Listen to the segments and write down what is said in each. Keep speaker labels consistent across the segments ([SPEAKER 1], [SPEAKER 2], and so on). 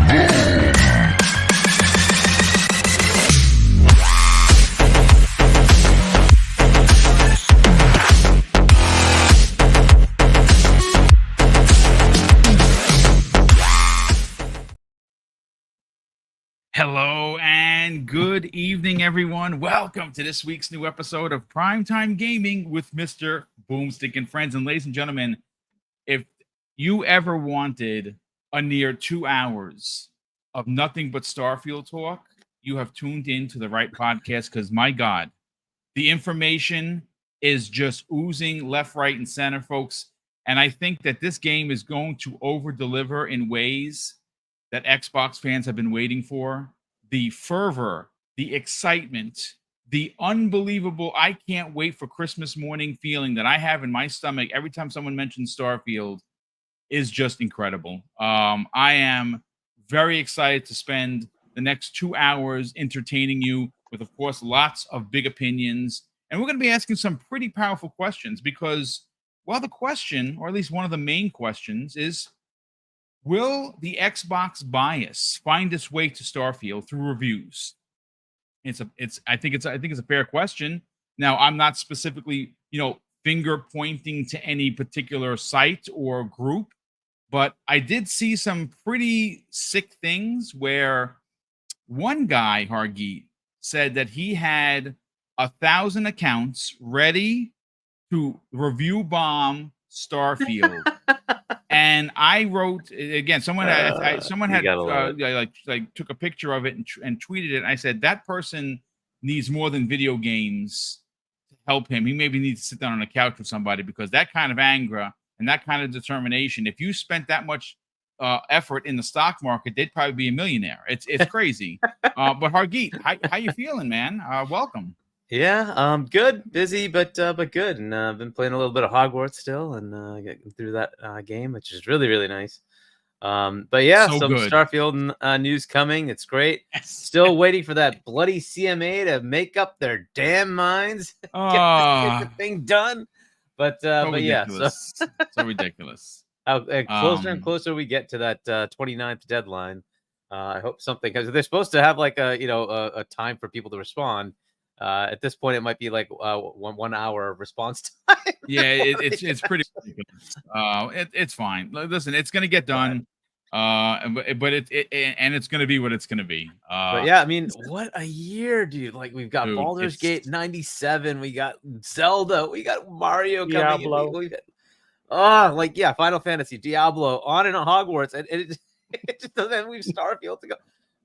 [SPEAKER 1] Hello and good evening, everyone. Welcome to this week's new episode of Primetime Gaming with Mr. BoomStick and Friends. And ladies and gentlemen, if you ever wanted a near 2 hours of nothing but Starfield talk, you have tuned in to the right podcast because, my God, the information is just oozing left, right, and center, folks. And I think that this game is going to over-deliver in ways that Xbox fans have been waiting for. The fervor, the excitement, the unbelievable I can't wait for Christmas morning feeling that I have in my stomach every time someone mentions Starfield is just incredible. I am very excited to spend the next 2 hours entertaining you with, of course, lots of big opinions. And we're going to be asking some pretty powerful questions because, well, the question, or at least one of the main questions, is will the Xbox bias find its way to Starfield through reviews? I think it's a fair question. Now, I'm not specifically, finger pointing to any particular site or group, but I did see some pretty sick things where one guy, Hargeet, said that he had 1,000 accounts ready to review bomb Starfield. And I wrote again. Someone had took a picture of it and tweeted it. And I said that person needs more than video games to help him. He maybe needs to sit down on a couch with somebody because that kind of anger and that kind of determination. If you spent that much effort in the stock market, they'd probably be a millionaire. It's crazy. But Hargeet, how you feeling, man? Welcome.
[SPEAKER 2] Yeah, good, busy, but good. And I've been playing a little bit of Hogwarts still, and getting through that game, which is really, really nice. But yeah, some
[SPEAKER 1] good.
[SPEAKER 2] Starfield news coming. It's great.
[SPEAKER 1] Yes.
[SPEAKER 2] Still waiting for that bloody CMA to make up their damn minds, get the thing done. But yeah, so
[SPEAKER 1] ridiculous.
[SPEAKER 2] Closer and closer we get to that 29th deadline. I hope something, because they're supposed to have like a time for people to respond. At this point, it might be like 1 hour response time.
[SPEAKER 1] Yeah, it's pretty ridiculous. It's fine. Listen, it's gonna get done. But it's gonna be what it's gonna be.
[SPEAKER 2] But yeah, I mean, what a year, dude! Like we've got Baldur's Gate 97, we got Zelda, we got Mario coming. Final Fantasy, Diablo, on and on Hogwarts, and it just doesn't leave Starfield to go.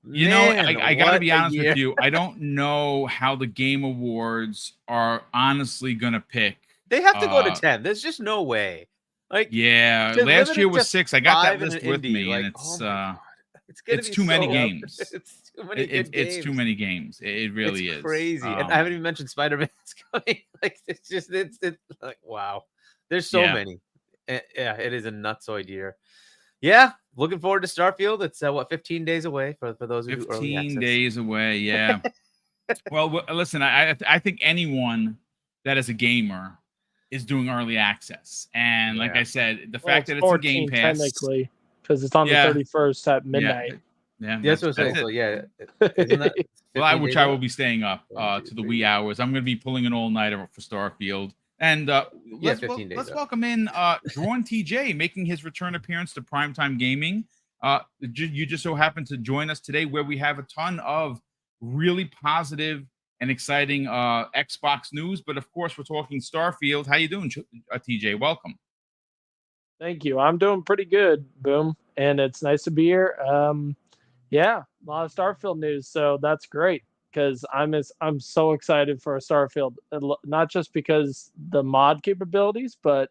[SPEAKER 1] I gotta be honest with you. I don't know how the Game Awards are honestly gonna pick.
[SPEAKER 2] They have to go to 10. There's just no way. Like,
[SPEAKER 1] yeah, last year was 6. I got that list with me, and it's too many games. It's too many games. It really is
[SPEAKER 2] crazy. And I haven't even mentioned Spider-Man's coming. Like it's like wow. There's so many. Yeah, it is a nutsoid year. Yeah, looking forward to Starfield. It's 15 days away for those who
[SPEAKER 1] 15 days away. Yeah. Well, listen, I think anyone that is a gamer is doing early access, and like I said, the fact that it's a Game Pass,
[SPEAKER 3] technically, because it's on the 31st at midnight.
[SPEAKER 1] Yeah,
[SPEAKER 2] that's what I'm saying. So yeah, isn't that
[SPEAKER 1] which I will be staying up to the wee hours. I'm going to be pulling an all-nighter for Starfield. And let's welcome in Drawn TJ, making his return appearance to Primetime Gaming. You just so happen to join us today, where we have a ton of really positive and exciting Xbox news. But of course, we're talking Starfield. How you doing, TJ? Welcome.
[SPEAKER 3] Thank you. I'm doing pretty good, Boom, and it's nice to be here. Yeah, a lot of Starfield news, so that's great. Because I'm so excited for a Starfield, not just because the mod capabilities, but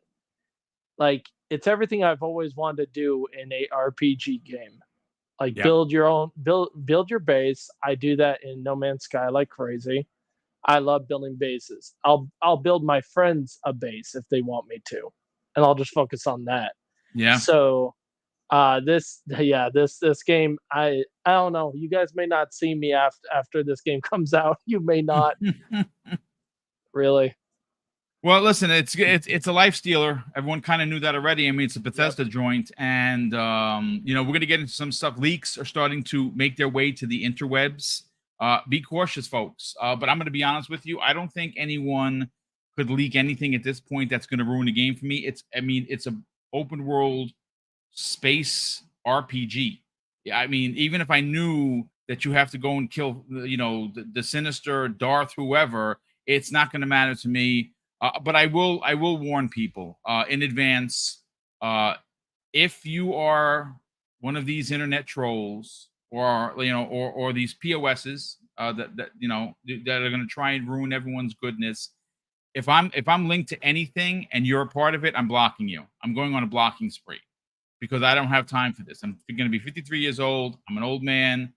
[SPEAKER 3] like it's everything I've always wanted to do in a RPG game. Like build your base. I do that in No Man's Sky like crazy. I love building bases. I'll build my friends a base if they want me to, and I'll just focus on that.
[SPEAKER 1] Yeah.
[SPEAKER 3] So this game, I don't know. You guys may not see me after this game comes out. You may not. Really.
[SPEAKER 1] Well, listen, it's a life stealer. Everyone kind of knew that already. I mean, it's a Bethesda joint, and we're gonna get into some stuff. Leaks are starting to make their way to the interwebs. Be cautious, folks. But I'm gonna be honest with you. I don't think anyone could leak anything at this point that's gonna ruin the game for me. It's a open world space RPG. Yeah, I mean, even if I knew that you have to go and kill, the sinister Darth, whoever, it's not gonna matter to me. But I will warn people in advance. If you are one of these internet trolls, or these POSs that are going to try and ruin everyone's goodness, if I'm linked to anything and you're a part of it, I'm blocking you. I'm going on a blocking spree because I don't have time for this. I'm going to be 53 years old. I'm an old man.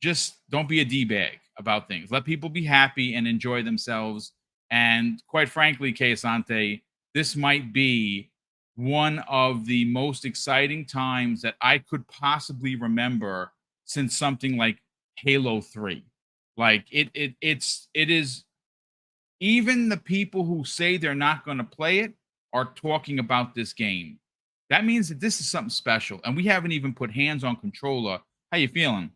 [SPEAKER 1] Just don't be a D-bag about things. Let people be happy and enjoy themselves. And quite frankly, Kay Asante, this might be one of the most exciting times that I could possibly remember since something like Halo 3. Like it is, even the people who say they're not going to play it are talking about this game. That means that this is something special, and we haven't even put hands on controller. How you feeling?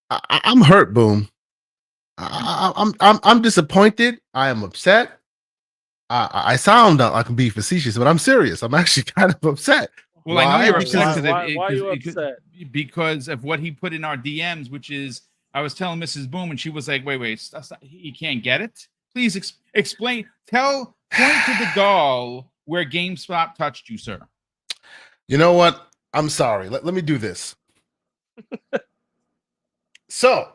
[SPEAKER 4] I'm hurt, Boom. I'm disappointed. I am upset. I sound like I can be facetious, but I'm serious. I'm actually kind of upset.
[SPEAKER 1] Well, I know you're upset
[SPEAKER 3] why are you upset?
[SPEAKER 1] Because of what he put in our DMs, which is, I was telling Mrs. Boom, and she was like, "Wait, he can't get it. Please explain. Point to the doll where GameStop touched you, sir."
[SPEAKER 4] You know what? I'm sorry. Let me do this. So,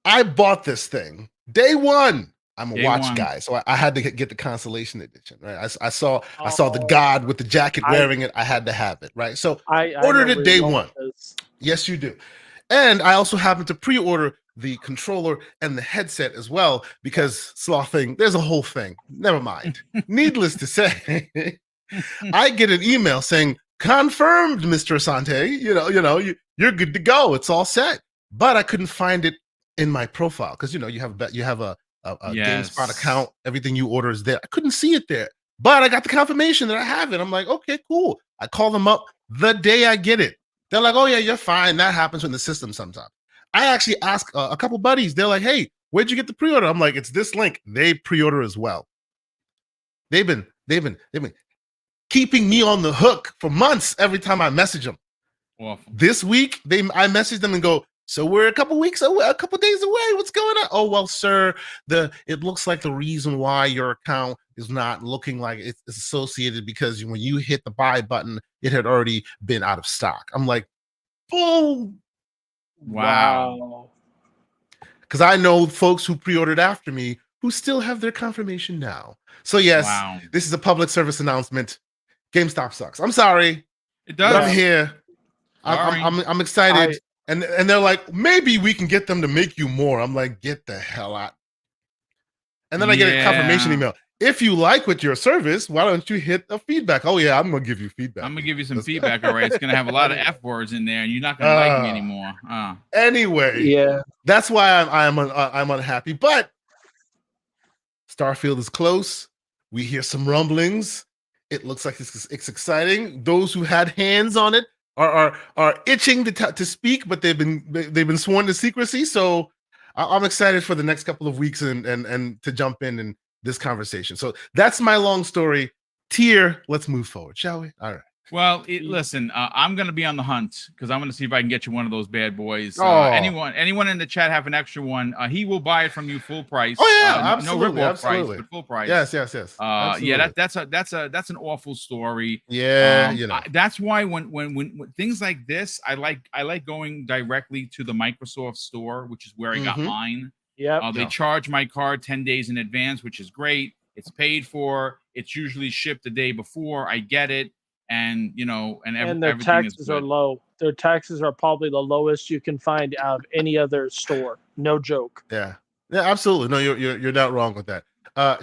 [SPEAKER 4] I bought this thing day one. I'm a watch guy, so I had to get the Constellation Edition, right? I saw the god with the jacket wearing it. I had to have it, right? So I ordered it day one. Yes, you do. And I also happened to pre-order the controller and the headset as well because slothing. There's a whole thing. Never mind. Needless to say, I get an email saying, "Confirmed, Mr. Asante. You're good to go. It's all set." But I couldn't find it in my profile because you have a GameSpot account. Everything you order is there. I couldn't see it there, but I got the confirmation that I have it. I'm like, okay, cool. I call them up the day I get it. They're like, "Oh yeah, you're fine." That happens in the system sometimes. I actually ask a couple buddies. They're like, "Hey, where'd you get the pre-order?" I'm like, "It's this link." They pre-order as well. They've been keeping me on the hook for months every time I message them. Awesome. This week, I message them and go, "So we're a couple weeks away, a couple days away. What's going on?" "Oh, well, sir, it looks like the reason why your account is not looking like it's associated because when you hit the buy button, it had already been out of stock." I'm like, "Boom."
[SPEAKER 1] Wow.
[SPEAKER 4] Because I know folks who pre-ordered after me who still have their confirmation now. So yes, This is a public service announcement. GameStop sucks. I'm sorry.
[SPEAKER 1] It does.
[SPEAKER 4] But I'm here. I'm excited. And they're like, "Maybe we can get them to make you more." I'm like, "Get the hell out." And then I get a confirmation email. "If you like with your service, why don't you hit a feedback?" "Oh yeah, I'm gonna give you feedback."
[SPEAKER 1] I'm gonna give you some feedback. All right, it's gonna have a lot of F words in there, and you're not gonna like me anymore.
[SPEAKER 4] Anyway, that's why I'm unhappy. But Starfield is close. We hear some rumblings. It looks like it's exciting. Those who had hands on it are itching to speak, but they've been sworn to secrecy. So I'm excited for the next couple of weeks and to jump in this conversation. So that's my long story. Tier, let's move forward, shall we? All right.
[SPEAKER 1] Well, listen, I'm going to be on the hunt because I'm going to see if I can get you one of those bad boys. Anyone in the chat have an extra one, he will buy it from you full price.
[SPEAKER 4] Oh yeah, absolutely,
[SPEAKER 1] no rip-off price, but full price.
[SPEAKER 4] Yes.
[SPEAKER 1] Yeah, that's an awful story.
[SPEAKER 4] Yeah,
[SPEAKER 1] that's why when things like this, I like going directly to the Microsoft store, which is where I got mine. They charge my card 10 days in advance, which is great. It's paid for. It's usually shipped the day before. I get it. And
[SPEAKER 3] their taxes are low. Their taxes are probably the lowest you can find out of any other store. No joke.
[SPEAKER 4] Yeah, absolutely. No, you're not wrong with that.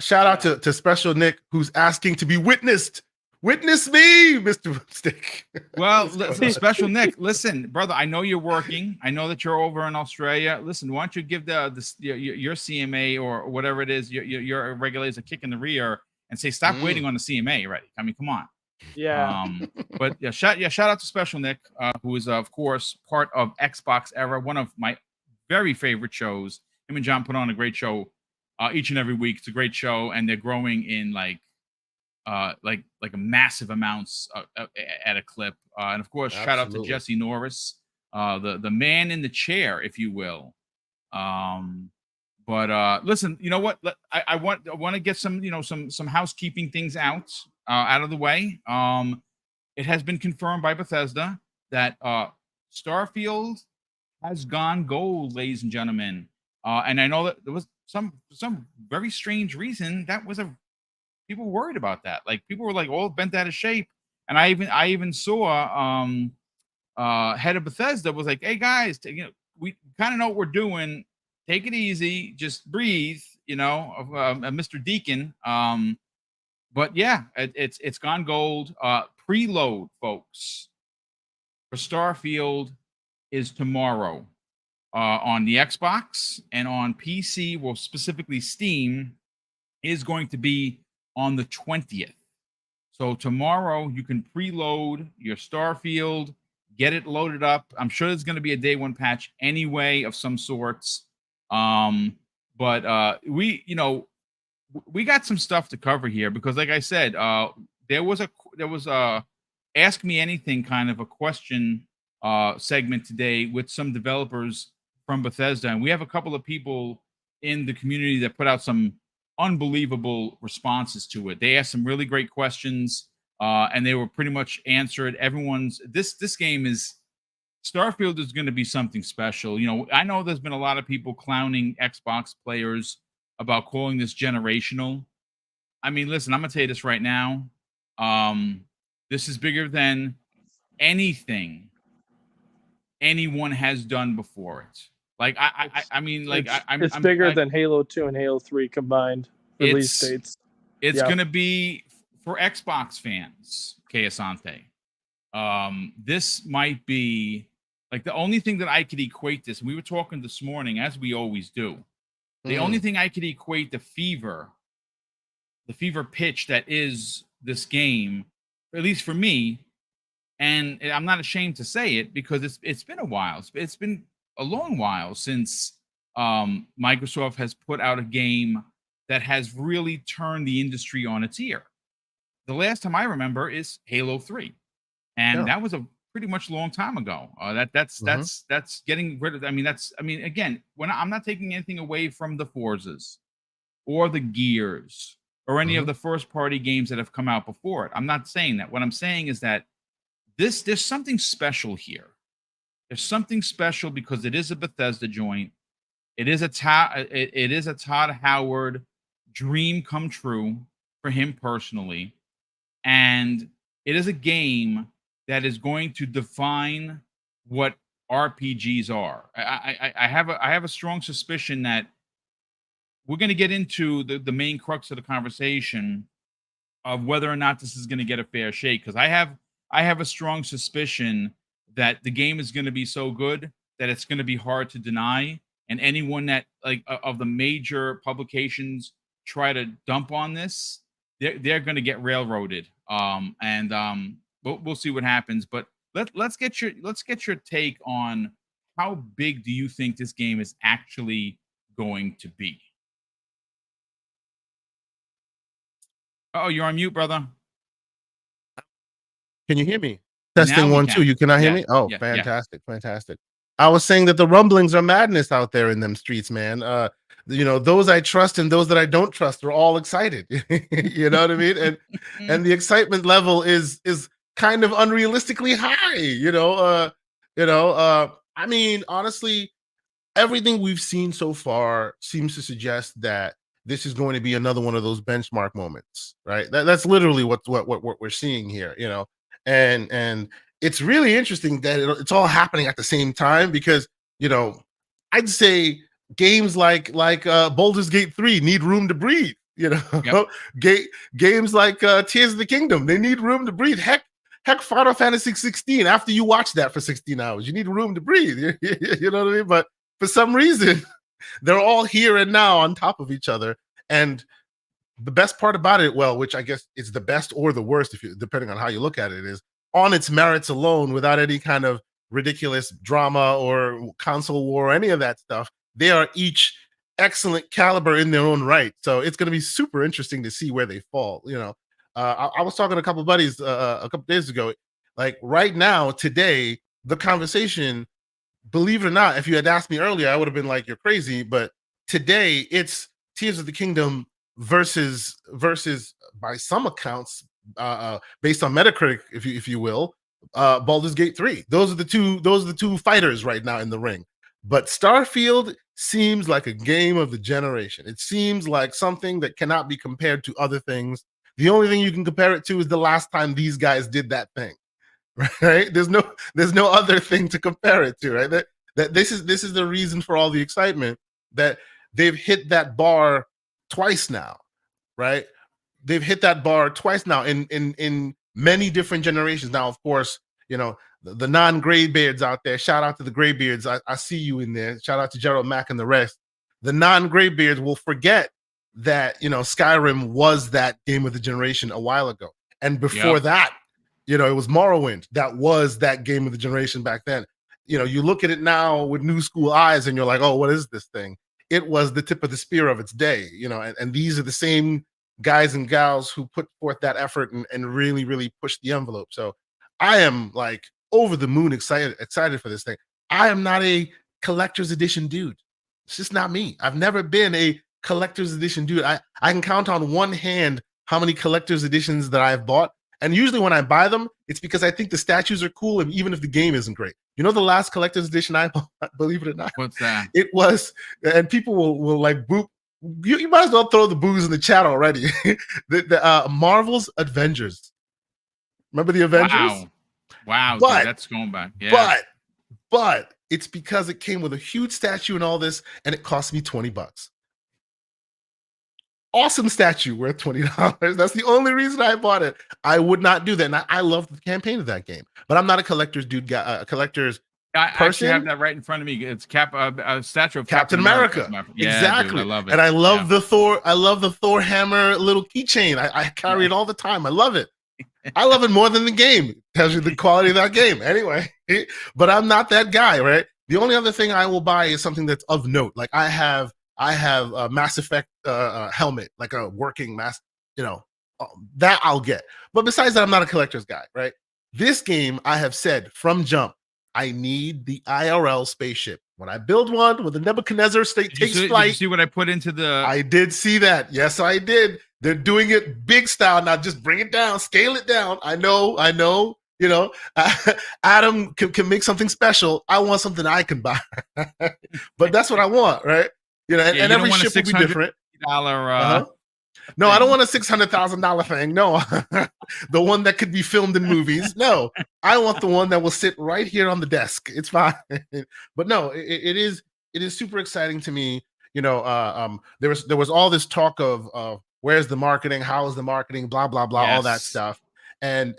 [SPEAKER 4] Shout out to Special Nick, who's asking to be witnessed. Witness me, Mr. Boomstick.
[SPEAKER 1] Well, special Nick, listen, brother, I know you're working. I know that you're over in Australia. Listen, why don't you give your CMA or whatever it is, your regulators a kick in the rear and say, stop waiting on the CMA already. I mean, come on.
[SPEAKER 3] Yeah.
[SPEAKER 1] But shout out to Special Nick, who is of course part of Xbox Era, one of my very favorite shows. Him and John put on a great show each and every week. It's a great show, and they're growing in like a massive amounts at a clip. And of course, shout out to Jesse Norris, the man in the chair, if you will. But listen, you know what? I want to get some some housekeeping things out of the way. It has been confirmed by Bethesda that Starfield has gone gold, ladies and gentlemen. And I know that there was some very strange reason that was people were worried about that. Like people were like all bent out of shape. And I even saw head of Bethesda was like, hey guys, we kind of know what we're doing. Take it easy, just breathe, Mr. Deacon. But yeah, it's gone gold. Preload, folks, for Starfield is tomorrow on the Xbox, and on PC, well, specifically Steam, is going to be on the 20th. So tomorrow you can preload your Starfield, get it loaded up. I'm sure there's going to be a day one patch anyway of some sorts. But we got some stuff to cover here because, like I said, there was a Ask Me Anything kind of a question segment today with some developers from Bethesda, and we have a couple of people in the community that put out some unbelievable responses to it. They asked some really great questions, and they were pretty much answered. This game is Starfield is going to be something special. I know there's been a lot of people clowning Xbox players about calling this generational. I mean, listen, I'm gonna tell you this right now. This is bigger than anything anyone has done before it. Like
[SPEAKER 3] it's bigger than Halo 2 and Halo 3 combined release dates.
[SPEAKER 1] It's gonna be for Xbox fans, que asante. This might be like the only thing that I could equate this. And we were talking this morning, as we always do. The only thing I could equate the fever pitch that is this game, at least for me, and I'm not ashamed to say it because it's been a while. It's been a long while since Microsoft has put out a game that has really turned the industry on its ear. The last time I remember is Halo 3, and that was a pretty much long time ago. That's getting rid of. Again, when I'm not taking anything away from the Forzas or the Gears or any of the first party games that have come out before it. I'm not saying that. What I'm saying is that there's something special here. There's something special because it is a Bethesda joint. It is a Todd Howard dream come true for him personally, and it is a game that is going to define what RPGs are. I have a strong suspicion that we're going to get into the main crux of the conversation of whether or not this is going to get a fair shake, because I have a strong suspicion that the game is going to be so good that it's going to be hard to deny, and anyone that of the major publications try to dump on this, they're going to get railroaded. We'll see what happens, but let's get your take on how big do you think this game is actually going to be? Oh, you're on mute, brother.
[SPEAKER 4] Can you hear me? Testing 1 2. You cannot hear me? Oh, fantastic. I was saying that the rumblings are madness out there in them streets, man. Those I trust and those that I don't trust are all excited. You know what I mean? And the excitement level is kind of unrealistically high. I mean, honestly, everything we've seen so far seems to suggest that this is going to be another one of those benchmark moments, right? That's literally what we're seeing here, and it's really interesting that it's all happening at the same time because, I'd say games like Baldur's Gate 3 need room to breathe, You know,
[SPEAKER 1] Yep.
[SPEAKER 4] games like Tears of the Kingdom, they need room to breathe. Heck, Final Fantasy 16. After you watch that for 16 hours, you need room to breathe. You know what I mean? But for some reason, they're all here and now on top of each other. And the best part about it, well, which I guess is the best or the worst, if you depending on how you look at it, is on its merits alone, without any kind of ridiculous drama or console war or any of that stuff. They are each excellent caliber in their own right. So it's going to be super interesting to see where they fall. You know, I was talking to a couple of buddies a couple days ago. Like right now, today, the conversation, believe it or not, if you had asked me earlier, I would have been like, "You're crazy." But today, it's Tears of the Kingdom versus by some accounts, based on Metacritic, if you will, Baldur's Gate 3. Those are the two fighters right now in the ring. But Starfield seems like a game of the generation. It seems like something that cannot be compared to other things. The only thing you can compare it to is the last time these guys did that thing. Right? There's no other thing to compare it to, right? That this is the reason for all the excitement, that they've hit that bar twice now, right? They've hit that bar twice now in many different generations. Now, of course, you know, the non-graybeards out there, shout out to the graybeards. I see you in there. Shout out to Gerald Mack and the rest. The non-graybeards will forget that, you know, Skyrim was that game of the generation a while ago. And before that, you know, it was Morrowind. That was that game of the generation back then. You know, you look at it now with new school eyes and you're like, oh, what is this thing? It was the tip of the spear of its day, you know, and these are the same guys and gals who put forth that effort and really, really pushed the envelope. So I am like over the moon excited for this thing. I am not a collector's edition dude. It's just not me. I've never been a collector's edition dude. I can count on one hand how many collector's editions that I've bought. And usually when I buy them, it's because I think the statues are cool, and even if the game isn't great. You know, the last collector's edition I bought, believe it or not,
[SPEAKER 1] What's that?
[SPEAKER 4] it was, and people will like boo. You might as well throw the booze in the chat already. the Marvel's Avengers. Remember the Avengers?
[SPEAKER 1] Wow,
[SPEAKER 4] but,
[SPEAKER 1] dude, that's going back. Yeah.
[SPEAKER 4] But it's because it came with a huge statue and all this, and it cost me $20. Awesome statue worth $20. That's the only reason I bought it. I would not do that. And I love the campaign of that game, but I'm not a collector's dude guy, a collector's
[SPEAKER 1] I
[SPEAKER 4] person.
[SPEAKER 1] actually have that right in front of me. It's a statue of
[SPEAKER 4] Captain America.
[SPEAKER 1] Yeah,
[SPEAKER 4] exactly.
[SPEAKER 1] Dude, I love it.
[SPEAKER 4] And I love the Thor. I love the Thor hammer little keychain. I carry it all the time. I love it. I love it more than the game. Tells you the quality of that game. Anyway, but I'm not that guy, right? The only other thing I will buy is something that's of note. Like I have a Mass Effect helmet, like a working mass, you know, that I'll get. But besides that, I'm not a collector's guy, right? This game, I have said from jump, I need the IRL spaceship. When I build one, when the Nebuchadnezzar takes flight.
[SPEAKER 1] Did you see what I put into the...
[SPEAKER 4] I did see that. Yes, I did. They're doing it big style. Now just bring it down, scale it down. I know. You know, Adam can make something special. I want something I can buy. But that's what I want, right? You know, and every ship will be different. No, I don't want a $600,000 thing. No, the one that could be filmed in movies. No, I want the one that will sit right here on the desk. It's fine. But no, it is super exciting to me. You know, there was all this talk of where's the marketing, how is the marketing, blah blah blah, all that stuff, and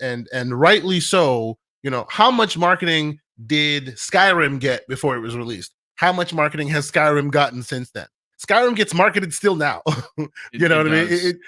[SPEAKER 4] rightly so. You know, how much marketing did Skyrim get before it was released? How much marketing has Skyrim gotten since then? Skyrim gets marketed still now. You know what I mean?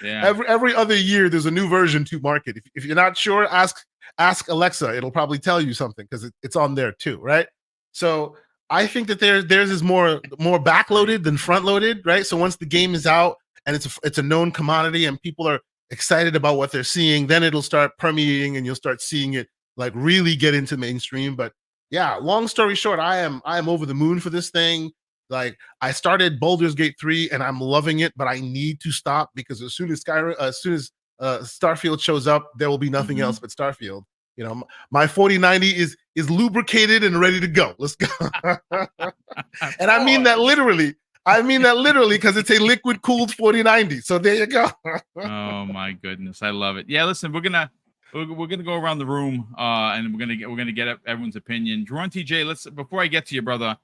[SPEAKER 4] Every other year, there's a new version to market. If you're not sure, ask Alexa. It'll probably tell you something because it's on there too, right? So I think that theirs is more backloaded than front loaded, right? So once the game is out and it's a known commodity and people are excited about what they're seeing, then it'll start permeating and you'll start seeing it like really get into mainstream. But yeah, long story short, I am over the moon for this thing. Like I started Baldur's Gate 3 and I'm loving it, but I need to stop because as soon as Starfield shows up, there will be nothing else but Starfield. You know, my 4090 is lubricated and ready to go. Let's go. And I mean that literally. Because it's a liquid cooled 4090. So there you go.
[SPEAKER 1] Oh my goodness, I love it. Yeah, listen, we're gonna go around the room and we're gonna get everyone's opinion. Drew and TJ, before I get to you, brother.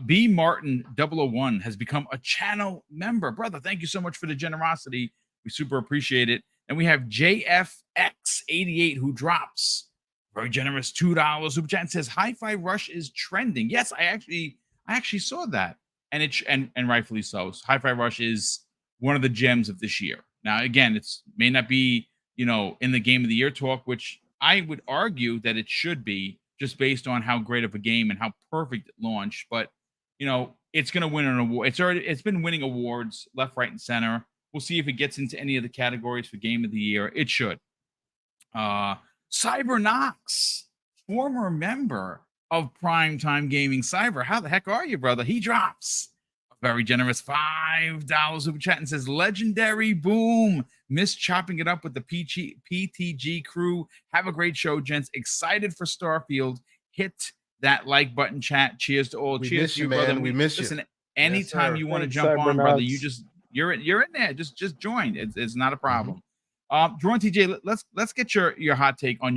[SPEAKER 1] B Martin 001 has become a channel member. Brother, thank you so much for the generosity. We super appreciate it. And we have JFX88 who drops very generous $2 super chat and says Hi-Fi Rush is trending. Yes, I actually saw that, and and rightfully so. Hi-Fi Rush is one of the gems of this year. Now, again, it's may not be in the Game of the Year talk, which I would argue that it should be, just based on how great of a game and how perfect it launched. But it's going to win an award. It's been winning awards left, right, and center. We'll see if it gets into any of the categories for Game of the Year. It should. Cybernox, former member of Primetime Gaming. Cyber, how the heck are you, brother? He drops a very generous $5 super chat and says, legendary Boom. Miss chopping it up with the PTG crew. Have a great show, gents. Excited for Starfield. Hit that like button, chat. Cheers to all. Cheers to you, brother.
[SPEAKER 4] We miss you.
[SPEAKER 1] Listen, anytime you want to jump on, brother, you're in there. Just join. It's not a problem. Drawn TJ, let's get your hot take on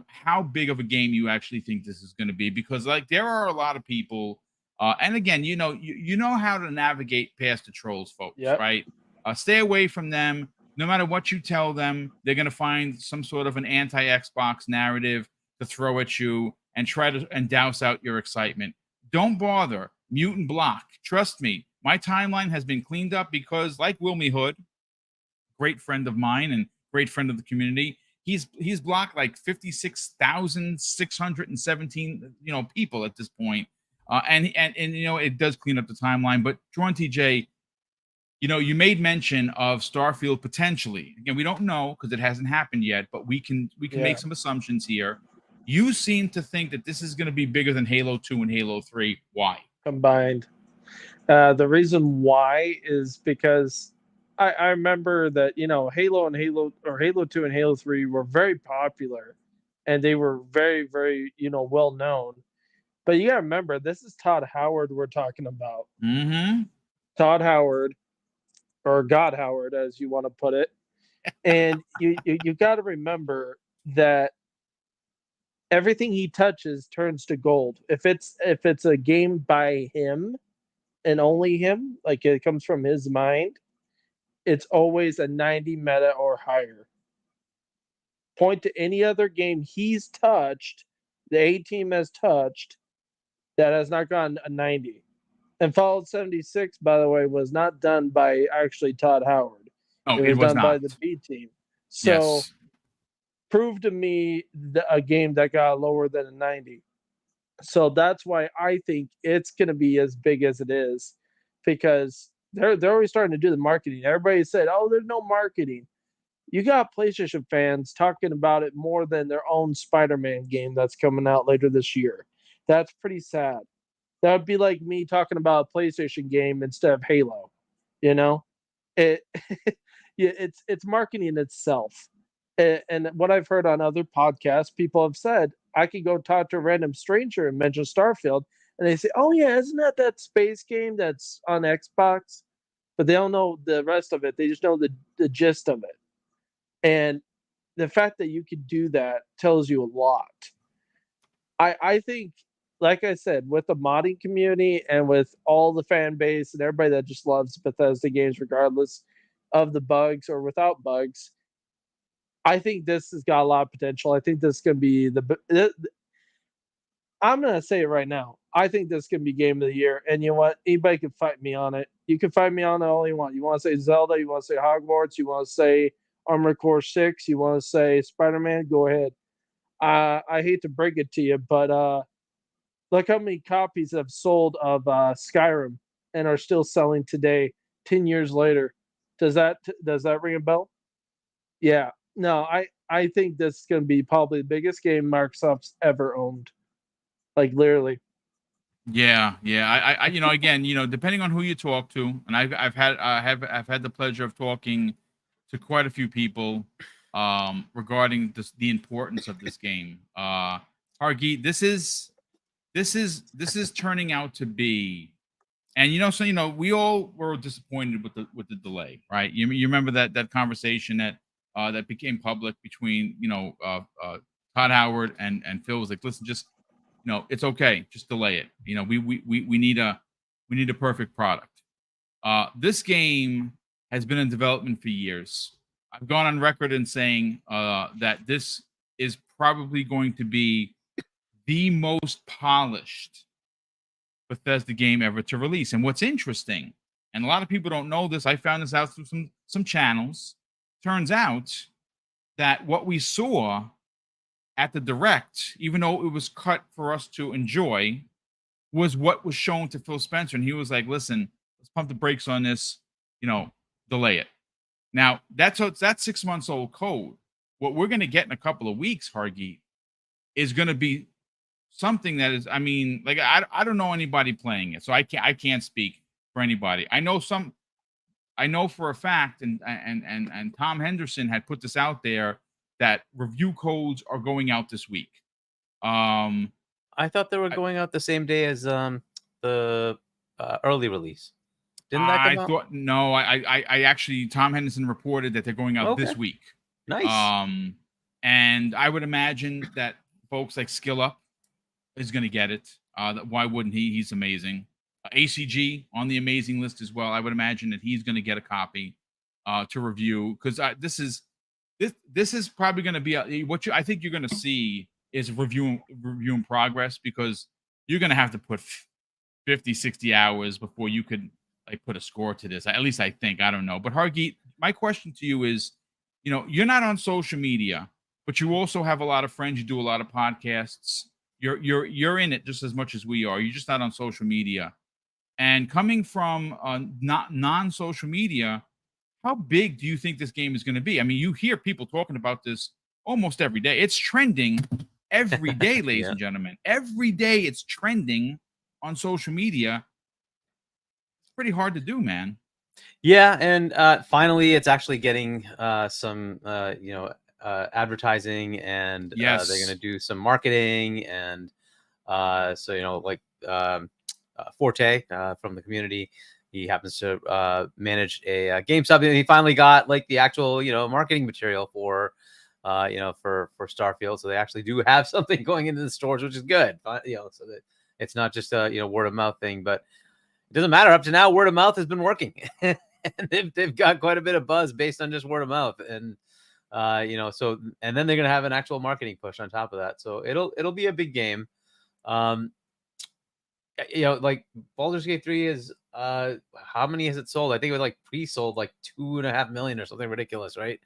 [SPEAKER 1] how big of a game you actually think this is going to be, because there are a lot of people, and again, you know how to navigate past the trolls, folks, right? Stay away from them. No matter what you tell them, they're going to find some sort of an anti-Xbox narrative to throw at you and try to douse out your excitement. Don't bother. Mute and block. Trust me, my timeline has been cleaned up because, like Wilmy Hood, great friend of mine and great friend of the community, he's blocked like 56,617 people at this point, and it does clean up the timeline. But Drawn TJ, you made mention of Starfield potentially. Again, we don't know because it hasn't happened yet, but we can make some assumptions here. You seem to think that this is going to be bigger than Halo 2 and Halo 3. Why?
[SPEAKER 3] Combined. The reason why is because I remember that Halo 2 and Halo 3 were very popular, and they were very, very well known. But you gotta remember, this is Todd Howard we're talking about.
[SPEAKER 1] Mm-hmm.
[SPEAKER 3] Todd Howard, or God Howard, as you want to put it, and you got to remember that everything he touches turns to gold. If it's a game by him and only him, like it comes from his mind, it's always a 90 meta or higher. Point to any other game he's touched, the A team has touched, that has not gotten a 90. And Fallout 76, by the way, was not done by actually Todd Howard.
[SPEAKER 1] Oh, it was
[SPEAKER 3] done
[SPEAKER 1] not
[SPEAKER 3] by the B team. So prove to me a game that got lower than a 90. So that's why I think it's going to be as big as it is, because they're already starting to do the marketing. Everybody said, "Oh, there's no marketing." You got PlayStation fans talking about it more than their own Spider-Man game that's coming out later this year. That's pretty sad. That would be like me talking about a PlayStation game instead of Halo. It's marketing itself. And what I've heard on other podcasts, people have said, I could go talk to a random stranger and mention Starfield, and they say, "Oh yeah, isn't that space game that's on Xbox?" But they don't know the rest of it. They just know the gist of it. And the fact that you could do that tells you a lot. I think, like I said, with the modding community and with all the fan base and everybody that just loves Bethesda games, regardless of the bugs or without bugs, I think this has got a lot of potential. I think this is going to be I'm going to say it right now. I think this is going to be Game of the Year. And you know what? Anybody can fight me on it. You can fight me on it all you want. You want to say Zelda? You want to say Hogwarts? You want to say Armored Core 6? You want to say Spider-Man? Go ahead. I hate to break it to you, but look how many copies have sold of Skyrim and are still selling today, 10 years later. Does that ring a bell? Yeah. No, I think this is going to be probably the biggest game Microsoft's ever owned. Like, literally.
[SPEAKER 1] Yeah. I again, depending on who you talk to, and I've had the pleasure of talking to quite a few people regarding the importance of this game. Hargeet, this is turning out to be, and we all were disappointed with the delay, right? You remember that conversation that became public between Todd Howard and Phil was like, listen, just it's okay, just delay it. We need a perfect product. This game has been in development for years. I've gone on record in saying that this is probably going to be the most polished Bethesda game ever to release. And what's interesting, and a lot of people don't know this, I found this out through some channels. Turns out that what we saw at the Direct, even though it was cut for us to enjoy, was what was shown to Phil Spencer. And he was like, listen, let's pump the brakes on this, delay it. Now, that's 6 months old code. What we're going to get in a couple of weeks, Hargeet, is going to be something that is, I don't know anybody playing it, so I can't speak for anybody. I know for a fact, and Tom Henderson had put this out there, that review codes are going out this week.
[SPEAKER 2] I thought they were going out the same day as the early release. Didn't that come out?
[SPEAKER 1] No, I actually, Tom Henderson reported that they're going out this week.
[SPEAKER 2] Nice.
[SPEAKER 1] And I would imagine that folks like Skill Up is going to get it. Why wouldn't he? He's amazing. ACG on the amazing list as well. I would imagine that he's going to get a copy to review, because this is probably going to be I think you're going to see is review in progress, because you're going to have to put 50, 60 hours before you could put a score to this. At least I think. I don't know. But Hargeet, my question to you is, you're not on social media, but you also have a lot of friends. You do a lot of podcasts. You're in it just as much as we are. You're just not on social media. And coming from not non-social media, how big do you think this game is going to be? I mean, you hear people talking about this almost every day. It's trending every day, ladies and gentlemen. Every day it's trending on social media. It's pretty hard to do, man.
[SPEAKER 2] Yeah, and finally it's actually getting some advertising, and they're going to do some marketing, and Forte from the community, he happens to manage a GameStop, and he finally got the actual marketing material for Starfield, so they actually do have something going into the stores, which is good, so that it's not just a word of mouth thing. But it doesn't matter. Up to now, word of mouth has been working. And they've got quite a bit of buzz based on just word of mouth, and so, and then they're gonna have an actual marketing push on top of that, so it'll be a big game. Baldur's Gate 3 is how many has it sold? I think it was pre-sold 2.5 million or something ridiculous, right?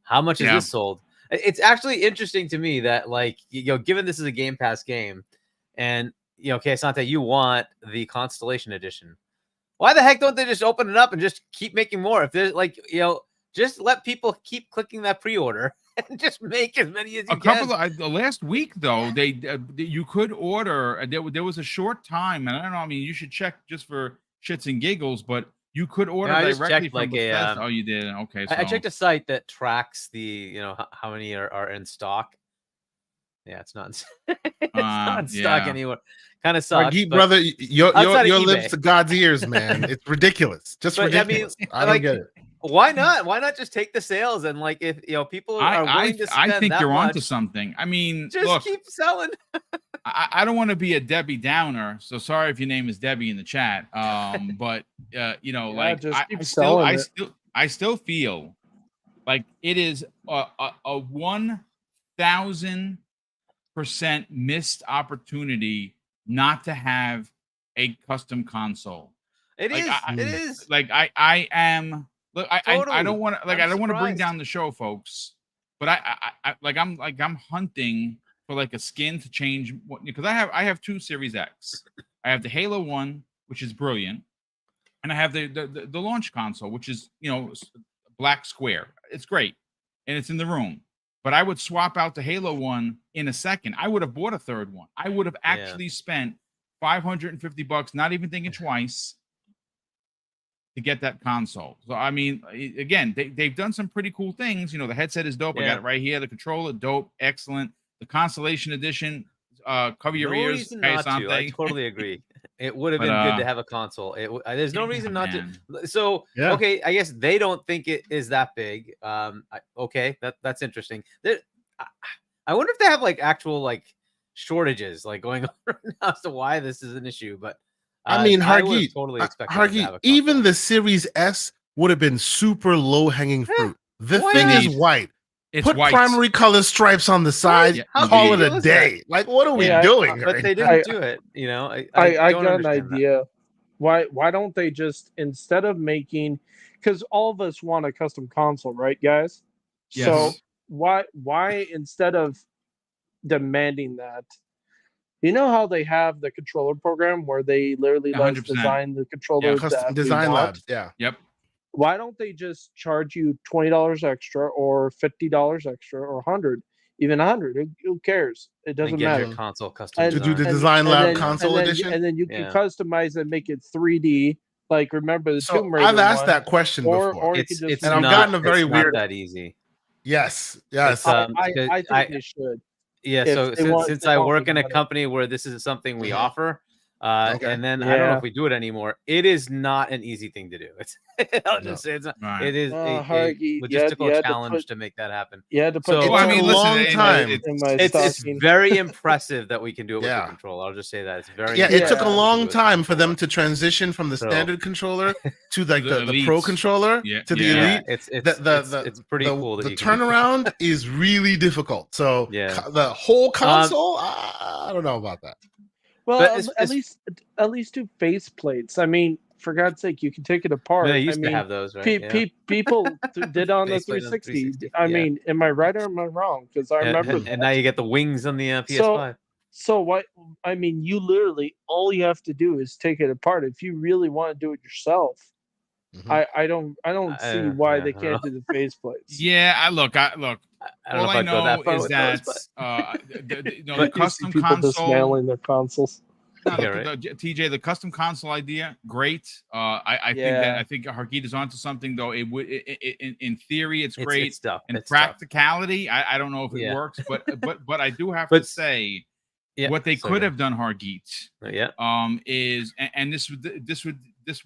[SPEAKER 2] How much is this sold? It's actually interesting to me that given this is a Game Pass game, and Asante, you want the Constellation Edition. Why the heck don't they just open it up and just keep making more? If there's just let people keep clicking that pre-order and just make as many as you can.
[SPEAKER 1] Last week though, you could order. There was a short time, and I don't know. I mean, you should check just for shits and giggles, but you could order directly from Bethesda. Oh, you did? Okay. So.
[SPEAKER 2] I checked a site that tracks the how many are in stock. Yeah, it's not. It's not in stock anywhere. Kind of sucks.
[SPEAKER 4] Hargeet, brother, your lips to God's ears, man. It's ridiculous. Just ridiculous. I don't get it.
[SPEAKER 2] Why not? Why not just take the sales, and if people are willing to spend
[SPEAKER 1] I think
[SPEAKER 2] that
[SPEAKER 1] you're
[SPEAKER 2] much,
[SPEAKER 1] onto something. I mean,
[SPEAKER 2] just keep selling.
[SPEAKER 1] I don't want to be a Debbie Downer, so sorry if your name is Debbie in the chat. But I still feel like it is a 1,000% missed opportunity not to have a custom console.
[SPEAKER 2] It is.
[SPEAKER 1] I am. Look,
[SPEAKER 2] totally.
[SPEAKER 1] I don't want to I don't want to bring down the show, folks. But I'm hunting for a skin to change, because I have two Series X. I have the Halo 1, which is brilliant, and I have the launch console, which is black square. It's great, and it's in the room. But I would swap out the Halo 1 in a second. I would have bought a third one. I would have actually spent $550, not even thinking twice, to get that console. So I mean, again, they've done some pretty cool things. The headset is dope. I got it right here. The controller, dope, excellent. The Constellation Edition, cover your ears.
[SPEAKER 2] I totally agree. It would have been good to have a console. There's no reason not to. So okay, I guess they don't think it is that big. Okay, that's interesting. I wonder if they have actual shortages going on right now as to why this is an issue. But
[SPEAKER 4] I mean,
[SPEAKER 2] Hargeet, totally expect
[SPEAKER 4] Hargeet, even the Series S would have been super low hanging fruit. The
[SPEAKER 2] Why
[SPEAKER 4] thing
[SPEAKER 1] not?
[SPEAKER 4] is white.
[SPEAKER 1] It's
[SPEAKER 4] Put
[SPEAKER 1] white.
[SPEAKER 4] primary color stripes on the side.
[SPEAKER 1] Yeah,
[SPEAKER 4] Call
[SPEAKER 1] indeed.
[SPEAKER 4] it a day. Like, what are we
[SPEAKER 3] Yeah,
[SPEAKER 4] doing?
[SPEAKER 2] But
[SPEAKER 4] right
[SPEAKER 2] they
[SPEAKER 4] now?
[SPEAKER 2] didn't do it. You know,
[SPEAKER 3] I
[SPEAKER 2] don't
[SPEAKER 3] got an
[SPEAKER 2] understand that.
[SPEAKER 3] idea. Why don't they just, instead of making, because all of us want a custom console, right, guys? So
[SPEAKER 1] Yes.
[SPEAKER 3] why instead of demanding that, you know how they have the controller program where they literally let us
[SPEAKER 1] 100%.
[SPEAKER 3] design the controller
[SPEAKER 4] Custom
[SPEAKER 3] that we
[SPEAKER 4] design
[SPEAKER 3] want?
[SPEAKER 4] labs. Yeah.
[SPEAKER 1] Yep.
[SPEAKER 3] Why don't they just charge you $20 extra or $50 extra or 100, even 100? Who cares? It
[SPEAKER 2] And
[SPEAKER 3] doesn't
[SPEAKER 2] get
[SPEAKER 3] matter.
[SPEAKER 2] your console custom
[SPEAKER 3] And
[SPEAKER 4] To do the
[SPEAKER 2] design.
[SPEAKER 4] design lab
[SPEAKER 3] then
[SPEAKER 4] console edition.
[SPEAKER 3] and then you can
[SPEAKER 2] Yeah.
[SPEAKER 3] customize and make it 3D. Like, remember the
[SPEAKER 4] So
[SPEAKER 3] Tomb Raider
[SPEAKER 4] I've asked
[SPEAKER 3] one,
[SPEAKER 4] that question
[SPEAKER 3] or
[SPEAKER 4] before.
[SPEAKER 3] you can just
[SPEAKER 2] It's
[SPEAKER 4] And I've
[SPEAKER 2] not,
[SPEAKER 4] gotten a very
[SPEAKER 2] it's not
[SPEAKER 4] weird-
[SPEAKER 2] that easy.
[SPEAKER 4] Yes.
[SPEAKER 2] It's,
[SPEAKER 3] I
[SPEAKER 2] because
[SPEAKER 3] think they should.
[SPEAKER 2] Yeah,
[SPEAKER 3] if
[SPEAKER 2] so
[SPEAKER 3] they want-
[SPEAKER 2] since
[SPEAKER 3] if they
[SPEAKER 2] I
[SPEAKER 3] want
[SPEAKER 2] work
[SPEAKER 3] me
[SPEAKER 2] in
[SPEAKER 3] to
[SPEAKER 2] a
[SPEAKER 3] run it.
[SPEAKER 2] company where this is something we offer,
[SPEAKER 4] Okay.
[SPEAKER 2] and then I don't know
[SPEAKER 3] Yeah.
[SPEAKER 2] if we do it anymore. It is not an easy thing to do. It's I'll
[SPEAKER 4] No.
[SPEAKER 2] just say it's not.
[SPEAKER 1] Right.
[SPEAKER 2] It is a
[SPEAKER 3] Hargy, you
[SPEAKER 2] logistical
[SPEAKER 3] had to
[SPEAKER 2] challenge
[SPEAKER 3] put-
[SPEAKER 2] to make that happen.
[SPEAKER 3] You had to put
[SPEAKER 2] So-
[SPEAKER 3] the
[SPEAKER 2] Well, I
[SPEAKER 3] work
[SPEAKER 2] mean,
[SPEAKER 3] in
[SPEAKER 1] listen,
[SPEAKER 3] my-
[SPEAKER 1] it-
[SPEAKER 3] in my-
[SPEAKER 1] it's-
[SPEAKER 3] in my
[SPEAKER 2] It's
[SPEAKER 3] stocking.
[SPEAKER 2] very impressive that we can do it with
[SPEAKER 4] Yeah.
[SPEAKER 2] the controller. I'll just say that it's very.
[SPEAKER 4] Yeah, it took a
[SPEAKER 2] impressive to
[SPEAKER 4] long
[SPEAKER 2] do it with
[SPEAKER 4] time
[SPEAKER 2] the
[SPEAKER 4] for them
[SPEAKER 2] controller.
[SPEAKER 4] to transition from the
[SPEAKER 2] So-
[SPEAKER 4] standard controller to like
[SPEAKER 1] The
[SPEAKER 4] the pro
[SPEAKER 1] elites.
[SPEAKER 4] controller
[SPEAKER 1] Yeah,
[SPEAKER 4] to the
[SPEAKER 1] yeah.
[SPEAKER 2] Yeah,
[SPEAKER 4] elite.
[SPEAKER 2] it's pretty cool that
[SPEAKER 4] the
[SPEAKER 2] you can do that.
[SPEAKER 4] turnaround is really difficult. So
[SPEAKER 2] Yeah.
[SPEAKER 4] the whole console, I don't know about that.
[SPEAKER 3] Well,
[SPEAKER 2] But
[SPEAKER 3] at least do face plates. I mean, for God's sake, you can take it apart.
[SPEAKER 2] They
[SPEAKER 3] I
[SPEAKER 2] used to
[SPEAKER 3] mean,
[SPEAKER 2] have those, right? Yeah.
[SPEAKER 3] people did on the
[SPEAKER 2] Faceplate on the
[SPEAKER 3] 360.
[SPEAKER 2] 360,
[SPEAKER 3] I
[SPEAKER 2] yeah.
[SPEAKER 3] mean, am I right or am I wrong? Because I remember
[SPEAKER 2] and
[SPEAKER 3] that.
[SPEAKER 2] now you get the wings on the PS5.
[SPEAKER 3] So what? I mean, you literally all you have to do is take it apart. If you really want to do it yourself,
[SPEAKER 4] Mhm.
[SPEAKER 3] I don't see why
[SPEAKER 2] yeah,
[SPEAKER 3] they
[SPEAKER 2] I don't
[SPEAKER 3] can't do the face plates.
[SPEAKER 1] Yeah, I look.
[SPEAKER 2] I don't know
[SPEAKER 1] All
[SPEAKER 2] if
[SPEAKER 1] I
[SPEAKER 2] I'd go that
[SPEAKER 1] know
[SPEAKER 2] far
[SPEAKER 1] is
[SPEAKER 2] with
[SPEAKER 1] that
[SPEAKER 2] those, but
[SPEAKER 1] the
[SPEAKER 3] You see
[SPEAKER 1] custom
[SPEAKER 3] people
[SPEAKER 1] console.
[SPEAKER 3] dismantling their consoles.
[SPEAKER 1] No,
[SPEAKER 2] Yeah, right.
[SPEAKER 1] TJ, the custom console idea, great. I think Hargeet is onto something though. It would, in theory, it's great.
[SPEAKER 2] It's tough.
[SPEAKER 1] In
[SPEAKER 2] It's tough.
[SPEAKER 1] practicality, I don't know if it
[SPEAKER 2] Yeah.
[SPEAKER 1] works, but I do have to say
[SPEAKER 2] Yeah,
[SPEAKER 1] what they
[SPEAKER 2] so
[SPEAKER 1] could
[SPEAKER 2] good.
[SPEAKER 1] have done, Hargeet,
[SPEAKER 2] Yeah.
[SPEAKER 1] is and this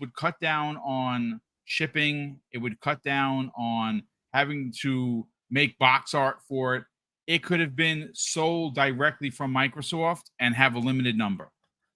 [SPEAKER 1] would cut down on shipping. It would cut down on having to make box art for it. It could have been sold directly from Microsoft and have a limited number.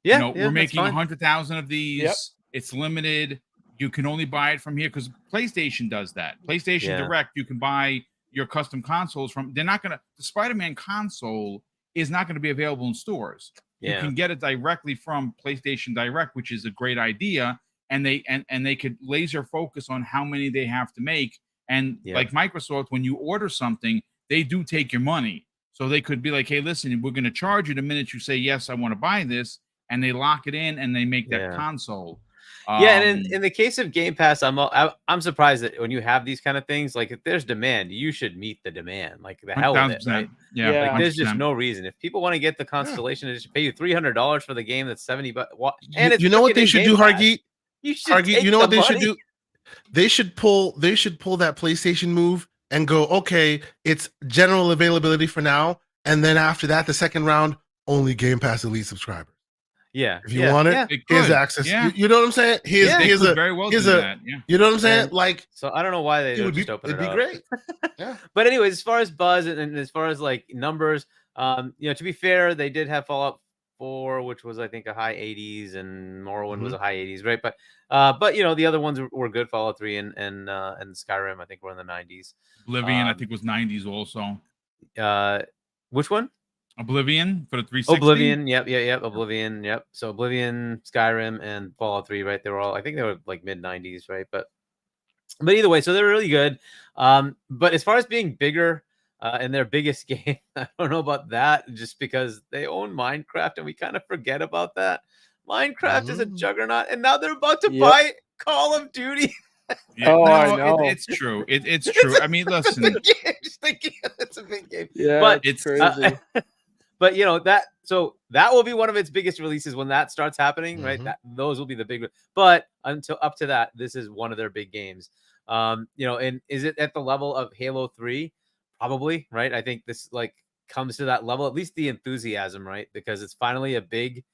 [SPEAKER 2] Yeah,
[SPEAKER 1] We're
[SPEAKER 2] that's
[SPEAKER 1] making
[SPEAKER 2] fine.
[SPEAKER 1] 100,000 of these.
[SPEAKER 3] Yep.
[SPEAKER 1] It's limited. You can only buy it from here because PlayStation does that. PlayStation
[SPEAKER 2] Yeah.
[SPEAKER 1] Direct, you can buy your custom consoles from. They're not gonna. The Spider-Man console is not going to be available in stores. You
[SPEAKER 2] Yeah.
[SPEAKER 1] can get it directly from PlayStation Direct, which is a great idea. And they could laser focus on how many they have to make. And
[SPEAKER 2] Yeah.
[SPEAKER 1] like Microsoft, when you order something, they do take your money. So they could be like, hey, listen, we're going to charge you the minute you say, yes, I want to buy this. And they lock it in and they make that
[SPEAKER 2] Yeah.
[SPEAKER 1] console.
[SPEAKER 2] Yeah, and in the case of Game Pass, I'm surprised that when you have these kind of things, like if there's demand, you should meet the demand. Like the hell with it,
[SPEAKER 1] 1,000%.
[SPEAKER 2] right?
[SPEAKER 1] Yeah,
[SPEAKER 3] Yeah.
[SPEAKER 2] Like, there's just
[SPEAKER 1] 100%.
[SPEAKER 2] no reason. If people want to get the Constellation, they should pay you $300 for the game that's $70.
[SPEAKER 4] You know what they should do, Hargeet?
[SPEAKER 2] You should.
[SPEAKER 4] Hargeet, you know what they should
[SPEAKER 2] money.
[SPEAKER 4] do? They should pull that PlayStation move and go, okay, it's general availability for now, and then after that, the second round, only Game Pass Elite subscribers.
[SPEAKER 2] Yeah.
[SPEAKER 4] If you want it,
[SPEAKER 2] yeah.
[SPEAKER 1] It
[SPEAKER 4] here's
[SPEAKER 1] could.
[SPEAKER 4] access.
[SPEAKER 1] Yeah.
[SPEAKER 4] You know what I'm saying?
[SPEAKER 1] They
[SPEAKER 4] Here's
[SPEAKER 1] could
[SPEAKER 4] a
[SPEAKER 1] very well
[SPEAKER 4] here's
[SPEAKER 1] do
[SPEAKER 4] a-
[SPEAKER 1] that. Yeah.
[SPEAKER 4] you know what I'm saying?
[SPEAKER 2] And-
[SPEAKER 4] Like
[SPEAKER 2] So I don't know why they
[SPEAKER 4] it
[SPEAKER 2] don't
[SPEAKER 4] would be
[SPEAKER 2] just open
[SPEAKER 4] it'd
[SPEAKER 2] it
[SPEAKER 4] be
[SPEAKER 2] up.
[SPEAKER 4] great. Yeah.
[SPEAKER 2] But anyways, as far as buzz and as far as like numbers, to be fair, they did have Fallout 4, which was I think a high 80s, and Morrowind was a high 80s, right? But the other ones were good. Fallout 3 and Skyrim, I think, were in the 90s.
[SPEAKER 1] Oblivion, I think, was 90s also.
[SPEAKER 2] Which one?
[SPEAKER 1] Oblivion for the 360.
[SPEAKER 2] Oblivion, yep. Oblivion, yep. So Oblivion, Skyrim, and Fallout 3, right? They were all, I think they were like mid 90s, right? But either way, so they're really good. But as far as being bigger and their biggest game, I don't know about that, just because they own Minecraft and we kind of forget about that. Minecraft is a juggernaut, and now they're about to buy Call of Duty.
[SPEAKER 1] Yeah,
[SPEAKER 3] Oh,
[SPEAKER 1] no,
[SPEAKER 3] I know.
[SPEAKER 1] It's true. It's true. I mean, listen,
[SPEAKER 2] Just thinking, it's a big game.
[SPEAKER 3] Yeah,
[SPEAKER 2] But
[SPEAKER 3] it's
[SPEAKER 1] it's-
[SPEAKER 3] crazy.
[SPEAKER 2] But that will be one of its biggest releases when that starts happening, right? Those will be the big. But until up to that, this is one of their big games. And is it at the level of Halo 3? Probably, right? I think this comes to that level, at least the enthusiasm, right? Because it's finally a big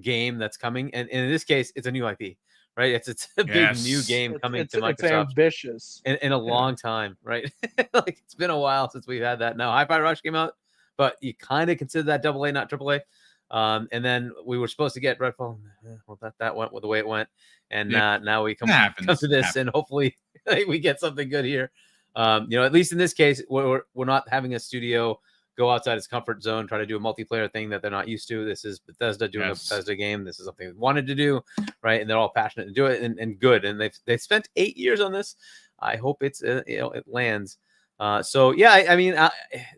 [SPEAKER 2] game that's coming, and in this case, it's a new IP, right? It's a big new game coming to Microsoft.
[SPEAKER 3] It's ambitious.
[SPEAKER 2] In a long time, right? Like it's been a while since we've had that. Now, Hi-Fi Rush came out, but you kind of consider that AA, not AAA. And then we were supposed to get Redfall. Well, that went the way it went, and
[SPEAKER 1] Yeah.
[SPEAKER 2] now we come
[SPEAKER 1] Happens.
[SPEAKER 2] to this, and hopefully we get something good here. At least in this case, we're not having a studio go outside its comfort zone, try to do a multiplayer thing that they're not used to. This is Bethesda doing a Bethesda game. This is something they wanted to do, right? And they're all passionate to do it and good. And they've spent 8 years on this. I hope it's it lands. So yeah,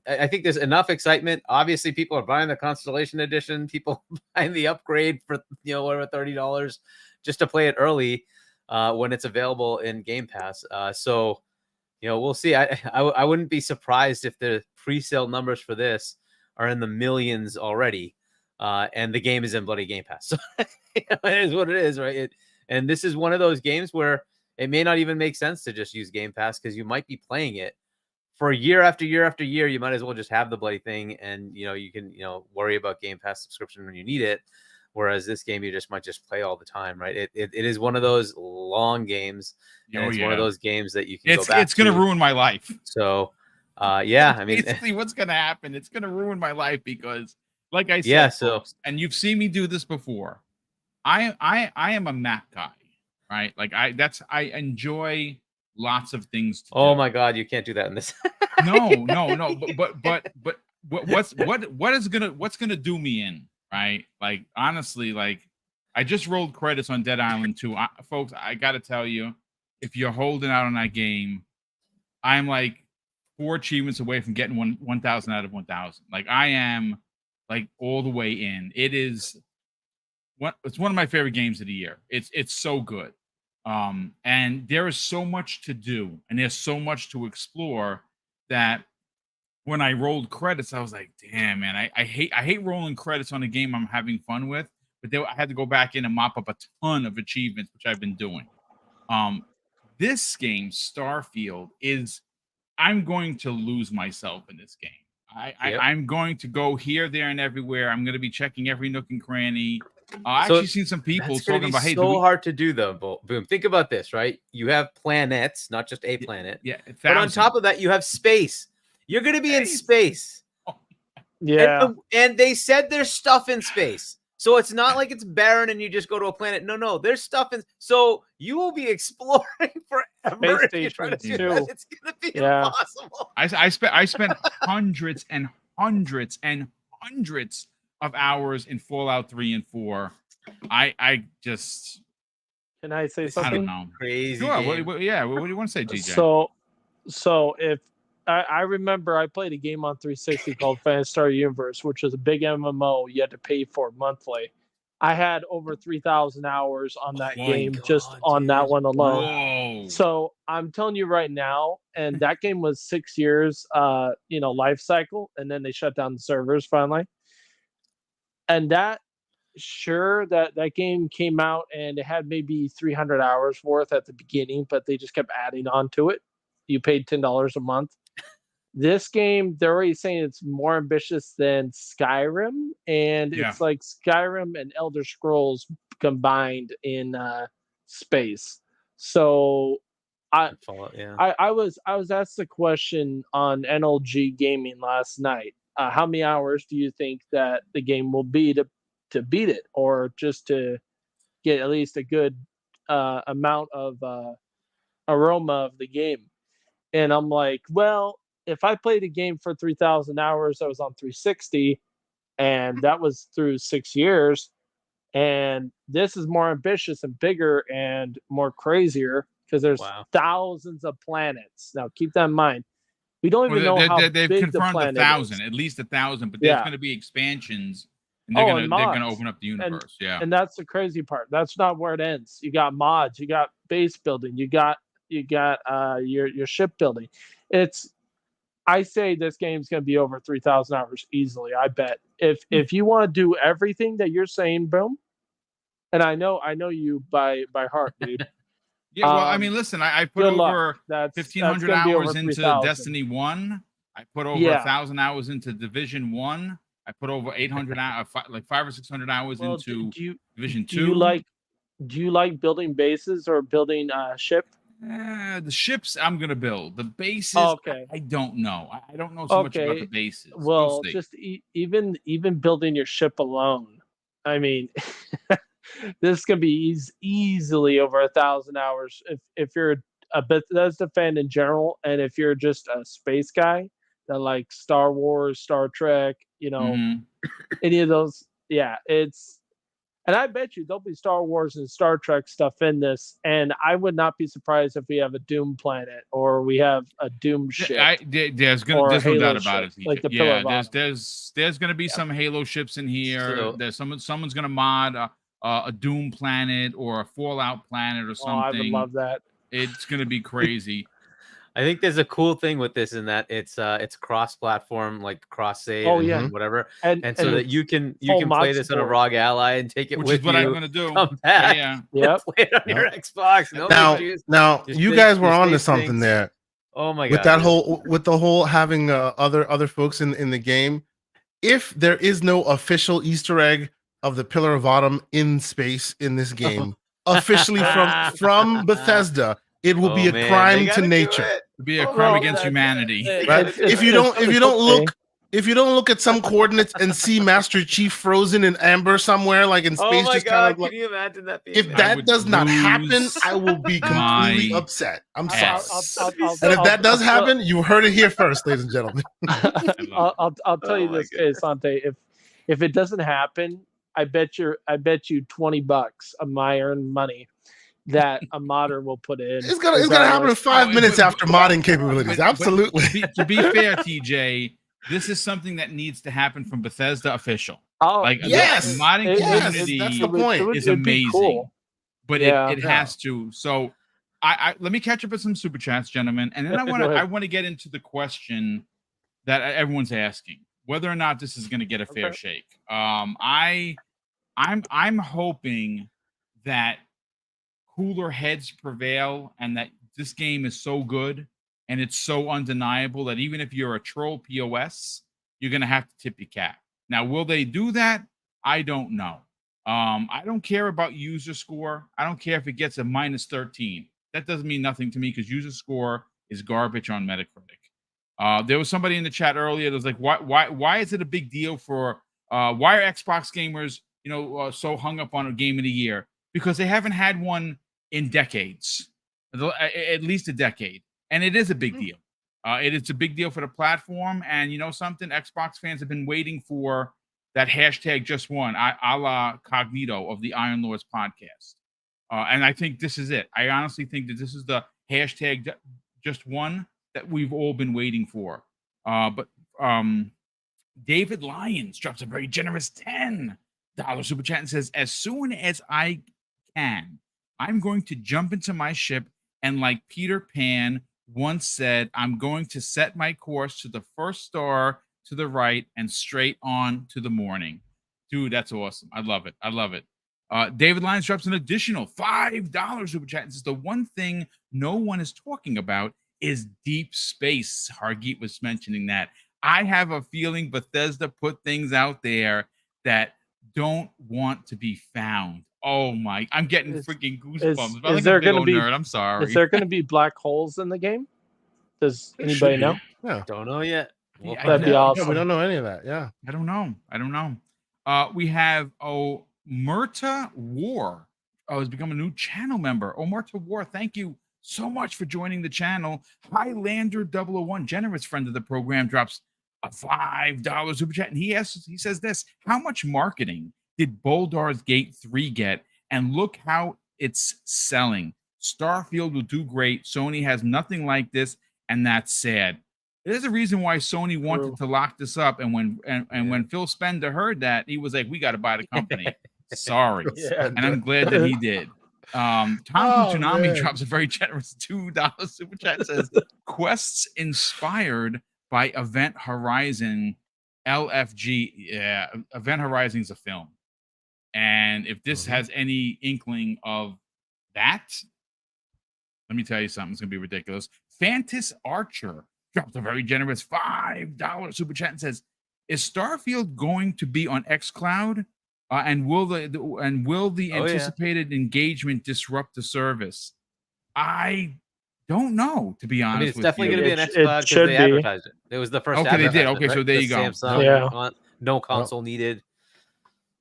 [SPEAKER 2] I think there's enough excitement. Obviously, people are buying the Constellation Edition. People buying the upgrade for over $30 just to play it early when it's available in Game Pass. So we'll see. I wouldn't be surprised if the pre-sale numbers for this are in the millions already, and the game is in bloody Game Pass. So it is what it is, right? And this is one of those games where it may not even make sense to just use Game Pass because you might be playing it for year after year after year. You might as well just have the bloody thing, and you can worry about Game Pass subscription when you need it. Whereas this game, you might just play all the time, right? It is one of those long games. And it's one of those games that you can go back
[SPEAKER 1] It's going to ruin my life.
[SPEAKER 2] So,
[SPEAKER 1] basically what's going to happen, it's going to ruin my life because, like I said, folks, and you've seen me do this before. I am a Mac guy, right? Like I enjoy lots of things to
[SPEAKER 2] do.
[SPEAKER 1] My
[SPEAKER 2] God, you can't do that in this.
[SPEAKER 1] No. But what's gonna do me in? Right, like honestly, like I just rolled credits on Dead Island 2. Folks, I gotta tell you, if you're holding out on that game, I'm like 4 achievements away from getting 1,000 out of 1,000. Like I am, like all the way in. It's one of my favorite games of the year. It's so good, and there is so much to do, and there's so much to explore that. When I rolled credits, I was like, damn, man, I hate rolling credits on a game I'm having fun with, but I had to go back in and mop up a ton of achievements, which I've been doing. This game, Starfield, I'm going to lose myself in this game. I'm going to go here, there, and everywhere. I'm going to be checking every nook and cranny. I've actually seen some people talking about, hey,
[SPEAKER 2] so hard to do though. Boom. Think about this, right? You have planets, not just a planet.
[SPEAKER 1] Yeah.
[SPEAKER 2] But on top of that, you have space. You're going to be in space.
[SPEAKER 3] Yeah.
[SPEAKER 2] And they said there's stuff in space. So it's not like it's barren and you just go to a planet. No. There's stuff in. So you will be exploring forever.
[SPEAKER 3] Space
[SPEAKER 2] If you try to do
[SPEAKER 3] Station
[SPEAKER 2] that. It's going to be impossible.
[SPEAKER 1] I spent hundreds and hundreds and hundreds of hours in Fallout 3 and 4. I just.
[SPEAKER 3] Can I say something?
[SPEAKER 1] I don't know.
[SPEAKER 2] Crazy.
[SPEAKER 1] Sure. What do you want to say, GJ?
[SPEAKER 3] So if I remember I played a game on 360 called Phantasy Star Universe, which was a big MMO you had to pay for monthly. I had over 3,000 hours on that game on that one alone.
[SPEAKER 1] Whoa.
[SPEAKER 3] So I'm telling you right now, and that game was 6 years, life cycle, and then they shut down the servers finally. And that game came out and it had maybe 300 hours worth at the beginning, but they just kept adding on to it. You paid $10 a month. This game, they're already saying it's more ambitious than Skyrim, and it's like Skyrim and Elder Scrolls combined in space. So I was asked the question on NLG Gaming last night. How many hours do you think that the game will be to beat it, or just to get at least a good amount of aroma of the game? And I'm like, well, if I played a game for 3,000 hours, I was on 360, and that was through 6 years. And this is more ambitious and bigger and more crazier because there's thousands of planets. Now, keep that in mind. We don't even know how
[SPEAKER 1] they've
[SPEAKER 3] big
[SPEAKER 1] confirmed
[SPEAKER 3] the planet
[SPEAKER 1] 1,000,
[SPEAKER 3] is.
[SPEAKER 1] at least 1,000. But there's going to be expansions, and they're going to open up the universe.
[SPEAKER 3] And that's the crazy part. That's not where it ends. You got mods, you got base building, you got your ship building. I say this game's going to be over 3,000 hours easily. I bet if you want to do everything that you're saying, Boom, and I know you by heart, dude.
[SPEAKER 1] Yeah, well, I mean, listen, I put over 1,500 hours into Destiny 1. I put over 1,000 hours into Division 1. I put over 800 hours, like 500 or 600 hours into Division 2.
[SPEAKER 3] Do you like building bases or building ship?
[SPEAKER 1] The ships I'm gonna build. The bases,
[SPEAKER 3] Okay.
[SPEAKER 1] I don't know. I don't know so much about the
[SPEAKER 3] Okay.
[SPEAKER 1] bases.
[SPEAKER 3] Well,
[SPEAKER 1] We'll see.
[SPEAKER 3] just even building your ship alone. I mean, this could be easily over 1,000 hours if you're a Bethesda fan in general, and if you're just a space guy that like Star Wars, Star Trek,
[SPEAKER 1] Mhm.
[SPEAKER 3] any of those. Yeah, and I bet you there'll be Star Wars and Star Trek stuff in this, and I would not be surprised if we have a Doom planet or we have a Doom ship
[SPEAKER 1] There's
[SPEAKER 3] or a
[SPEAKER 1] no
[SPEAKER 3] Halo
[SPEAKER 1] doubt about
[SPEAKER 3] ship,
[SPEAKER 1] it,
[SPEAKER 3] like
[SPEAKER 1] TJ.
[SPEAKER 3] the Pillar
[SPEAKER 1] Yeah,
[SPEAKER 3] of Autumn.
[SPEAKER 1] there's gonna be
[SPEAKER 3] Yeah.
[SPEAKER 1] some Halo ships in here.
[SPEAKER 2] So-
[SPEAKER 1] There's someone's gonna mod a Doom planet or a Fallout planet or
[SPEAKER 3] Oh, I would
[SPEAKER 1] something.
[SPEAKER 3] love that.
[SPEAKER 1] It's gonna be crazy.
[SPEAKER 2] I think there's a cool thing with this in that it's cross-platform, like cross-save
[SPEAKER 3] Oh,
[SPEAKER 2] and
[SPEAKER 3] yeah.
[SPEAKER 2] whatever,
[SPEAKER 3] And
[SPEAKER 2] so that
[SPEAKER 3] it's
[SPEAKER 2] you can
[SPEAKER 3] full mod
[SPEAKER 2] play this on a
[SPEAKER 3] support.
[SPEAKER 2] ROG Ally and take it
[SPEAKER 1] Which
[SPEAKER 2] with
[SPEAKER 1] is what I'm
[SPEAKER 2] you.
[SPEAKER 1] gonna do.
[SPEAKER 2] Come back.
[SPEAKER 1] Yeah.
[SPEAKER 3] Yep.
[SPEAKER 2] Play it on your Xbox. No issues.
[SPEAKER 4] Now,
[SPEAKER 2] Just
[SPEAKER 4] you
[SPEAKER 2] think-
[SPEAKER 4] guys were
[SPEAKER 2] just
[SPEAKER 4] on to
[SPEAKER 2] think
[SPEAKER 4] something
[SPEAKER 2] things.
[SPEAKER 4] there
[SPEAKER 2] Oh my
[SPEAKER 4] with
[SPEAKER 2] god!
[SPEAKER 4] the whole having other folks in the game. If there is no official Easter egg of the Pillar of Autumn in space in this game, officially from Bethesda, it will be a
[SPEAKER 2] man, they
[SPEAKER 4] crime to
[SPEAKER 2] gotta do
[SPEAKER 4] nature.
[SPEAKER 2] it.
[SPEAKER 1] It'd be a
[SPEAKER 2] Oh,
[SPEAKER 1] crime
[SPEAKER 2] well,
[SPEAKER 1] against
[SPEAKER 2] that's it.
[SPEAKER 1] humanity.
[SPEAKER 4] Right?
[SPEAKER 3] It's-
[SPEAKER 4] If you don't
[SPEAKER 3] okay.
[SPEAKER 4] look at some coordinates and see Master Chief frozen in amber somewhere, like in
[SPEAKER 2] Oh
[SPEAKER 4] space,
[SPEAKER 2] my
[SPEAKER 4] just
[SPEAKER 2] god!
[SPEAKER 4] kind of
[SPEAKER 2] Can
[SPEAKER 4] like.
[SPEAKER 2] you imagine that being
[SPEAKER 4] If
[SPEAKER 2] there?
[SPEAKER 4] that
[SPEAKER 1] would
[SPEAKER 4] does not happen,
[SPEAKER 1] lose
[SPEAKER 4] I will be completely
[SPEAKER 1] my
[SPEAKER 4] upset. I'm sorry.
[SPEAKER 1] ass.
[SPEAKER 3] I'll-
[SPEAKER 4] And if that does
[SPEAKER 3] I'll-
[SPEAKER 4] happen, you heard it here first, ladies and gentlemen.
[SPEAKER 3] I'll tell you
[SPEAKER 2] Oh my
[SPEAKER 3] this,
[SPEAKER 2] goodness.
[SPEAKER 3] Asante. If it doesn't happen, I bet you $20 of my earned money that a modder will put in.
[SPEAKER 4] It's gonna happen in 5 minutes
[SPEAKER 1] but-
[SPEAKER 4] after modding capabilities.
[SPEAKER 1] but
[SPEAKER 4] Absolutely.
[SPEAKER 1] to be fair, TJ, this is something that needs to happen from Bethesda official.
[SPEAKER 3] Oh,
[SPEAKER 1] Like
[SPEAKER 4] Yes.
[SPEAKER 1] the modding
[SPEAKER 4] Yes,
[SPEAKER 1] community
[SPEAKER 4] that's the point.
[SPEAKER 1] is
[SPEAKER 3] it'd be
[SPEAKER 1] amazing.
[SPEAKER 3] cool.
[SPEAKER 1] But
[SPEAKER 3] Yeah.
[SPEAKER 1] it has to. So I let me catch up with some super chats, gentlemen, and then
[SPEAKER 3] Go ahead.
[SPEAKER 1] I want to get into the question that everyone's asking, whether or not this is going to get a fair
[SPEAKER 3] Okay.
[SPEAKER 1] shake. I'm hoping that cooler heads prevail and that this game is so good and it's so undeniable that even if you're a troll POS, you're going to have to tip your cap. Now, will they do that? I don't know. I don't care about user score. I don't care if it gets a -13. That doesn't mean nothing to me because user score is garbage on Metacritic. There was somebody in the chat earlier that was like, why is it a big deal for why are Xbox gamers, so hung up on a game of the year? Because they haven't had one in decades, at least a decade, and it is a big deal. It is a big deal for the platform, and you know something, Xbox fans have been waiting for that hashtag just one, a la Cognito of the Iron Lords podcast. And I think this is it. I honestly think that this is the hashtag just one that we've all been waiting for. But David Lyons drops a very generous $10 super chat and says, as soon as I can, I'm going to jump into my ship and like Peter Pan once said, I'm going to set my course to the first star to the right and straight on to the morning. Dude, that's awesome. I love it. I love it. David Lyons drops an additional $5 super chat and says, the one thing no one is talking about is deep space. Hargeet was mentioning that. I have a feeling Bethesda put things out there that don't want to be found. Oh my, I'm getting freaking goosebumps.
[SPEAKER 3] Is there going to be
[SPEAKER 1] nerd. I'm sorry.
[SPEAKER 3] Is there going to be black holes in the game? Does anybody know?
[SPEAKER 4] Yeah.
[SPEAKER 2] Don't know yet. We'll
[SPEAKER 1] Yeah,
[SPEAKER 2] find
[SPEAKER 3] That'd be
[SPEAKER 2] out.
[SPEAKER 3] awesome.
[SPEAKER 4] We don't know any of that. Yeah.
[SPEAKER 1] I don't know. We have Omerta War. Has become a new channel member. Omerta War, thank you so much for joining the channel. Highlander 001, generous friend of the program, drops a $5 super chat, and he says this: how much marketing did Baldur's Gate 3 get? And look how it's selling. Starfield will do great. Sony has nothing like this, and that's sad. There's a reason why Sony wanted to lock this up, and when Phil Spencer heard that, he was like, "We got to buy the company." Sorry, and I'm glad that he did. Tom from Tsunami drops a very generous $2 super chat and says, "Quests inspired by Event Horizon LFG." Yeah, Event Horizon's a film, and if this has any inkling of that, let me tell you something. It's gonna be ridiculous. Fantas Archer dropped a very generous $5 super chat and says, "Is Starfield going to be on xCloud? And will the anticipated engagement disrupt the service?" I Don't know, to be
[SPEAKER 2] I
[SPEAKER 1] honest
[SPEAKER 2] mean, it's
[SPEAKER 1] with
[SPEAKER 2] definitely
[SPEAKER 1] you.
[SPEAKER 2] going to be an
[SPEAKER 3] It
[SPEAKER 2] xCloud because
[SPEAKER 3] should
[SPEAKER 2] they
[SPEAKER 3] be.
[SPEAKER 2] advertised it. It was the first.
[SPEAKER 1] Okay, they did.
[SPEAKER 2] advertisement,
[SPEAKER 1] Okay, so
[SPEAKER 2] right?
[SPEAKER 1] there
[SPEAKER 2] The
[SPEAKER 1] you go.
[SPEAKER 2] Samsung,
[SPEAKER 3] Yeah.
[SPEAKER 2] no console needed.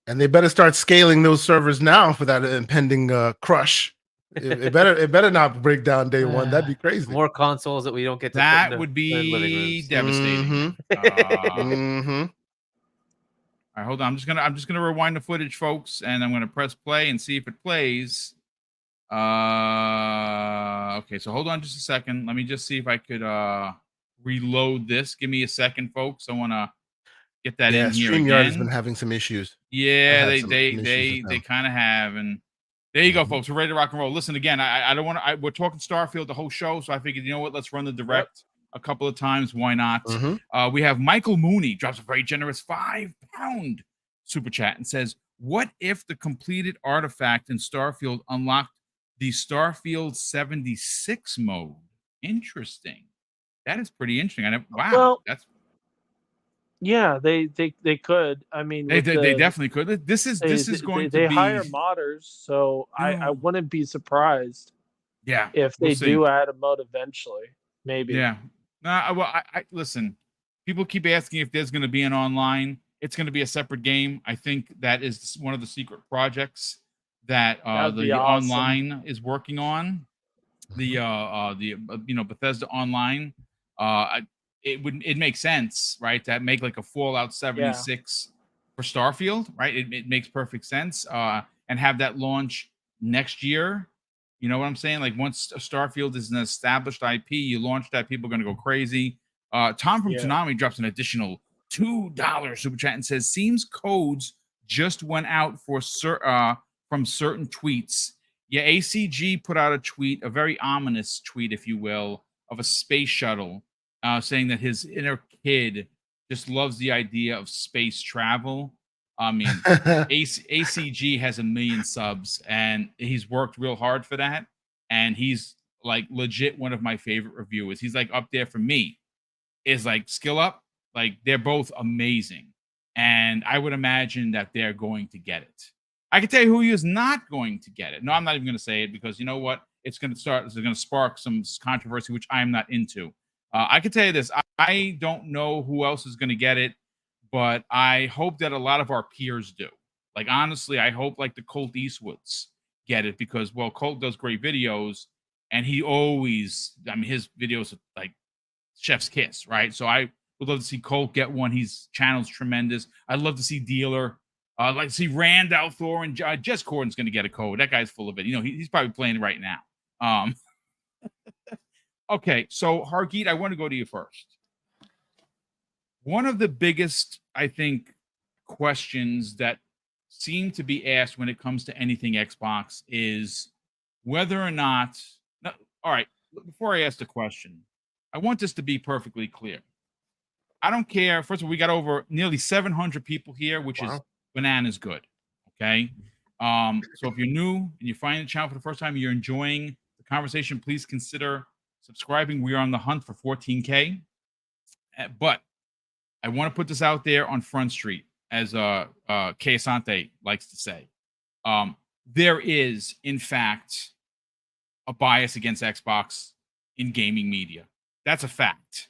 [SPEAKER 4] And they better start scaling those servers now for that impending crush. It better not break down day one. That'd be crazy.
[SPEAKER 2] More consoles that we don't get to
[SPEAKER 1] That
[SPEAKER 2] put in
[SPEAKER 1] would
[SPEAKER 2] the living
[SPEAKER 1] be
[SPEAKER 2] rooms.
[SPEAKER 1] devastating.
[SPEAKER 4] Mm-hmm.
[SPEAKER 1] All right, hold on. I'm just gonna rewind the footage, folks, and I'm gonna press play and see if it plays. Okay, so hold on just a second. Let me just see if I could reload this. Give me a second, folks. I want to get that
[SPEAKER 4] Yeah,
[SPEAKER 1] in here
[SPEAKER 4] StreamYard has been
[SPEAKER 1] again.
[SPEAKER 4] having some issues.
[SPEAKER 1] Yeah,
[SPEAKER 4] I've
[SPEAKER 1] they
[SPEAKER 4] had some
[SPEAKER 1] they
[SPEAKER 4] issues
[SPEAKER 1] they
[SPEAKER 4] with
[SPEAKER 1] they
[SPEAKER 4] them.
[SPEAKER 1] kind of have, and there you go,
[SPEAKER 4] Mhm.
[SPEAKER 1] folks. We're ready to rock and roll. Listen again. I don't want to. We're talking Starfield the whole show, so I figured, you know what? Let's run the direct a couple of times. Why not?
[SPEAKER 4] Mhm.
[SPEAKER 1] We have Michael Mooney drops a very generous £5 super chat and says, "What if the completed artifact in Starfield unlocked the Starfield 76 mode?" Interesting. That is pretty interesting. Wow,
[SPEAKER 3] Well,
[SPEAKER 1] that's
[SPEAKER 3] yeah, they could. I mean,
[SPEAKER 1] they
[SPEAKER 3] with the
[SPEAKER 1] definitely could. This is going to
[SPEAKER 3] they hire
[SPEAKER 1] be
[SPEAKER 3] modders, so I
[SPEAKER 1] no.
[SPEAKER 3] wouldn't be surprised
[SPEAKER 1] Yeah,
[SPEAKER 3] if
[SPEAKER 1] we'll
[SPEAKER 3] they
[SPEAKER 1] see.
[SPEAKER 3] do add a mode eventually. Maybe.
[SPEAKER 1] Yeah. Well, I listen. People keep asking if there's going to be an online. It's going to be a separate game. I think that is one of the secret projects that
[SPEAKER 3] That'd be
[SPEAKER 1] the
[SPEAKER 3] awesome.
[SPEAKER 1] online is working on. The Bethesda Online. It makes sense, right? To make like a Fallout 76 for Starfield, right? It makes perfect sense. And have that launch next year. You know what I'm saying? Like once Starfield is an established IP, you launch that, people are going to go crazy. Tom from
[SPEAKER 3] Yeah.
[SPEAKER 1] Tsunami drops an additional $2 super chat and says, "Seems codes just went out for from certain tweets." Yeah, ACG put out a tweet, a very ominous tweet, if you will, of a space shuttle, saying that his inner kid just loves the idea of space travel. I mean, ACG has 1 million subs, and he's worked real hard for that. And he's like legit one of my favorite reviewers. He's like up there for me. Is like Skill Up. Like they're both amazing, and I would imagine that they're going to get it. I can tell you who is not going to get it. No, I'm not even going to say it because you know what? It's going to spark some controversy, which I'm not into. I can tell you this: I don't know who else is going to get it, but I hope that a lot of our peers do. Like honestly, I hope like the Colt Eastwoods get it because Colt does great videos, and he always, I mean, his videos are like chef's kiss, right? So I would love to see Colt get one. His channel's tremendous. I'd love to see Dealer. I'd like to see Rand Althor and Jess Corden's going to get a code. That guy's full of it. You know, he's probably playing it right now. Okay, so Hargeet, I want to go to you first. One of the biggest, I think, questions that seem to be asked when it comes to anything Xbox is whether or not. All right, before I ask the question, I want this to be perfectly clear. I don't care. First of all, we got over nearly 700 people here, which is bananas good. Okay. So if you're new and you find the channel for the first time, you're enjoying the conversation, please consider subscribing. We are on the hunt for 14K. But I want to put this out there on Front Street, as Kay Asante likes to say. There is, in fact, a bias against Xbox in gaming media. That's a fact.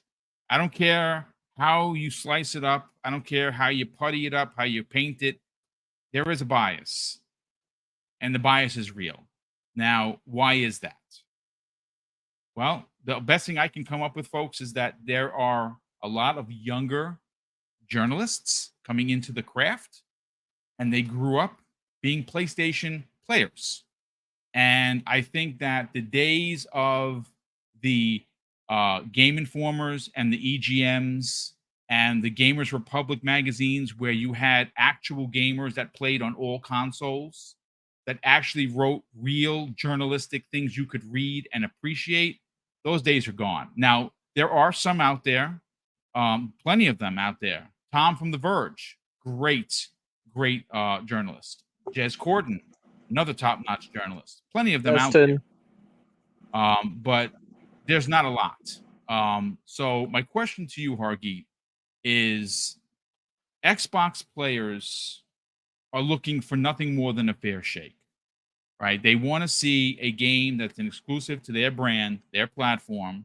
[SPEAKER 1] I don't care how you slice it up. I don't care how you putty it up, how you paint it. There is a bias, and the bias is real. Now, why is that? Well, the best thing I can come up with, folks, is that there are a lot of younger journalists coming into the craft, and they grew up being PlayStation players. And I think that the days of the Game Informers and the EGMs and the Gamers Republic magazines, where you had actual gamers that played on all consoles, that actually wrote real journalistic things you could read and appreciate, those days are gone. Now, there are some out there, plenty of them out there. Tom from The Verge, great journalist. Jez Corden, another top-notch journalist. Plenty of them out there. But there's not a lot. So my question to you, Hargeet, is Xbox players are looking for nothing more than a fair shake. right? They want to see a game that's an exclusive to their brand, their platform,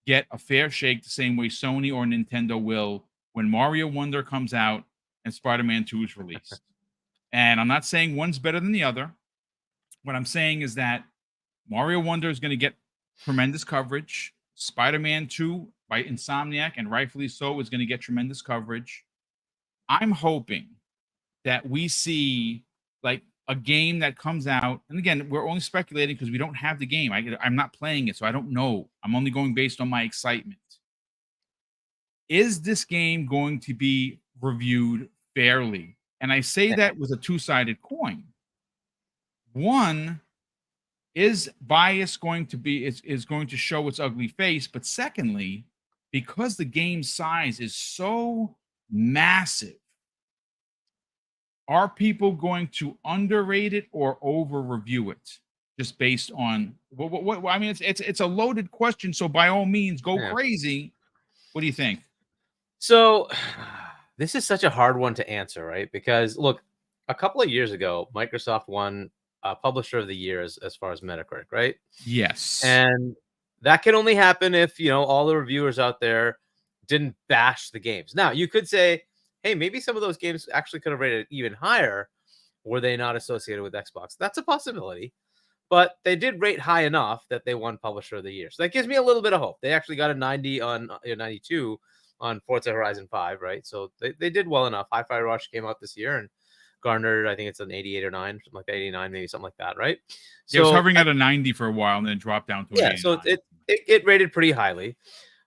[SPEAKER 1] get a fair shake the same way Sony or Nintendo will when Mario Wonder comes out and Spider-Man 2 is released. And I'm not saying one's better than the other. What I'm saying is that Mario Wonder is going to get tremendous coverage. Spider-Man 2 by Insomniac, and rightfully so, is going to get tremendous coverage. I'm hoping that we see like a game that comes out, and again, we're only speculating because we don't have the game. I'm not playing it, so I don't know. I'm only going based on my excitement. Is this game going to be reviewed fairly? And I say that with a two-sided coin. One, is bias going to be is going to show its ugly face? But secondly, because the game size is so massive, are people going to underrate it or over review it just based on what I mean? It's a loaded question, so by all means, go crazy. What do you think?
[SPEAKER 2] So this is such a hard one to answer, right? Because look, a couple of years ago, Microsoft won Publisher of the Year as far as Metacritic, right?
[SPEAKER 1] Yes.
[SPEAKER 2] And that can only happen if, you know, all the reviewers out there didn't bash the games. Now, you could say, hey, maybe some of those games actually could have rated even higher were they not associated with Xbox. That's a possibility. But they did rate high enough that they won Publisher of the Year. So that gives me a little bit of hope. They actually got a 90 on 92 on Forza Horizon 5, right? So they did well enough. Hi-Fi Rush came out this year and garnered, I think it's an 88 or 9, something like that, 89, maybe something like that, right?
[SPEAKER 1] So it was hovering at a 90 for a while and then dropped down to an 89.
[SPEAKER 2] So it rated pretty highly.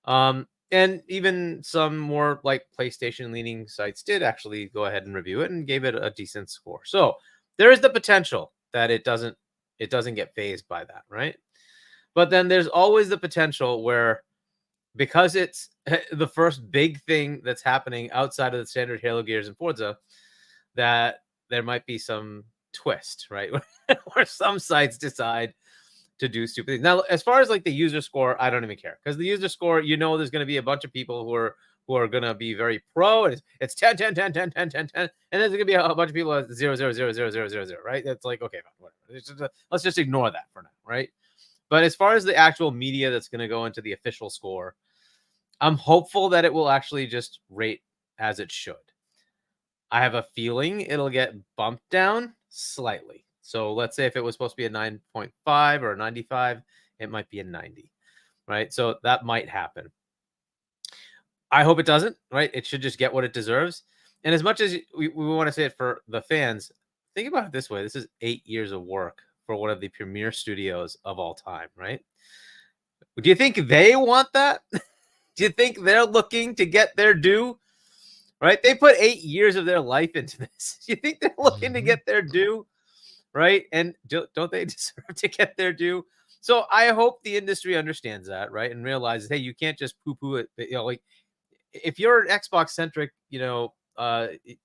[SPEAKER 2] And even some more like PlayStation leaning sites did actually go ahead and review it and gave it a decent score. So there is the potential that it doesn't get phased by that, right? But then there's always the potential where, because it's the first big thing that's happening outside of the standard Halo Gears and Forza, that there might be some twist, right? Where some sites decide to do stupid things. Now, as far as like the user score, I don't even care, because the user score, you know, there's going to be a bunch of people who are going to be very pro, and it's 10, 10, 10, 10, 10, 10, 10, and there's going to be a bunch of people at 0, 0, 0, 0, 0, 0, 0, right? That's like, okay, whatever. Let's just ignore that for now, right? But as far as the actual media that's going to go into the official score, I'm hopeful that it will actually just rate as it should. I have a feeling it'll get bumped down slightly. So let's say if it was supposed to be a 9.5 or a 95, it might be a 90, right? So that might happen. I hope it doesn't, right? It should just get what it deserves. And as much as we want to say it for the fans, think about it this way. This is 8 years of work for one of the premier studios of all time, right? Do you think they want that? Do you think they're looking to get their due? Right? They put 8 years of their life into this. You think they're looking to get their due? Right? And don't they deserve to get their due? So I hope the industry understands that, right? And realizes, hey, you can't just poo-poo it. You know, like if you're an Xbox-centric, you know,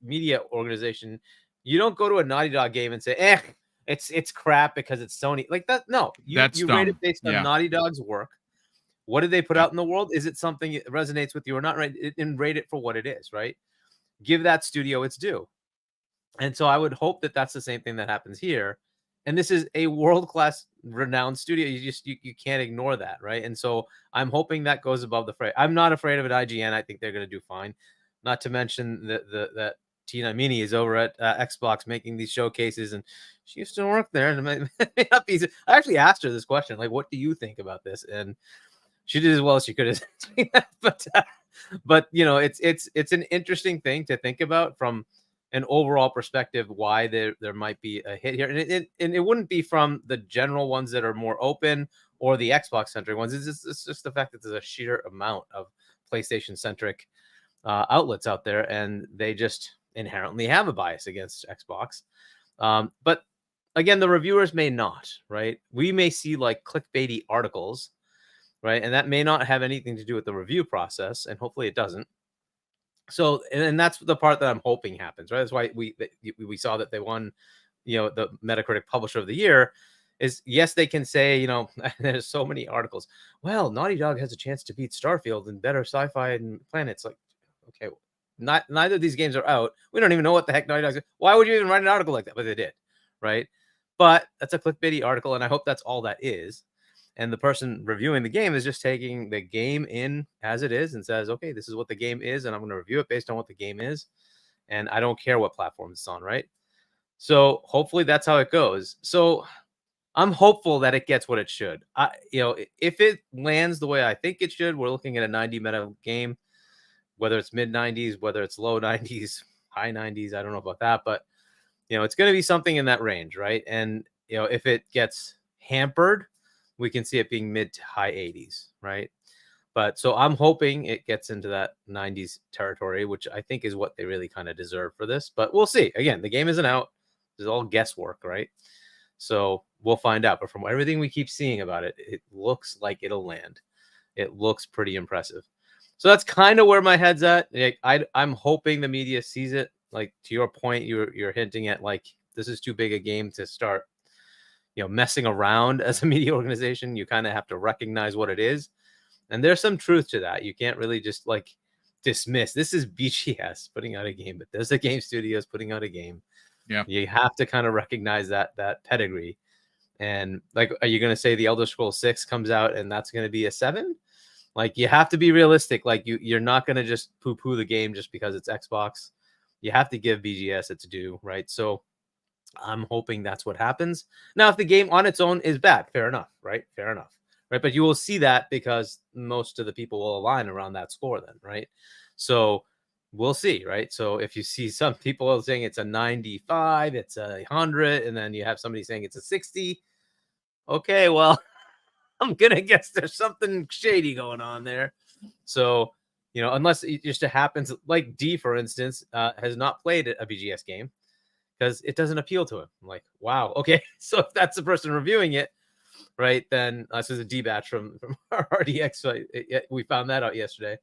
[SPEAKER 2] media organization, you don't go to a Naughty Dog game and say, it's crap because it's Sony. Like that, no. You rate it based on Naughty Dog's work. What did they put out in the world? Is it something that resonates with you or not? Right? And rate it for what it is, right? Give that studio its due. And so I would hope that that's the same thing that happens here. And this is a world-class renowned studio. You can't ignore that, right? And so I'm hoping that goes above the fray. I'm not afraid of an IGN. I think they're going to do fine. Not to mention that Tina Mini is over at Xbox making these showcases, and she used to work there. And it may not be. I actually asked her this question, like, what do you think about this? And she did as well as she could have. But you know, it's an interesting thing to think about from an overall perspective, why there might be a hit here. And it wouldn't be from the general ones that are more open or the Xbox centric ones. It's just the fact that there's a sheer amount of PlayStation centric outlets out there, and they just inherently have a bias against Xbox. But again, the reviewers may not, right? We may see like clickbaity articles, right? And that may not have anything to do with the review process, and hopefully it doesn't. So, and that's the part that I'm hoping happens, right? That's why we saw that they won, you know, the Metacritic Publisher of the Year. Is yes, they can say, you know, there's so many articles. Well, Naughty Dog has a chance to beat Starfield and better sci-fi and planets. Like, okay, neither of these games are out. We don't even know what the heck Naughty Dog's. Why would you even write an article like that? But they did, right? But that's a clickbaity article, and I hope that's all that is. And the person reviewing the game is just taking the game in as it is and says, okay, this is what the game is, and I'm going to review it based on what the game is. And I don't care what platform it's on, right? So hopefully that's how it goes. So I'm hopeful that it gets what it should. If it lands the way I think it should, we're looking at a 90 meta game, whether it's mid 90s, whether it's low 90s, high 90s. I don't know about that, but it's going to be something in that range, right? And if it gets hampered, we can see it being mid to high 80s, right? But so I'm hoping it gets into that 90s territory, which I think is what they really kind of deserve for this. But we'll see. Again, the game isn't out. It's all guesswork, right? So we'll find out. But from everything we keep seeing about it, it looks like it'll land. It looks pretty impressive. So that's kind of where my head's at. I'm hoping the media sees it. Like, to your point, you're hinting at, like, this is too big a game to start messing around as a media organization. You kind of have to recognize what it is. And there's some truth to that. You can't really just like dismiss. This is BGS putting out a game, but there's the game studios putting out a game.
[SPEAKER 1] Yeah.
[SPEAKER 2] You have to kind of recognize that pedigree. And like, are you going to say the Elder Scrolls 6 comes out and that's going to be a 7? Like, you have to be realistic. Like, you're not going to just poo-poo the game just because it's Xbox. You have to give BGS its due, right? So I'm hoping that's what happens. Now, if the game on its own is bad, fair enough, right? Fair enough, right? But you will see that because most of the people will align around that score then, right? So we'll see, right? So if you see some people saying it's a 95, it's a 100, and then you have somebody saying it's a 60, okay, well, I'm going to guess there's something shady going on there. So, unless it just happens, like D, for instance, has not played a BGS game, because it doesn't appeal to him. I'm like, wow, okay. So if that's the person reviewing it, right, then this is a D batch from RDX. We found that out yesterday.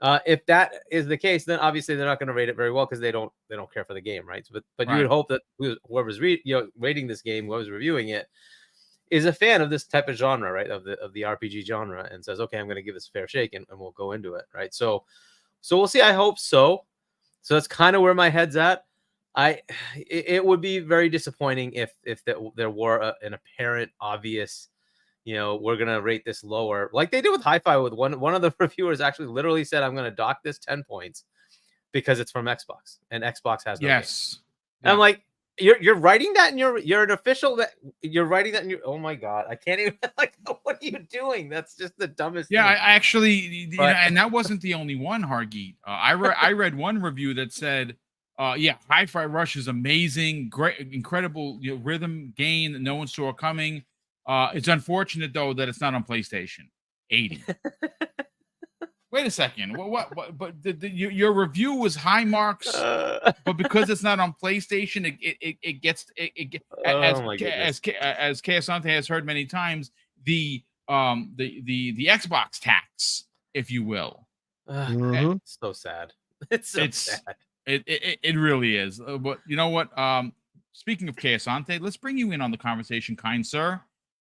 [SPEAKER 2] If that is the case, then obviously they're not going to rate it very well because they don't care for the game, right? But right. You would hope that whoever's rating this game, whoever's reviewing it, is a fan of this type of genre, right? Of the RPG genre, and says, okay, I'm going to give this a fair shake, and we'll go into it, right? So we'll see. I hope so. So that's kind of where my head's at. It would be very disappointing if there were an apparent obvious, we're gonna rate this lower, like they did with Hi-Fi. With one of the reviewers actually literally said, I'm gonna dock this 10 points because it's from Xbox and Xbox has no
[SPEAKER 1] yes.
[SPEAKER 2] Yeah. I'm like, you're writing that and you're an official that you're writing that and you oh my god, I can't even like what are you doing? That's just the dumbest
[SPEAKER 1] thing. I
[SPEAKER 2] actually
[SPEAKER 1] and that wasn't the only one, Hargeet. I read one review that said Hi-Fi Rush is amazing, great, incredible rhythm gain that no one saw coming. It's unfortunate though that it's not on PlayStation 80. Wait a second. What? But your review was high marks, but because it's not on PlayStation, it gets as Kayasante has heard many times, the Xbox tax, if you will.
[SPEAKER 2] It's so sad. It's sad.
[SPEAKER 1] It really is. But you know what? Speaking of Kayasante, let's bring you in on the conversation, kind sir.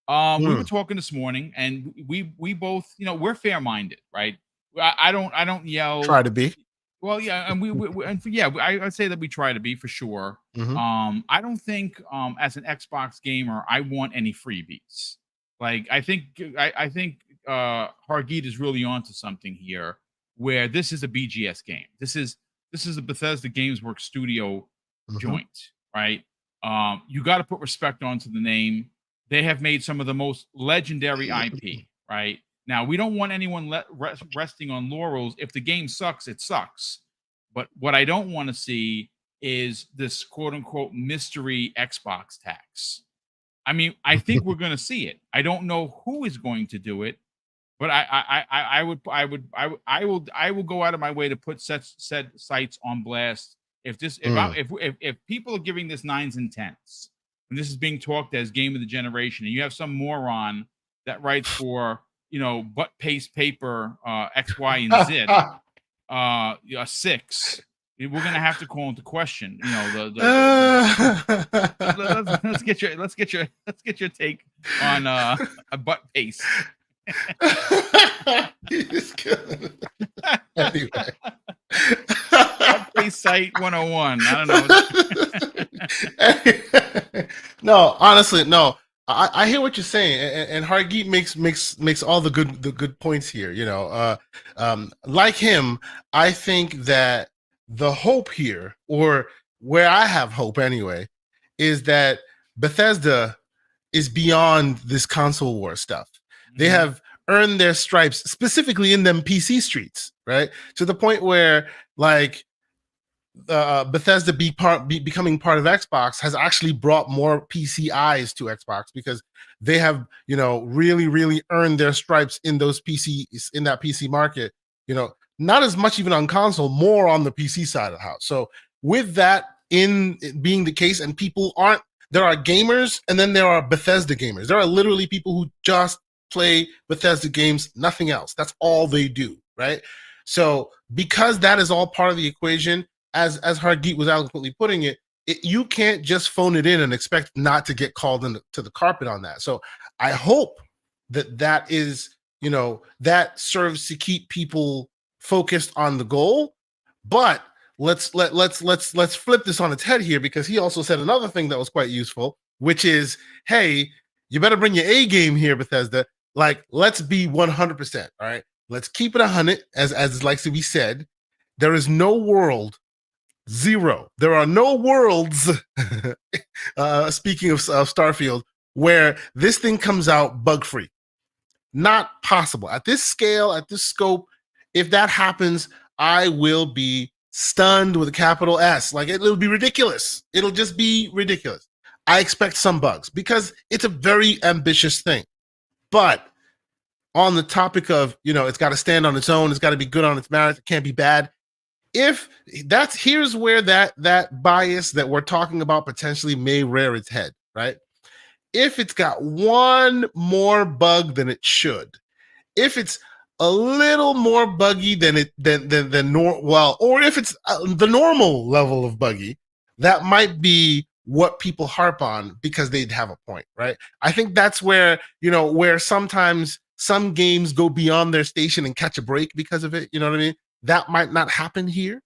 [SPEAKER 1] We were talking this morning, and we both, we're fair-minded, right? I don't yell.
[SPEAKER 4] Try to be.
[SPEAKER 1] Well, yeah, and I'd say that we try to be for sure.
[SPEAKER 4] Mm-hmm.
[SPEAKER 1] I don't think as an Xbox gamer I want any freebies. Like I think Hargeet is really onto something here, where this is a BGS game. This is a Bethesda GamesWorks studio joint, right? You got to put respect onto the name. They have made some of the most legendary IP, right? Now, we don't want anyone resting on laurels. If the game sucks, it sucks. But what I don't want to see is this quote-unquote mystery Xbox tax. I mean, I think we're going to see it. I don't know who is going to do it, but I will go out of my way to put said sites on blast. If people are giving this 9s and 10s, and this is being talked as game of the generation, and you have some moron that writes for butt paste paper X, Y, and Z a 6, we're gonna have to call into question. Let's get your take on a butt paste.
[SPEAKER 4] Anyway.
[SPEAKER 1] Butt paste site 101. I don't know.
[SPEAKER 4] No, honestly, no. I hear what you're saying, and Hargeet makes all the good points here. Like him, I think that the hope here, or where I have hope anyway, is that Bethesda is beyond this console war stuff. They have earned their stripes, specifically in them PC streets, right? To the point where, like, Bethesda becoming part of Xbox has actually brought more PC eyes to Xbox, because they have, really earned their stripes in those in that PC market. Not as much even on console, more on the PC side of the house. So with that in being the case, and there are gamers, and then there are Bethesda gamers. There are literally people who just play Bethesda games, nothing else. That's all they do, right? So because that is all part of the equation, as Hargeet was eloquently putting it, you can't just phone it in and expect not to get called to the carpet on that. So I hope that is, that serves to keep people focused on the goal. But let's flip this on its head here, because he also said another thing that was quite useful, which is, hey, you better bring your A game here, Bethesda. Like, let's be 100%. All right, let's keep it 100, as likes to be said. There is no world. Zero. There are no worlds, speaking of Starfield, where this thing comes out bug-free. Not possible. At this scale, at this scope, if that happens, I will be stunned with a capital S. Like, it'll be ridiculous. It'll just be ridiculous. I expect some bugs, because it's a very ambitious thing. But on the topic of, it's got to stand on its own, it's got to be good on its merits, it can't be bad. Here's where that bias that we're talking about potentially may rear its head, right? If it's got one more bug than it should, if it's a little more buggy than or if it's the normal level of buggy, that might be what people harp on, because they'd have a point, right? I think that's where, where sometimes some games go beyond their station and catch a break because of it. You know what I mean? That might not happen here,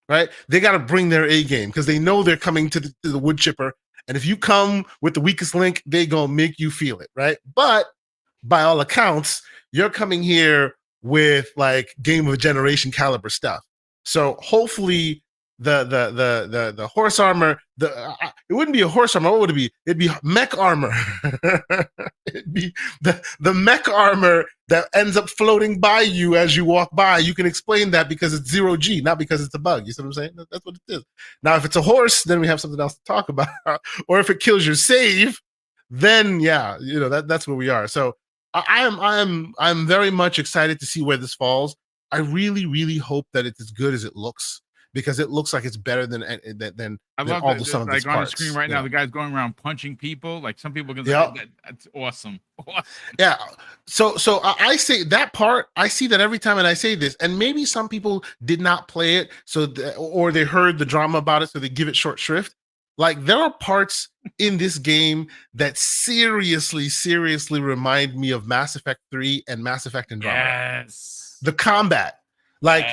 [SPEAKER 4] right? They got to bring their A game, because they know they're coming to the wood chipper. And if you come with the weakest link, they gonna make you feel it, right? But by all accounts, you're coming here with like game of a generation caliber stuff. So hopefully the horse armor, it wouldn't be a horse armor. What would it be? It'd be mech armor. It'd be the mech armor that ends up floating by you as you walk by. You can explain that because it's 0G, not because it's a bug. You see what I'm saying? That's what it is. Now, if it's a horse, then we have something else to talk about. Or if it kills your save, then yeah, that's where we are. So I'm very much excited to see where this falls. I really, really hope that it's as good as it looks, because it looks like it's better than
[SPEAKER 1] I love
[SPEAKER 4] all the sum of its
[SPEAKER 1] on
[SPEAKER 4] parts.
[SPEAKER 1] The screen right now, the guy's going around punching people. Like, some people can say that's awesome.
[SPEAKER 4] Yeah. So I say that part, I see that every time, and I say this, and maybe some people did not play it, or they heard the drama about it, so they give it short shrift. Like, there are parts in this game that seriously remind me of Mass Effect 3 and Mass Effect Andromeda.
[SPEAKER 1] Yes.
[SPEAKER 4] The combat. Like,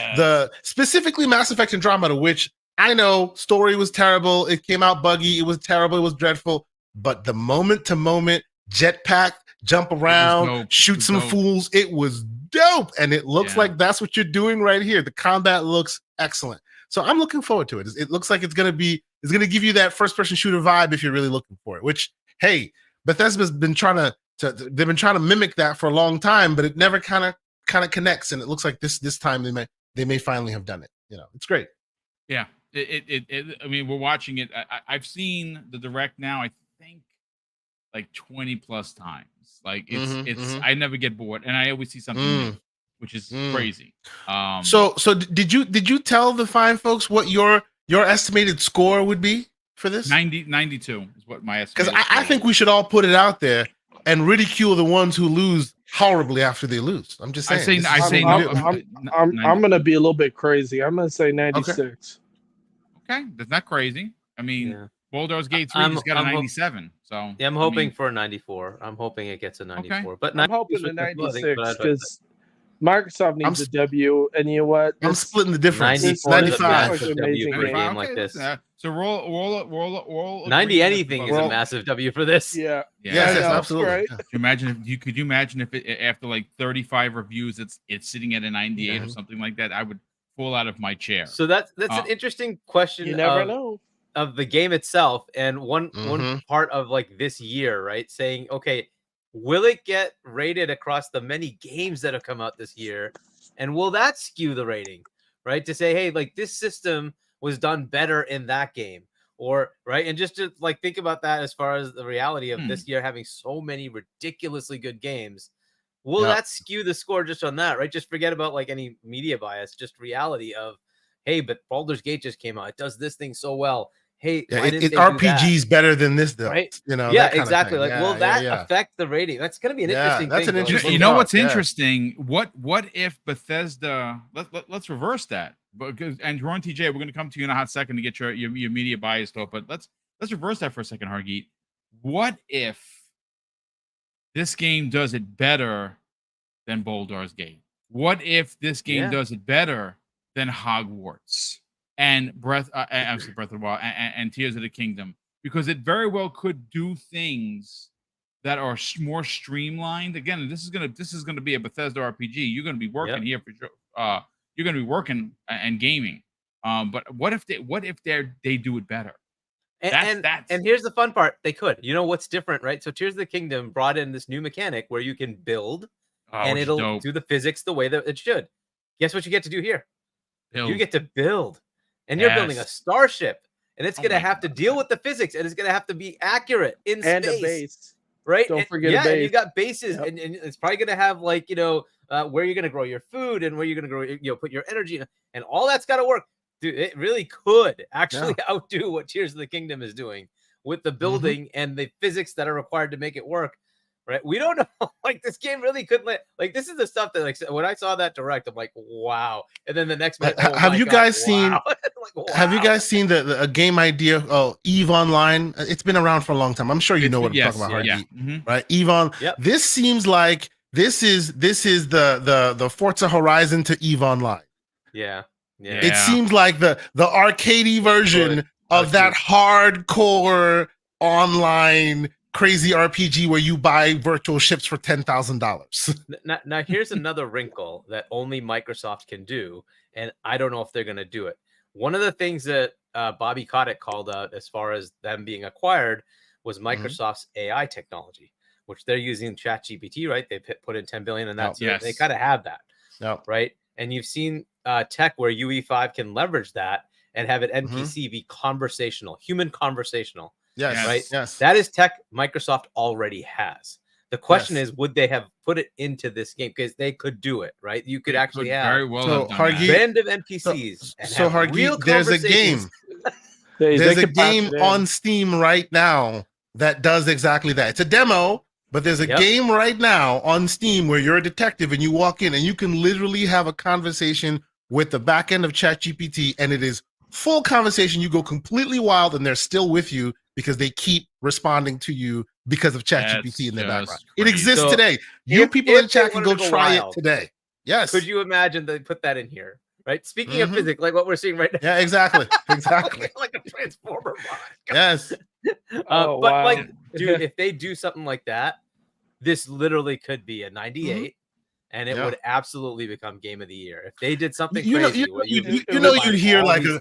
[SPEAKER 4] specifically Mass Effect Andromeda, which I know story was terrible. It came out buggy. It was terrible. It was dreadful. But the moment to moment jetpack, jump around, shoot some fools. It was dope. And it looks like that's what you're doing right here. The combat looks excellent. So I'm looking forward to it. It looks like it's going to give you that first person shooter vibe if you're really looking for it, which, hey, Bethesda's been trying to mimic that for a long time, but it never kind of connects, and it looks like this time they may finally have done it. It's great.
[SPEAKER 1] Yeah, I mean, we're watching it. I've seen the direct now, I think, like 20 plus times. Like, it's I never get bored, and I always see something new, which is crazy.
[SPEAKER 4] So did you tell the fine folks what your estimated score would be for this?
[SPEAKER 1] 92 is what my estimate.
[SPEAKER 4] Because I think we should all put it out there and ridicule the ones who lose horribly after they lose. I'm just saying.
[SPEAKER 3] I'm going to be a little bit crazy. I'm going to say 96.
[SPEAKER 1] Okay, that's not crazy. I mean, Baldur's Gate 3 has got a 97. So
[SPEAKER 2] yeah, I'm hoping for a 94. I'm hoping it gets a 94.
[SPEAKER 1] Okay.
[SPEAKER 2] But
[SPEAKER 3] I'm hoping a 96, because Microsoft needs a W, and you know what?
[SPEAKER 4] I'm splitting the difference.
[SPEAKER 2] 94 is a
[SPEAKER 4] 95.
[SPEAKER 2] massive W for a game like this.
[SPEAKER 1] So roll.
[SPEAKER 2] 90 anything is a massive W for this.
[SPEAKER 3] Yeah.
[SPEAKER 4] Yes,
[SPEAKER 3] I know,
[SPEAKER 4] absolutely.
[SPEAKER 3] right?
[SPEAKER 1] Could you imagine if it, after like 35 reviews, it's sitting at a 98 or something like that? I would fall out of my chair.
[SPEAKER 2] So that's an interesting question.
[SPEAKER 3] You never know.
[SPEAKER 2] Of the game itself, and one part of like this year, right? Saying, okay, will it get rated across the many games that have come out this year, and will that skew the rating, right? To say, hey, like this system was done better in that game, or right, and just to like think about that as far as the reality of this year having so many ridiculously good games. Will that skew the score just on that, right? Just forget about like any media bias, just reality of, hey, but Baldur's Gate just came out. It does this thing so well. Hey,
[SPEAKER 4] RPG's better than this, though.
[SPEAKER 2] Right?
[SPEAKER 4] You know,
[SPEAKER 2] yeah, exactly. Like, will that affect the rating? That's going to be an interesting thing.
[SPEAKER 4] That's an interesting.
[SPEAKER 1] You know what's interesting? What if Bethesda? Let's reverse that. Because and Ron TJ, we're going to come to you in a hot second to get your media bias talk. But let's reverse that for a second, Hargeet. What if this game does it better than Baldur's Gate? What if this game does it better than Hogwarts and Breath of the Wild and Tears of the Kingdom? Because it very well could do things that are more streamlined. Again, this is gonna be a Bethesda RPG. You're gonna be working here for sure. You're gonna be working and gaming. But what if they do it better?
[SPEAKER 2] And here's the fun part. They could. You know what's different, right? So Tears of the Kingdom brought in this new mechanic where you can build and it'll do the physics the way that it should. Guess what you get to do here? Build. You get to build. And you're building a starship. And it's going to have to deal with the physics. And it's going to have to be accurate in space.
[SPEAKER 3] And a base.
[SPEAKER 2] Right?
[SPEAKER 3] Don't forget a base.
[SPEAKER 2] And you got bases. And it's probably going to have like, where you're going to grow your food and where you're going to grow, put your energy in. And all that's got to work. Dude, it really could actually outdo what Tears of the Kingdom is doing with the building and the physics that are required to make it work. Right? We don't know. Like this game really could like this is the stuff that like when I saw that direct, I'm like, wow. And then the next minute,
[SPEAKER 4] have you guys seen? Have you guys seen the game idea? Oh, EVE Online. It's been around for a long time. I'm sure you know what I'm talking about. Right? EVE on. Yep. This seems like this is the Forza Horizon to EVE Online.
[SPEAKER 2] Yeah.
[SPEAKER 4] It seems like the arcadey version of that hardcore online crazy RPG where you buy virtual ships for $10,000.
[SPEAKER 2] Now here's another wrinkle that only Microsoft can do, and I don't know if they're going to do it. One of the things that Bobby Kotick called out as far as them being acquired was Microsoft's AI technology, which they're using ChatGPT, right? They put in $10 billion, and that's they kind of have that, right? And you've seen tech where UE5 can leverage that and have an NPC be conversational, human conversational.
[SPEAKER 4] Yes.
[SPEAKER 2] Right.
[SPEAKER 4] Yes.
[SPEAKER 2] That is tech Microsoft already has. The question is, would they have put it into this game? Because they could do it, right? You could actually have
[SPEAKER 1] very well
[SPEAKER 2] random NPCs.
[SPEAKER 4] So Hargeet, there's a game. There's a game on Steam right now that does exactly that. It's a demo, but there's a game right now on Steam where you're a detective and you walk in and you can literally have a conversation with the back end of ChatGPT, and it is full conversation. You go completely wild, and they're still with you because they keep responding to you because of ChatGPT in their background. It exists today. You people in chat can go try it today. Yes.
[SPEAKER 2] Could you imagine they put that in here? Right. Speaking of physics, like what we're seeing right now.
[SPEAKER 4] Yeah, exactly. Exactly.
[SPEAKER 2] Like a transformer.
[SPEAKER 4] Yes.
[SPEAKER 2] But like, dude, if they do something like that, this literally could be a 98. And it would absolutely become game of the year if they did something crazy.
[SPEAKER 4] You'd hear like a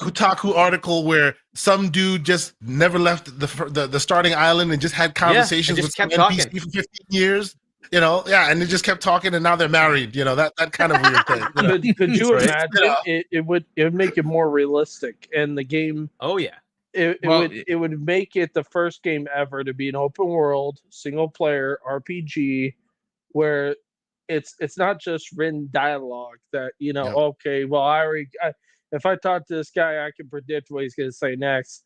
[SPEAKER 4] Kotaku article where some dude just never left the starting island and just had conversations with some NPC for 15 years. And they just kept talking, and now they're married. That kind of weird thing.
[SPEAKER 3] Could you imagine? It would make it more realistic, and the game.
[SPEAKER 2] Oh yeah.
[SPEAKER 3] It would make it the first game ever to be an open world single player RPG where it's not just written dialogue that okay, well if I talk to this guy I can predict what he's going to say next.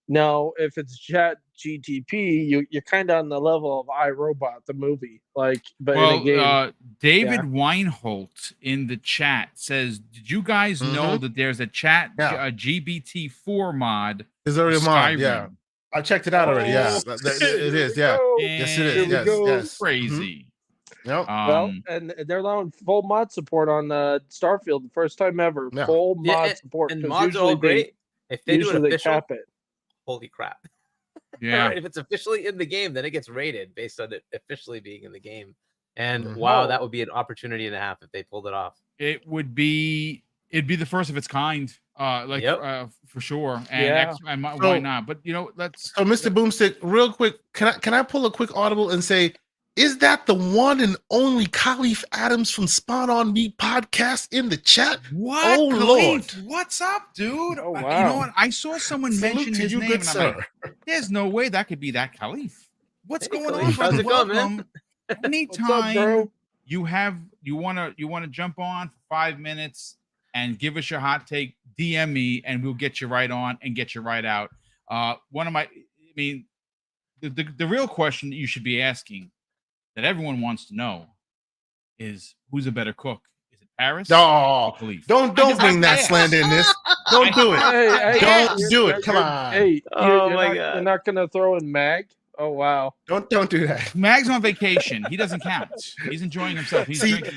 [SPEAKER 3] No, if it's Chat GTP, you're kind of on the level of iRobot the movie, but in a game.
[SPEAKER 1] David Weinholt in the chat says, did you guys know that there's a Chat GBT4 mod?
[SPEAKER 4] There's already a mod. Yeah, I checked it out already. Yeah, it is. Yeah, yes, it is. Yes.
[SPEAKER 1] Crazy.
[SPEAKER 4] Yep.
[SPEAKER 3] Well, and they're allowing full mod support on Starfield, the first time ever.
[SPEAKER 4] Yeah.
[SPEAKER 3] Full
[SPEAKER 2] Yeah,
[SPEAKER 3] mod support.
[SPEAKER 2] and
[SPEAKER 3] 'cause
[SPEAKER 2] mods are all great. If they do it
[SPEAKER 3] usually they
[SPEAKER 2] official,
[SPEAKER 3] cap it.
[SPEAKER 2] holy crap.
[SPEAKER 1] Yeah.
[SPEAKER 2] Right, if it's officially in the game, then it gets rated based on it officially being in the game. And
[SPEAKER 4] Mhm.
[SPEAKER 2] wow,
[SPEAKER 3] Oh.
[SPEAKER 2] that would be an opportunity and a half if they pulled it off.
[SPEAKER 1] It'd be the first of its kind.
[SPEAKER 2] Yep.
[SPEAKER 1] For sure. And
[SPEAKER 3] Yeah.
[SPEAKER 1] and why
[SPEAKER 4] So-
[SPEAKER 1] not? But let's
[SPEAKER 4] So, Mr. Boomstick, real quick, can I pull a quick audible and say, is that the one and only Khalif Adams from Spawn on Me podcast in the chat?
[SPEAKER 1] what?
[SPEAKER 4] Oh,
[SPEAKER 1] Khalif,
[SPEAKER 4] Lord.
[SPEAKER 1] what's up, dude?
[SPEAKER 3] Oh,
[SPEAKER 1] You
[SPEAKER 3] wow.
[SPEAKER 1] know what? I saw someone
[SPEAKER 4] Salute
[SPEAKER 1] mention
[SPEAKER 4] to
[SPEAKER 1] his
[SPEAKER 4] you,
[SPEAKER 1] name,
[SPEAKER 4] good
[SPEAKER 1] and I'm
[SPEAKER 4] sir.
[SPEAKER 1] like, there's no way that could be that Khalif. What's
[SPEAKER 2] Hey,
[SPEAKER 1] going on,
[SPEAKER 2] Khalif,
[SPEAKER 1] brother?
[SPEAKER 2] how's it going, man?
[SPEAKER 1] Welcome.
[SPEAKER 3] What's up,
[SPEAKER 1] Anytime
[SPEAKER 3] bro?
[SPEAKER 1] you wanna jump on for 5 minutes and give us your hot take, DM me and we'll get you right on and get you right out. The real question that you should be asking that everyone wants to know is who's a better cook? Is it Paris or
[SPEAKER 4] No,
[SPEAKER 1] Khalif?
[SPEAKER 4] don't
[SPEAKER 1] I just
[SPEAKER 4] bring
[SPEAKER 1] have
[SPEAKER 4] that
[SPEAKER 1] to ask.
[SPEAKER 4] slander in this. Don't do it. Don't do it. Come on.
[SPEAKER 3] Hey,
[SPEAKER 2] Oh
[SPEAKER 3] you're
[SPEAKER 2] my
[SPEAKER 3] not,
[SPEAKER 2] God.
[SPEAKER 3] You're not gonna throw in Mag? Oh wow.
[SPEAKER 4] Don't do that.
[SPEAKER 1] Mag's on vacation. He doesn't count. He's enjoying himself. He's drinking.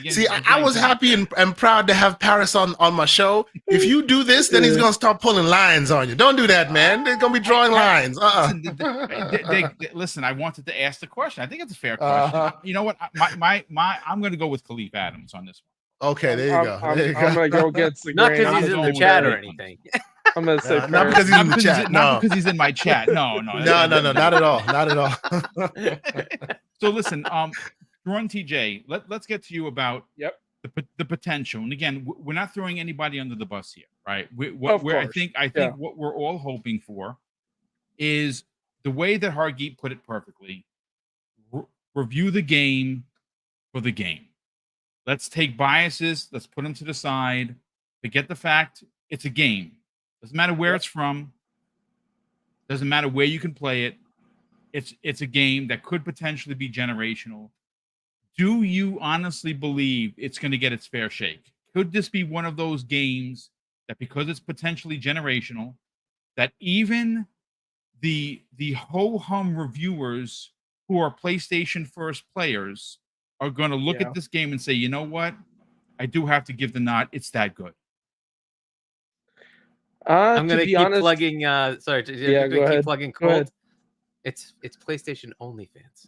[SPEAKER 4] I was happy and proud to have Paris on my show. If you do this, then he's gonna start pulling lines on you. Don't do that, man. They're gonna be drawing lines.
[SPEAKER 1] Listen, I wanted to ask the question. I think it's a fair question. You know what? I'm going to go with Khalif Adams on this one.
[SPEAKER 4] Okay, there you go.
[SPEAKER 3] I'm
[SPEAKER 4] There you
[SPEAKER 3] gonna
[SPEAKER 4] go.
[SPEAKER 3] go against the
[SPEAKER 2] Not
[SPEAKER 3] grain.
[SPEAKER 2] because
[SPEAKER 1] I'm
[SPEAKER 2] he's in
[SPEAKER 1] going
[SPEAKER 2] the
[SPEAKER 1] with
[SPEAKER 2] chat or
[SPEAKER 1] Khalif.
[SPEAKER 2] anything.
[SPEAKER 3] I'm gonna say
[SPEAKER 4] Not because he's in the chat.
[SPEAKER 1] Not
[SPEAKER 4] No,
[SPEAKER 1] because he's in my chat. No.
[SPEAKER 4] no, not at all. Not at all.
[SPEAKER 1] So listen, Run TJ, let's get to you about
[SPEAKER 3] Yep.
[SPEAKER 1] the potential. And again, we're not throwing anybody under the bus here, right? I
[SPEAKER 3] course.
[SPEAKER 1] think
[SPEAKER 3] Yeah.
[SPEAKER 1] what we're all hoping for is the way that Hargeet put it perfectly. Review the game for the game. Let's take biases. Let's put them to the side. Forget the fact it's a game. Doesn't matter where it's from. Doesn't matter where you can play it. It's a game that could potentially be generational. Do you honestly believe it's going to get its fair shake? Could this be one of those games that, because it's potentially generational, that even the ho-hum reviewers who are PlayStation first players are going to look at this game and say, you know what? I do have to give the nod. It's that good.
[SPEAKER 2] I'm
[SPEAKER 3] To
[SPEAKER 2] gonna
[SPEAKER 3] be
[SPEAKER 2] keep
[SPEAKER 3] honest,
[SPEAKER 2] plugging. Sorry,
[SPEAKER 3] Yeah, go ahead.
[SPEAKER 2] keep plugging
[SPEAKER 3] Go ahead.
[SPEAKER 2] Colt. It's PlayStation only fans.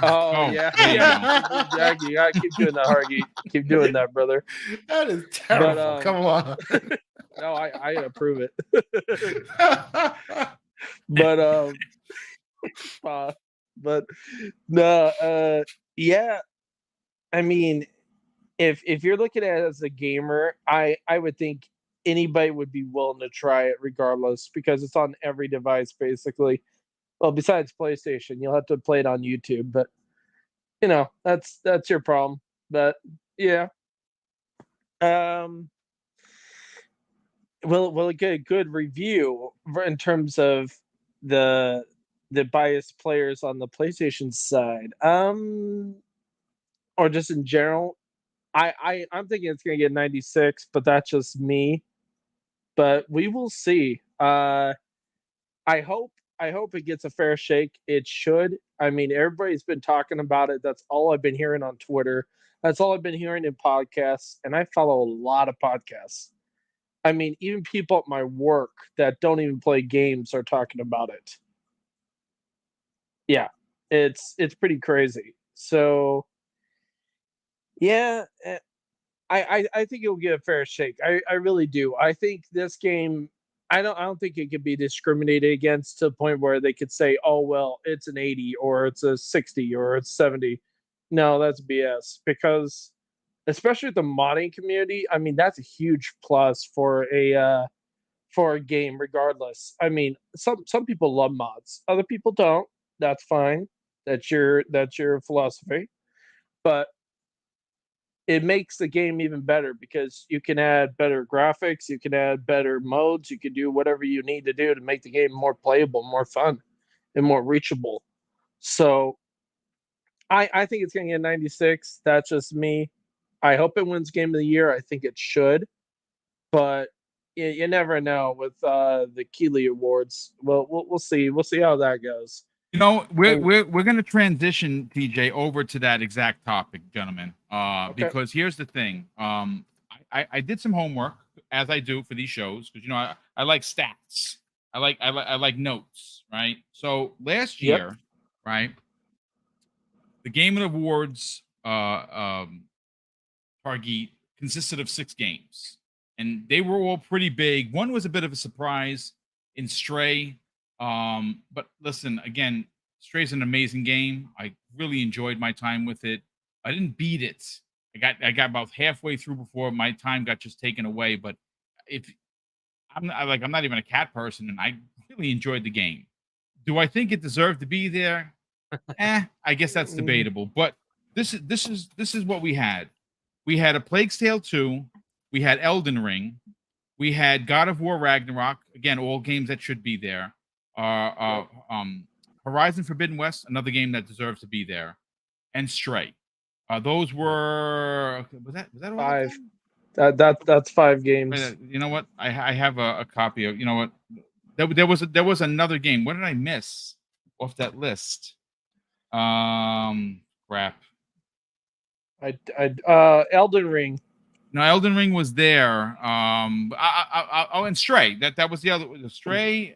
[SPEAKER 1] Oh,
[SPEAKER 3] yeah.
[SPEAKER 1] there you
[SPEAKER 3] Yeah, you gotta keep doing that, Hargy. Keep doing that, brother.
[SPEAKER 4] That is terrible. Come on.
[SPEAKER 3] No, I approve it. But no, yeah. I mean, if you're looking at it as a gamer, I would think anybody would be willing to try it regardless, because it's on every device basically. Well, besides PlayStation, you'll have to play it on YouTube, but that's your problem. But yeah. Will it get a good review in terms of the biased players on the PlayStation side? Or just in general? I'm thinking it's gonna get 96, but that's just me. But we will see. I hope it gets a fair shake. It should. I mean, everybody's been talking about it. That's all I've been hearing on Twitter. That's all I've been hearing in podcasts, and I follow a lot of podcasts. I mean, even people at my work that don't even play games are talking about it. Yeah, it's pretty crazy. So, yeah, I think it'll get a fair shake. I really do. I think this game. I don't think it could be discriminated against to the point where they could say, "Oh well, it's an 80 or it's a 60 or it's 70." No, that's BS, because especially the modding community, I mean, that's a huge plus for a game regardless. I mean, some people love mods, other people don't. That's fine. That's your philosophy. But it makes the game even better because you can add better graphics, you can add better modes, you can do whatever you need to do to make the game more playable, more fun, and more reachable. So I think it's going to get 96. That's just me. I hope it wins Game of the Year. I think it should. But you never know with the Keeley Awards. Well, we'll see. We'll see how that goes.
[SPEAKER 1] You know, we're going to transition, TJ, over to that exact topic, gentlemen.
[SPEAKER 3] Okay.
[SPEAKER 1] Because here's the thing. I did some homework, as I do for these shows, because I like stats. I like notes, right? So last year, right, the Game Awards target consisted of 6 games, and they were all pretty big. One was a bit of a surprise in Stray. But listen, again, Stray's an amazing game. I really enjoyed my time with it. I didn't beat it. I got about halfway through before my time got just taken away. But if I'm not even a cat person, and I really enjoyed the game. Do I think it deserved to be there? I guess that's debatable. But this is what we had. We had A Plague's Tale 2. We had Elden Ring. We had God of War Ragnarok. Again, all games that should be there. Horizon Forbidden West, another game that deserves to be there, and Stray. Those were was that all
[SPEAKER 3] 5. That's 5 games.
[SPEAKER 1] You know what? I have a copy of. You know what? There was another game. What did I miss off that list? Crap.
[SPEAKER 3] Elden Ring.
[SPEAKER 1] No, Elden Ring was there. And Stray. That was the other. Stray,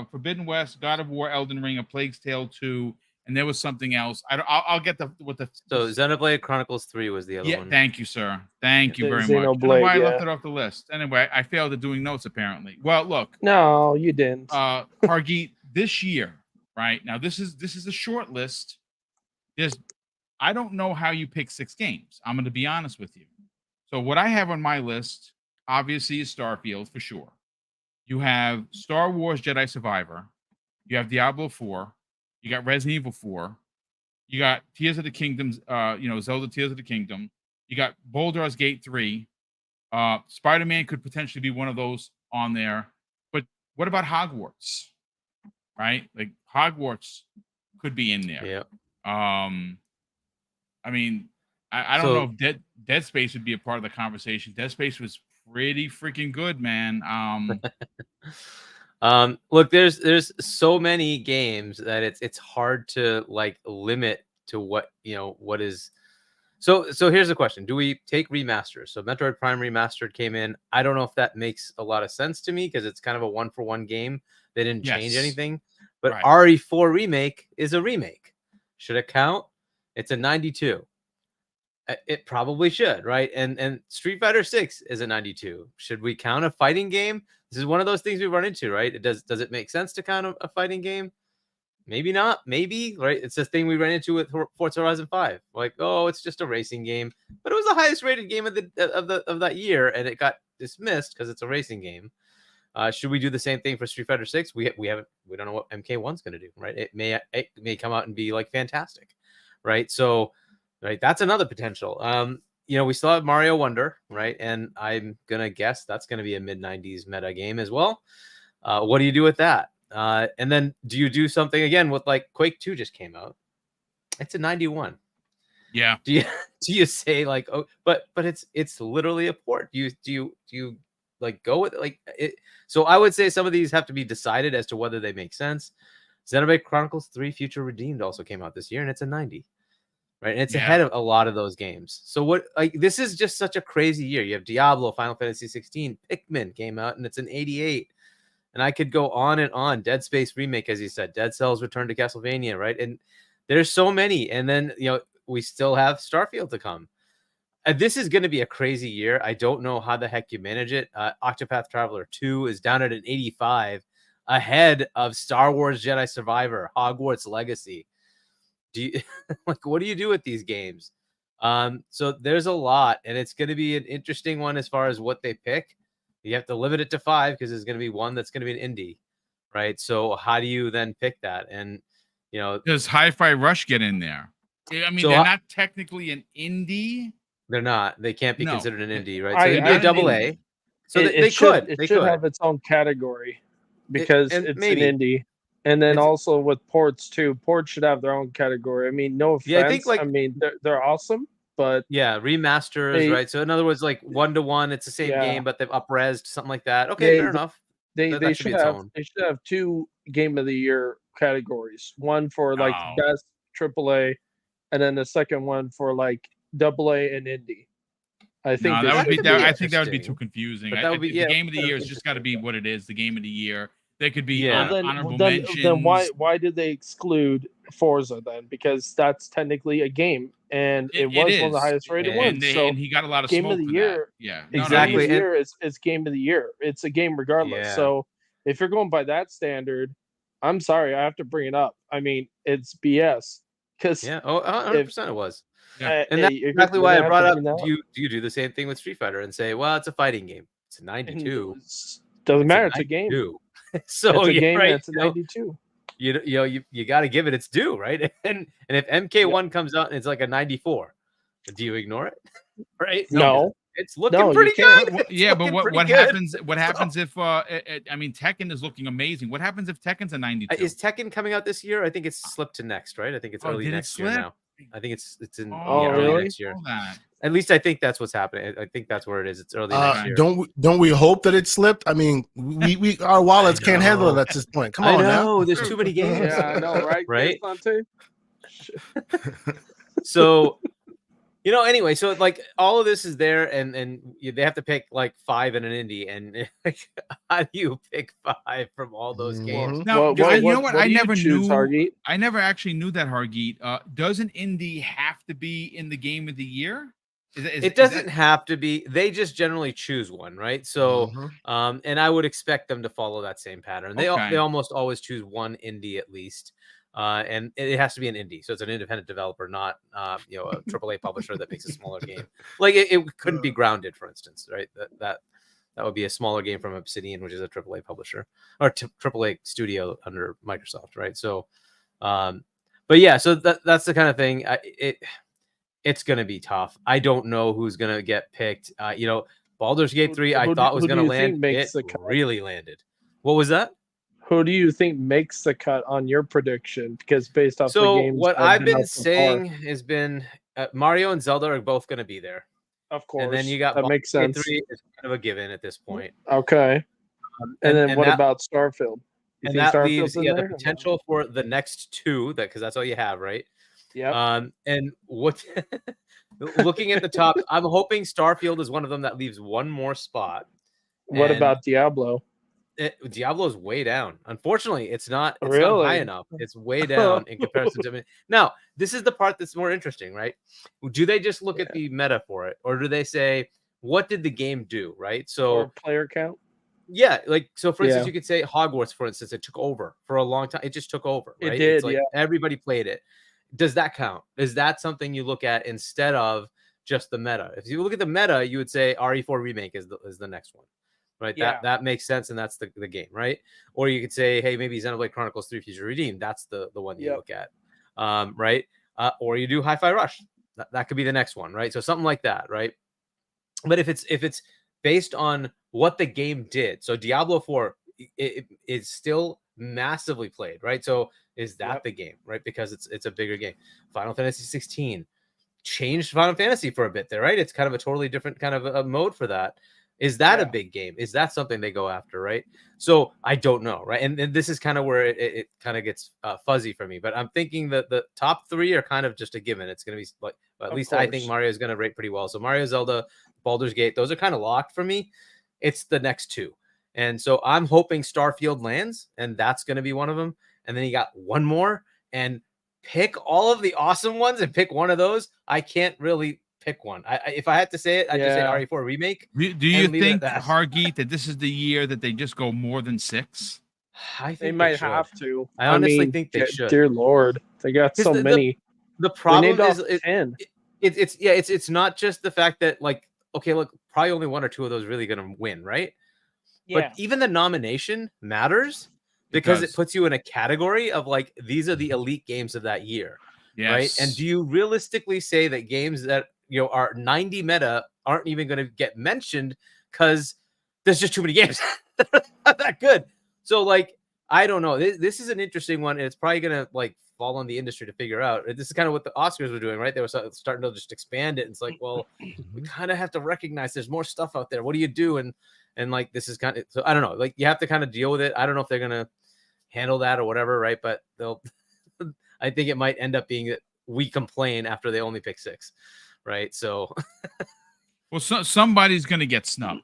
[SPEAKER 1] Forbidden West, God of War, Elden Ring, A Plague's Tale 2, and there was something else. I'll get the.
[SPEAKER 2] So Xenoblade Chronicles 3 was the other one.
[SPEAKER 1] Thank you, sir. Thank you very much.
[SPEAKER 3] Xenoblade,
[SPEAKER 1] I don't know why I left it off the list. Anyway, I failed at doing notes apparently. Well, look.
[SPEAKER 3] No, you didn't.
[SPEAKER 1] Target this year, right now. This is a short list. I don't know how you pick 6 games. I'm going to be honest with you. So what I have on my list, obviously, is Starfield for sure. You have Star Wars Jedi Survivor. You have Diablo 4. You got Resident Evil 4. You got Tears of the Kingdoms, Zelda Tears of the Kingdom. You got Baldur's Gate 3. Spider-Man could potentially be one of those on there. But what about Hogwarts? Right? Like Hogwarts could be in there.
[SPEAKER 2] Yeah.
[SPEAKER 1] I mean, I don't know if Dead Space would be a part of the conversation. Dead Space was pretty freaking good, man.
[SPEAKER 2] Look, there's so many games that it's hard to like limit to what is. So here's the question: do we take remasters? So Metroid Prime Remastered came in. I don't know if that makes a lot of sense to me because it's kind of a 1-for-1 game. They didn't change anything. But
[SPEAKER 1] Right.
[SPEAKER 2] RE4 Remake is a remake. Should it count? It's a 92. It probably should, right? And Street Fighter 6 is a 92. Should we count a fighting game? This is one of those things we run into, right? Does it make sense to count a fighting game? Maybe not. Maybe, right? It's the thing we ran into with Forza Horizon 5. Like, oh, it's just a racing game, but it was the highest rated game of that year, and it got dismissed because it's a racing game. Should we do the same thing for Street Fighter 6? We don't know what MK1's going to do, right? It may come out and be like fantastic, right? So. Right, that's another potential. We still have Mario Wonder, right? And I'm gonna guess that's gonna be a mid-90s meta game as well. What do you do with that? And then do you do something again with like Quake 2 just came out? It's a 91.
[SPEAKER 1] Yeah.
[SPEAKER 2] Do you say like, oh, but it's literally a port? Do you like go with it? Like it? So I would say some of these have to be decided as to whether they make sense. Xenoblade Chronicles 3 Future Redeemed also came out this year, and it's a 90. Right, and it's ahead of a lot of those games. So this is just such a crazy year. You have Diablo, Final Fantasy 16, Pikmin came out, and it's an 88. And I could go on and on. Dead Space Remake, as you said, Dead Cells Return to Castlevania, right? And there's so many. And then we still have Starfield to come. This is going to be a crazy year. I don't know how the heck you manage it. Octopath Traveler 2 is down at an 85, ahead of Star Wars Jedi Survivor, Hogwarts Legacy. Do you what do you do with these games? So there's a lot, and it's going to be an interesting one as far as what they pick. You have to limit it to 5 because there's going to be one that's going to be an indie, right? So how do you then pick that? And
[SPEAKER 1] does Hi-Fi Rush get in there? I mean, they're not technically an indie.
[SPEAKER 2] They're not. They can't be considered an indie, right? So
[SPEAKER 3] It'd
[SPEAKER 2] be a double A. So they could.
[SPEAKER 3] It should have its own category because it's
[SPEAKER 2] maybe.
[SPEAKER 3] an indie. And then also with ports too, ports should have their own category. I mean, no offense. I think they're awesome, but
[SPEAKER 2] remasters, right? So in other words, like 1-to-1, it's the same game, but they've up-resed something like that. Okay, fair enough.
[SPEAKER 3] They should have 2 Game of the Year categories. One for like
[SPEAKER 1] Oh.
[SPEAKER 3] best AAA, and then the second one for like AA and indie. I think
[SPEAKER 1] No,
[SPEAKER 3] they
[SPEAKER 1] that would
[SPEAKER 3] should
[SPEAKER 1] be
[SPEAKER 2] should
[SPEAKER 1] that.
[SPEAKER 2] be
[SPEAKER 1] I think that would be too
[SPEAKER 2] interesting.
[SPEAKER 1] confusing.
[SPEAKER 2] But that would be
[SPEAKER 1] The game of the
[SPEAKER 2] kind of
[SPEAKER 1] year has just got to be
[SPEAKER 2] interesting,
[SPEAKER 1] what it is. The game of the year. There could be
[SPEAKER 2] Yeah.
[SPEAKER 1] honorable
[SPEAKER 3] then
[SPEAKER 1] mentions.
[SPEAKER 3] why did they exclude Forza then? Because that's technically a game, and it was one of the
[SPEAKER 1] is.
[SPEAKER 3] highest rated
[SPEAKER 2] And
[SPEAKER 3] ones.
[SPEAKER 1] and,
[SPEAKER 3] So
[SPEAKER 1] and he got a lot of
[SPEAKER 3] game
[SPEAKER 1] smoke
[SPEAKER 3] of the
[SPEAKER 1] for
[SPEAKER 3] year,
[SPEAKER 1] that. Yeah,
[SPEAKER 2] Exactly.
[SPEAKER 3] game of the
[SPEAKER 2] And-
[SPEAKER 3] year is game of the year. It's a game regardless.
[SPEAKER 2] Yeah.
[SPEAKER 3] So if you're going by that standard, I'm sorry, I have to bring it up. I mean, it's BS. Because
[SPEAKER 2] Yeah. Oh, 100% it was.
[SPEAKER 1] Yeah.
[SPEAKER 2] And that's
[SPEAKER 3] you're
[SPEAKER 2] exactly
[SPEAKER 3] gonna
[SPEAKER 2] why I
[SPEAKER 3] have to
[SPEAKER 2] brought up.
[SPEAKER 3] bring that
[SPEAKER 2] Do you do the same thing with Street Fighter and say, well, it's a fighting game. It's a
[SPEAKER 3] And
[SPEAKER 2] 92.
[SPEAKER 3] doesn't
[SPEAKER 2] It's
[SPEAKER 3] matter. It's a game.
[SPEAKER 2] 92. So
[SPEAKER 3] It's a
[SPEAKER 2] you're
[SPEAKER 3] game.
[SPEAKER 2] right,
[SPEAKER 3] It's a 92.
[SPEAKER 2] you got to give it its due, right? And if MK1 comes out and it's like a 94, do you ignore it? Right?
[SPEAKER 3] No.
[SPEAKER 2] It's looking
[SPEAKER 3] No, you
[SPEAKER 2] pretty
[SPEAKER 3] can't.
[SPEAKER 2] good.
[SPEAKER 1] Yeah, but what
[SPEAKER 2] good.
[SPEAKER 1] happens? What happens if? I mean, Tekken is looking amazing. What happens if Tekken's a 92?
[SPEAKER 2] Is Tekken coming out this year? I think it's slipped to next, right? I think it's
[SPEAKER 1] Oh,
[SPEAKER 2] early
[SPEAKER 1] did it
[SPEAKER 2] next year
[SPEAKER 1] slip?
[SPEAKER 2] now. I think it's in
[SPEAKER 3] Oh,
[SPEAKER 2] early
[SPEAKER 3] really?
[SPEAKER 2] next year.
[SPEAKER 1] All that.
[SPEAKER 2] At least I think that's what's happening. I think that's where it is. It's early next year.
[SPEAKER 4] Don't we hope that it slipped? I mean, we our wallets can't handle it at this point. Come on now.
[SPEAKER 2] There's too many games.
[SPEAKER 3] Yeah, I know, right?
[SPEAKER 2] Right?
[SPEAKER 3] Dante?
[SPEAKER 2] So, anyway, so like all of this is there, and they have to pick like 5 in an indie, and how do you pick 5 from all those games?
[SPEAKER 1] Now, you know what? I
[SPEAKER 3] do you
[SPEAKER 1] never
[SPEAKER 3] choose,
[SPEAKER 1] knew.
[SPEAKER 3] Hargeet?
[SPEAKER 1] I never actually knew that, Hargeet. Does an indie have to be in the game of the year?
[SPEAKER 2] It doesn't have to be. They just generally choose one, right? So, and I would expect them to follow that same pattern. They
[SPEAKER 1] Okay.
[SPEAKER 2] they almost always choose one indie at least, and it has to be an indie. So it's an independent developer, not a AAA publisher that makes a smaller game. Like it couldn't be Grounded, for instance, right? That would be a smaller game from Obsidian, which is a AAA publisher or AAA studio under Microsoft, right? So, but yeah, so that's the kind of thing. It's going to be tough. I don't know who's going to get picked. Baldur's Gate 3, I thought was going to land. It really landed. What was that?
[SPEAKER 3] Who do you think makes the cut on your prediction? Because based off the games,
[SPEAKER 2] what I've been saying has been Mario and Zelda are both going to be there.
[SPEAKER 3] Of course.
[SPEAKER 2] And then you got
[SPEAKER 3] that makes sense.
[SPEAKER 2] Gate 3 is kind of a given at this point.
[SPEAKER 3] Okay. And then what about Starfield?
[SPEAKER 2] And that leaves the potential for the next 2, because that's all you have, right?
[SPEAKER 3] Yeah.
[SPEAKER 2] And what looking at the top, I'm hoping Starfield is one of them that leaves one more spot.
[SPEAKER 3] What about Diablo?
[SPEAKER 2] Diablo's way down. Unfortunately, it's not
[SPEAKER 3] Really?
[SPEAKER 2] not high enough. It's way down in comparison to me. Now, this is the part that's more interesting, right? Do they just look at the meta for it, or do they say, what did the game do, right? So
[SPEAKER 3] or player count?
[SPEAKER 2] Yeah, like so for instance, you could say Hogwarts, for instance, it took over for a long time. It just took over, right?
[SPEAKER 3] It did,
[SPEAKER 2] it's like everybody played it. Does that count? Is that something you look at instead of just the meta? If you look at the meta, you would say RE4 Remake is the next one, right?
[SPEAKER 3] Yeah.
[SPEAKER 2] That makes sense, and that's the game, right? Or you could say, hey, maybe Xenoblade Chronicles 3 Future Redeemed. That's the one you look at, right? Or you do Hi-Fi Rush. That could be the next one, right? So something like that, right? But if it's based on what the game did, so Diablo 4 it is still massively played, right? So is that the game, right? Because it's a bigger game. Final Fantasy 16 changed Final Fantasy for a bit there, right? It's kind of a totally different kind of a mode for that. Is that a big game? Is that something they go after, right? So I don't know, right? And this is kind of where it kind of gets fuzzy for me. But I'm thinking that the top 3 are kind of just a given. It's going to be like, at least I think Mario is going to rate pretty well. So Mario, Zelda, Baldur's Gate, those are kind of locked for me. It's the next 2. And so I'm hoping Starfield lands, and that's going to be one of them. And then you got one more, and pick all of the awesome ones and pick one of those. I can't really pick one. If I had to say it, I'd just say RE4 Remake.
[SPEAKER 1] Do you think, Hargeet, that this is the year that they just go more than 6?
[SPEAKER 2] I think
[SPEAKER 3] they might have to.
[SPEAKER 2] I honestly think they should.
[SPEAKER 3] Dear Lord, they got so many.
[SPEAKER 2] The problem is it's not just the fact that, like, okay, look, probably only 1 or 2 of those really going to win, right?
[SPEAKER 3] Yeah.
[SPEAKER 2] But even the nomination matters because it puts you in a category of like, these are the elite games of that year.
[SPEAKER 1] Yes.
[SPEAKER 2] Right. And do you realistically say that games that are 90 meta aren't even going to get mentioned because there's just too many games that are not that good? So, like, I don't know. This is an interesting one, and it's probably going to like fall on the industry to figure out. This is kind of what the Oscars were doing, right? They were starting to just expand it. And it's like, well, we kind of have to recognize there's more stuff out there. What do you do? And like, this is kind of, so I don't know. Like, you have to kind of deal with it. I don't know if they're gonna handle that or whatever, right? But they'll. I think it might end up being that we complain after they only pick 6, right? So,
[SPEAKER 1] well, somebody's going to get snubbed.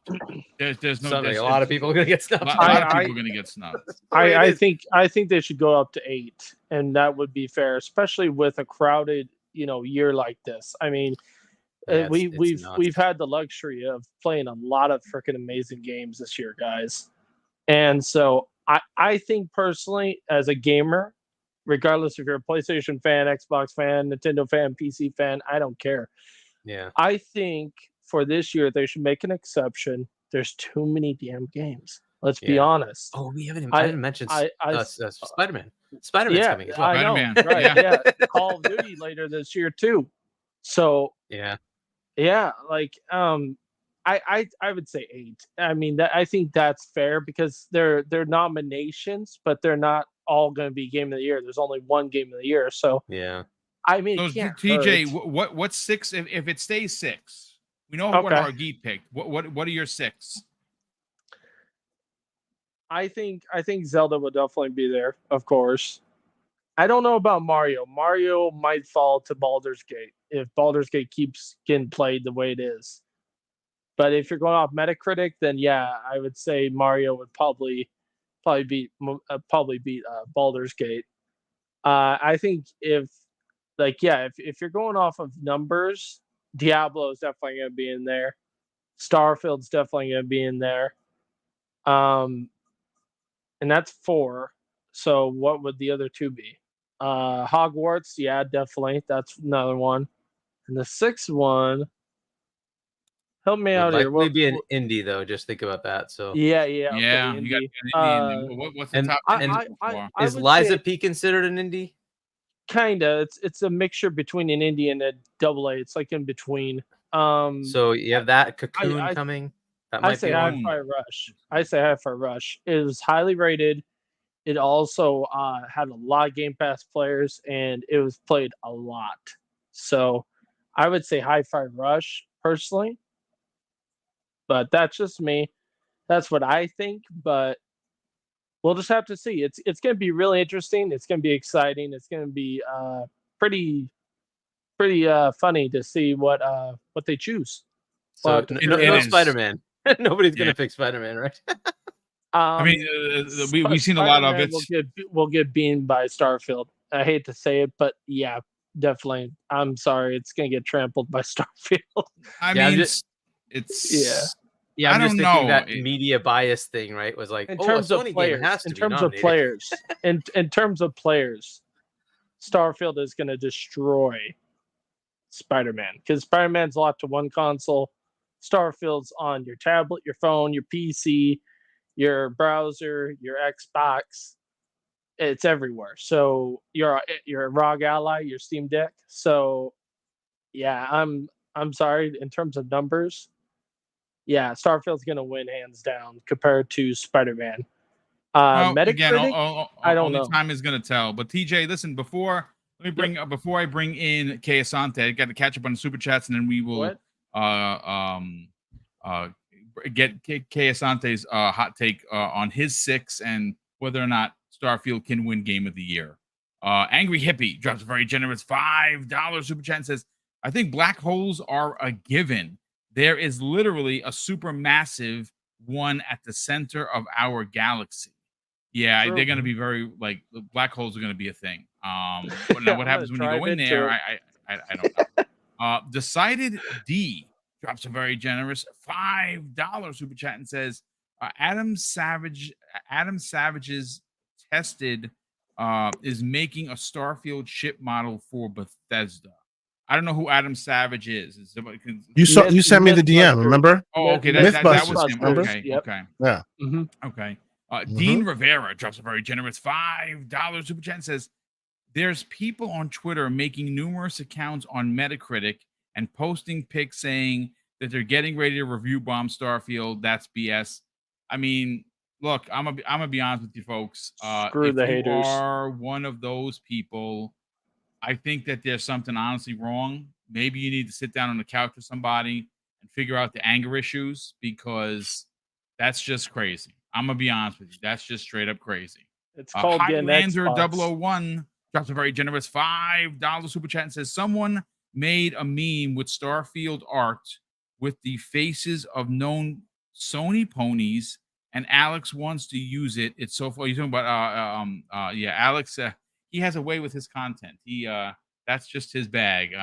[SPEAKER 1] There's no.
[SPEAKER 2] a lot of people are going to get
[SPEAKER 1] A
[SPEAKER 2] snubbed.
[SPEAKER 1] lot of people are going to get snubbed.
[SPEAKER 3] I think they should go up to 8, and that would be fair, especially with a crowded year like this. I mean,
[SPEAKER 2] Yeah,
[SPEAKER 3] we've had the luxury of playing a lot of freaking amazing games this year, guys, and so I think personally, as a gamer, regardless if you're a PlayStation fan, Xbox fan, Nintendo fan, PC fan, I don't care.
[SPEAKER 2] Yeah.
[SPEAKER 3] I think for this year they should make an exception. There's too many damn games. Let's be honest.
[SPEAKER 2] Oh, I haven't mentioned Spider-Man. Spider-Man's coming as well.
[SPEAKER 3] I know,
[SPEAKER 1] Spider-Man,
[SPEAKER 3] right? Yeah. Call of Duty later this year too. So
[SPEAKER 2] yeah,
[SPEAKER 3] like I would say 8. I mean, I think that's fair because they're nominations, but they're not all going to be game of the year. There's only one game of the year, so
[SPEAKER 2] yeah.
[SPEAKER 3] I mean,
[SPEAKER 1] So TJ, what's 6? If it stays 6, we know what Hargeet picked. What are your 6?
[SPEAKER 3] I think Zelda will definitely be there, of course. I don't know about Mario. Mario might fall to Baldur's Gate if Baldur's Gate keeps getting played the way it is. But if you're going off Metacritic, then yeah, I would say Mario would probably beat Baldur's Gate. I think if you're going off of numbers, Diablo is definitely going to be in there. Starfield's definitely going to be in there. And that's 4. So what would the other 2 be? Hogwarts, yeah, definitely. That's another one. And the 6th one, help me out here.
[SPEAKER 2] Would be an indie though. Just think about that. So
[SPEAKER 1] Yeah.
[SPEAKER 3] Okay,
[SPEAKER 1] You got what's the top 10?
[SPEAKER 2] Is Liza P considered an indie?
[SPEAKER 3] Kinda. It's a mixture between an indie and a AA. It's like in between.
[SPEAKER 2] So you have that Cocoon coming. That might
[SPEAKER 3] I say
[SPEAKER 2] be one.
[SPEAKER 3] Hi-Fi Rush. Hi-Fi Rush. It was highly rated. It also had a lot of Game Pass players, and it was played a lot. So I would say Hi-Fi Rush personally, but that's just me. That's what I think, but we'll just have to see. It's going to be really interesting. It's going to be exciting. It's going to be pretty funny to see what they choose.
[SPEAKER 2] So
[SPEAKER 3] But,
[SPEAKER 2] no Spider-Man. Nobody's going to pick Spider-Man, right?
[SPEAKER 1] I mean, we've seen a lot of it.
[SPEAKER 3] We'll get beamed by Starfield. I hate to say it, but yeah, definitely. I'm sorry, it's gonna get trampled by Starfield.
[SPEAKER 1] I mean,
[SPEAKER 2] I'm just thinking that media bias thing, right? Was like
[SPEAKER 3] in terms of players. In terms of players, Starfield is gonna destroy Spider-Man because Spider-Man's locked to one console. Starfield's on your tablet, your phone, your PC, your browser, your Xbox. It's everywhere. So you're a ROG Ally, your Steam Deck. So yeah, I'm sorry in terms of numbers. Yeah, Starfield's gonna win hands down compared to Spider-Man. Metacritic, I don't know.
[SPEAKER 1] Time is gonna tell. But TJ, listen, before I bring in Kay Asante, I got to catch up on the super chats, and then we will get Kay Asante's hot take on his 6 and whether or not Starfield can win Game of the Year. Angry Hippie drops a very generous $5 super chat and says, I think black holes are a given. There is literally a super massive one at the center of our galaxy. Yeah, they're going to be very, like, black holes are going to be a thing. But now what happens when you go in there? I don't know. Decided D drops a very generous $5 super chat and says, Adam Savage's tested is making a Starfield ship model for Bethesda. I don't know who Adam Savage is.
[SPEAKER 4] You sent me the DM, remember?
[SPEAKER 1] Oh, okay. That was him.
[SPEAKER 4] Remember?
[SPEAKER 1] Okay.
[SPEAKER 3] Yep.
[SPEAKER 1] Okay.
[SPEAKER 4] Yeah.
[SPEAKER 3] Mm-hmm.
[SPEAKER 1] Okay. Dean Rivera drops a very generous $5 super chat and says, there's people on Twitter making numerous accounts on Metacritic and posting pics saying that they're getting ready to review bomb Starfield. That's BS. I mean, look, I'm gonna be honest with you folks.
[SPEAKER 3] Screw the haters.
[SPEAKER 1] If you are one of those people, I think that there's something honestly wrong. Maybe you need to sit down on the couch with somebody and figure out the anger issues, because that's just crazy. I'm gonna be honest with you. That's just straight up crazy.
[SPEAKER 3] It's called getting
[SPEAKER 1] Highlander
[SPEAKER 3] Xbox.
[SPEAKER 1] 001 drops a very generous $5 super chat and says, someone made a meme with Starfield art with the faces of known Sony ponies, and Alex wants to use it. It's so funny. You're talking about Alex. He has a way with his content. That's just his bag.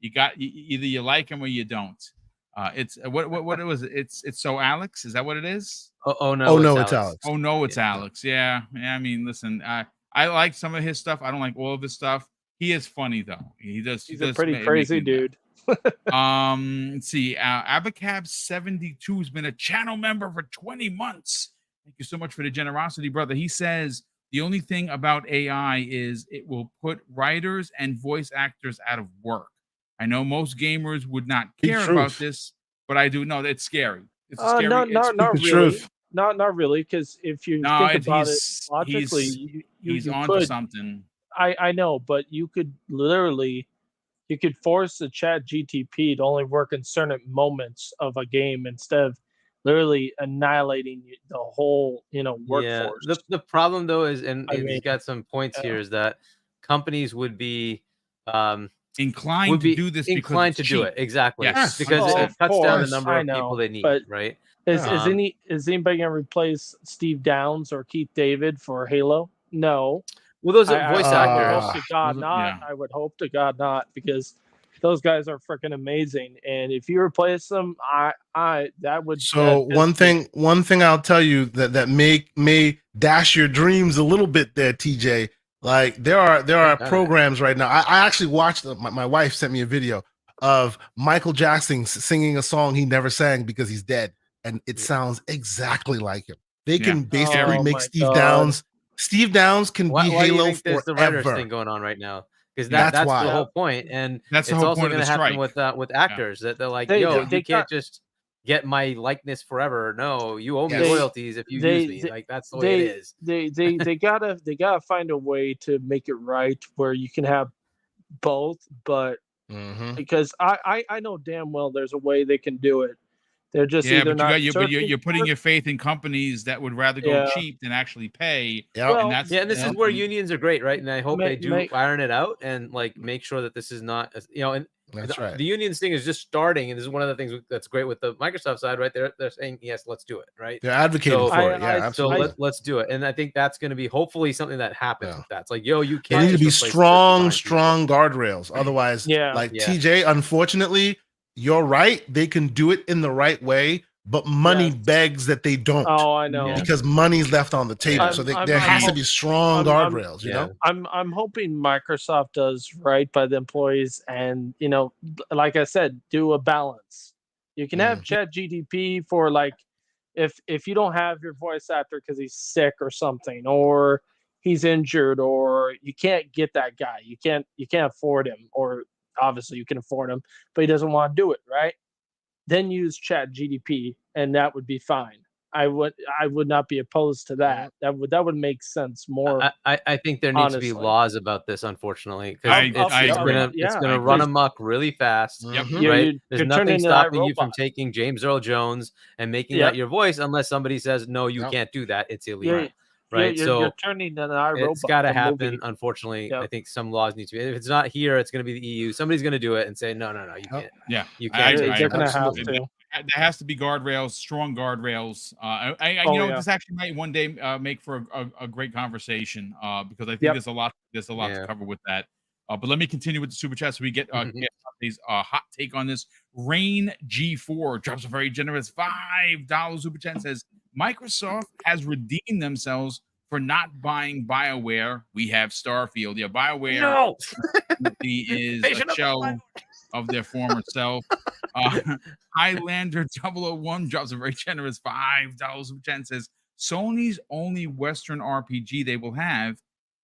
[SPEAKER 1] Either you like him or you don't. It's what it was. It's so Alex. Is that what it is?
[SPEAKER 2] Oh no,
[SPEAKER 4] it's Alex.
[SPEAKER 1] Oh no, it's Alex. Yeah. I mean, listen, I like some of his stuff. I don't like all of his stuff. He is funny though. He's
[SPEAKER 3] a pretty crazy dude.
[SPEAKER 1] Let's see. Abacab72 has been a channel member for 20 months. Thank you so much for the generosity, brother. He says the only thing about AI is it will put writers and voice actors out of work. I know most gamers would not care about this, but I do know that it's scary. It's scary.
[SPEAKER 3] Not really. Not really, because if you think about it logically,
[SPEAKER 1] he's
[SPEAKER 3] you
[SPEAKER 1] onto
[SPEAKER 3] could,
[SPEAKER 1] something.
[SPEAKER 3] I know, but you could literally, you could force the chat GTP to only work in certain moments of a game instead of literally annihilating the whole, workforce.
[SPEAKER 2] Yeah. The problem though is, and he's got some points here, is that companies would be
[SPEAKER 1] inclined to do this
[SPEAKER 2] inclined to do it exactly.
[SPEAKER 1] Yes.
[SPEAKER 2] Because it cuts down the number of people they need,
[SPEAKER 3] but
[SPEAKER 2] right?
[SPEAKER 3] Is anybody gonna replace Steve Downs or Keith David for Halo? No.
[SPEAKER 2] Well, those are voice actors.
[SPEAKER 3] I would hope to God not. I would hope to God not, because those guys are freaking amazing. And if you replace them, that would.
[SPEAKER 4] So one thing I'll tell you that may dash your dreams a little bit there, TJ. Like there are programs right now. I actually watched. My wife sent me a video of Michael Jackson singing a song he never sang because he's dead, and it sounds exactly like him. They can basically make Steve Downs. Steve Downs can be Halo forever.
[SPEAKER 2] There's the writers thing going on right now, because that's the whole point, and
[SPEAKER 1] that's
[SPEAKER 2] it's also going to happen with actors that they're like, you can't just get my likeness forever. No, you owe me royalties if you use me. Like that's the way it is.
[SPEAKER 3] They gotta find a way to make it right where you can have both, but because I know damn well there's a way they can do it. They're just
[SPEAKER 1] but you're putting your faith in companies that would rather go cheap than actually pay.
[SPEAKER 2] And this is where unions are great, right? And I hope they do iron it out and like make sure that this is not, and
[SPEAKER 4] that's right.
[SPEAKER 2] The unions thing is just starting, and this is one of the things that's great with the Microsoft side, right? They're saying yes, let's do it, right?
[SPEAKER 4] They're advocating for it, absolutely.
[SPEAKER 2] So let's do it, and I think that's going to be hopefully something that happens with that. It's like, you can't.
[SPEAKER 4] There need to be strong guardrails, otherwise, TJ, unfortunately. You're right. They can do it in the right way, but money begs that they don't.
[SPEAKER 3] Oh, I know.
[SPEAKER 4] Because money's left on the table. So there has to be strong guardrails, you know?
[SPEAKER 3] I'm hoping Microsoft does right by the employees and, like I said, do a balance. You can have Chat GTP for like, if you don't have your voice actor because he's sick or something, or he's injured, or you can't get that guy. You can't afford him, or obviously you can afford him, but he doesn't want to do it, right? Then use Chat GTP, and that would be fine. I would not be opposed to that. That would make sense more.
[SPEAKER 2] I think there needs to be laws about this, unfortunately, because it's gonna run amok really fast. Right? There's nothing stopping you from taking James Earl Jones and making that your voice, unless somebody says no, you can't do that. It's illegal. Right,
[SPEAKER 3] you're turning an iRobot.
[SPEAKER 2] It's got to happen. Unfortunately, I think some laws need to be. If it's not here, it's going to be the EU. Somebody's going to do it and say, no, you can't. You can't.
[SPEAKER 3] They're going to have to.
[SPEAKER 1] There has to be guardrails, strong guardrails. This actually might one day make for a great conversation because I think there's a lot to cover with that. But let me continue with the super chat so we get these hot take on this. Rain G4 drops a very generous $5 super chat and says, Microsoft has redeemed themselves for not buying BioWare. We have Starfield. Yeah, BioWare is a shell of their former self. Highlander 001 drops a very generous $5 super chat and says, Sony's only Western RPG they will have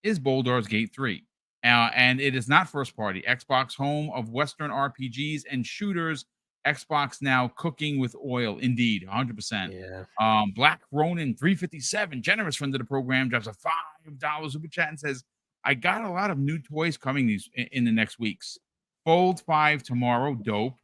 [SPEAKER 1] is Baldur's Gate 3. And it is not first party. Xbox, home of Western RPGs and shooters. Xbox now cooking with oil. Indeed, 100%. Black Ronin 357, generous friend of the program, drops a $5 super chat and says, I got a lot of new toys coming in the next weeks. Fold 5 tomorrow, dope.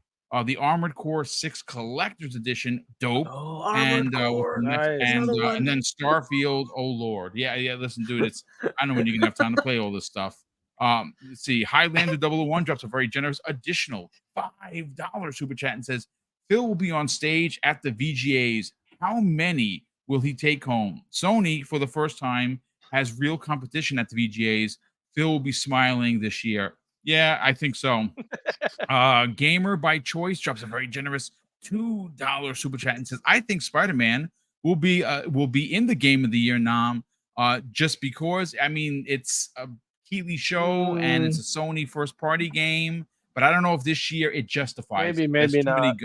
[SPEAKER 1] The Armored Core 6 Collector's Edition, dope.
[SPEAKER 2] Oh, Armored Core.
[SPEAKER 3] Nice.
[SPEAKER 1] And then Starfield. Oh Lord, yeah. Listen, dude, I don't know when you're gonna have time to play all this stuff. Let's see. Highlander 001 drops a very generous additional $5 super chat and says, Phil will be on stage at the VGAs. How many will he take home? Sony, for the first time, has real competition at the VGAs. Phil will be smiling this year. Yeah, I think so. Gamer by Choice drops a very generous $2 super chat and says, I think Spider-Man will be in the game of the year nom, just because, I mean, it's a Keighley show and it's a Sony first party game, but I don't know if this year it justifies it.
[SPEAKER 3] Maybe not.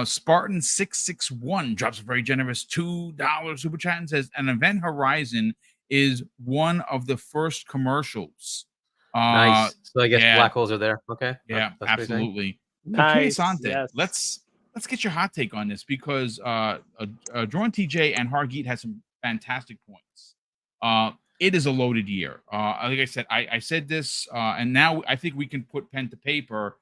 [SPEAKER 1] Spartan 661 drops a very generous $2 super chat and says, an Event Horizon is one of the first commercials.
[SPEAKER 2] Nice. So I guess black holes are there. Okay.
[SPEAKER 1] Yeah,
[SPEAKER 2] That's
[SPEAKER 1] absolutely.
[SPEAKER 3] Nice.
[SPEAKER 1] Yes. Let's get your hot take on this, because Drawn TJ and Hargeet has some fantastic points. It is a loaded year. Like I said, I said this, and now I think we can put pen to paper.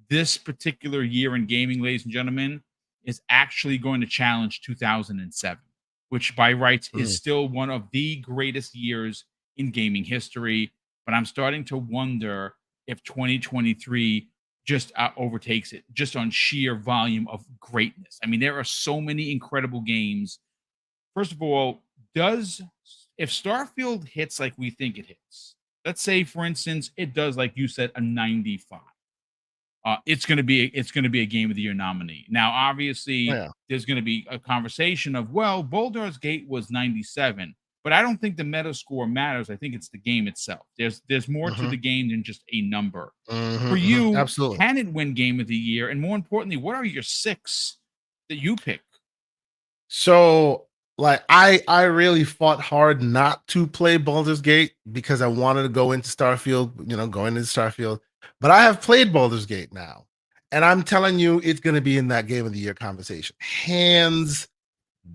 [SPEAKER 1] This particular year in gaming, ladies and gentlemen, is actually going to challenge 2007, which by rights is still one of the greatest years in gaming history. But I'm starting to wonder if 2023 just overtakes it, just on sheer volume of greatness. I mean, there are so many incredible games. First of all, if Starfield hits like we think it hits, let's say, for instance, it does, like you said, a 95. It's going to be a Game of the Year nominee. Now, obviously, there's going to be a conversation of, well, Baldur's Gate was 97. But I don't think the meta score matters. I think it's the game itself. There's more to the game than just a number. For you, absolutely, can it win Game of the Year? And more importantly, what are your 6 that you pick?
[SPEAKER 4] So, like, I really fought hard not to play Baldur's Gate because I wanted to go into Starfield, going into Starfield. But I have played Baldur's Gate now. And I'm telling you, it's going to be in that Game of the Year conversation. Hands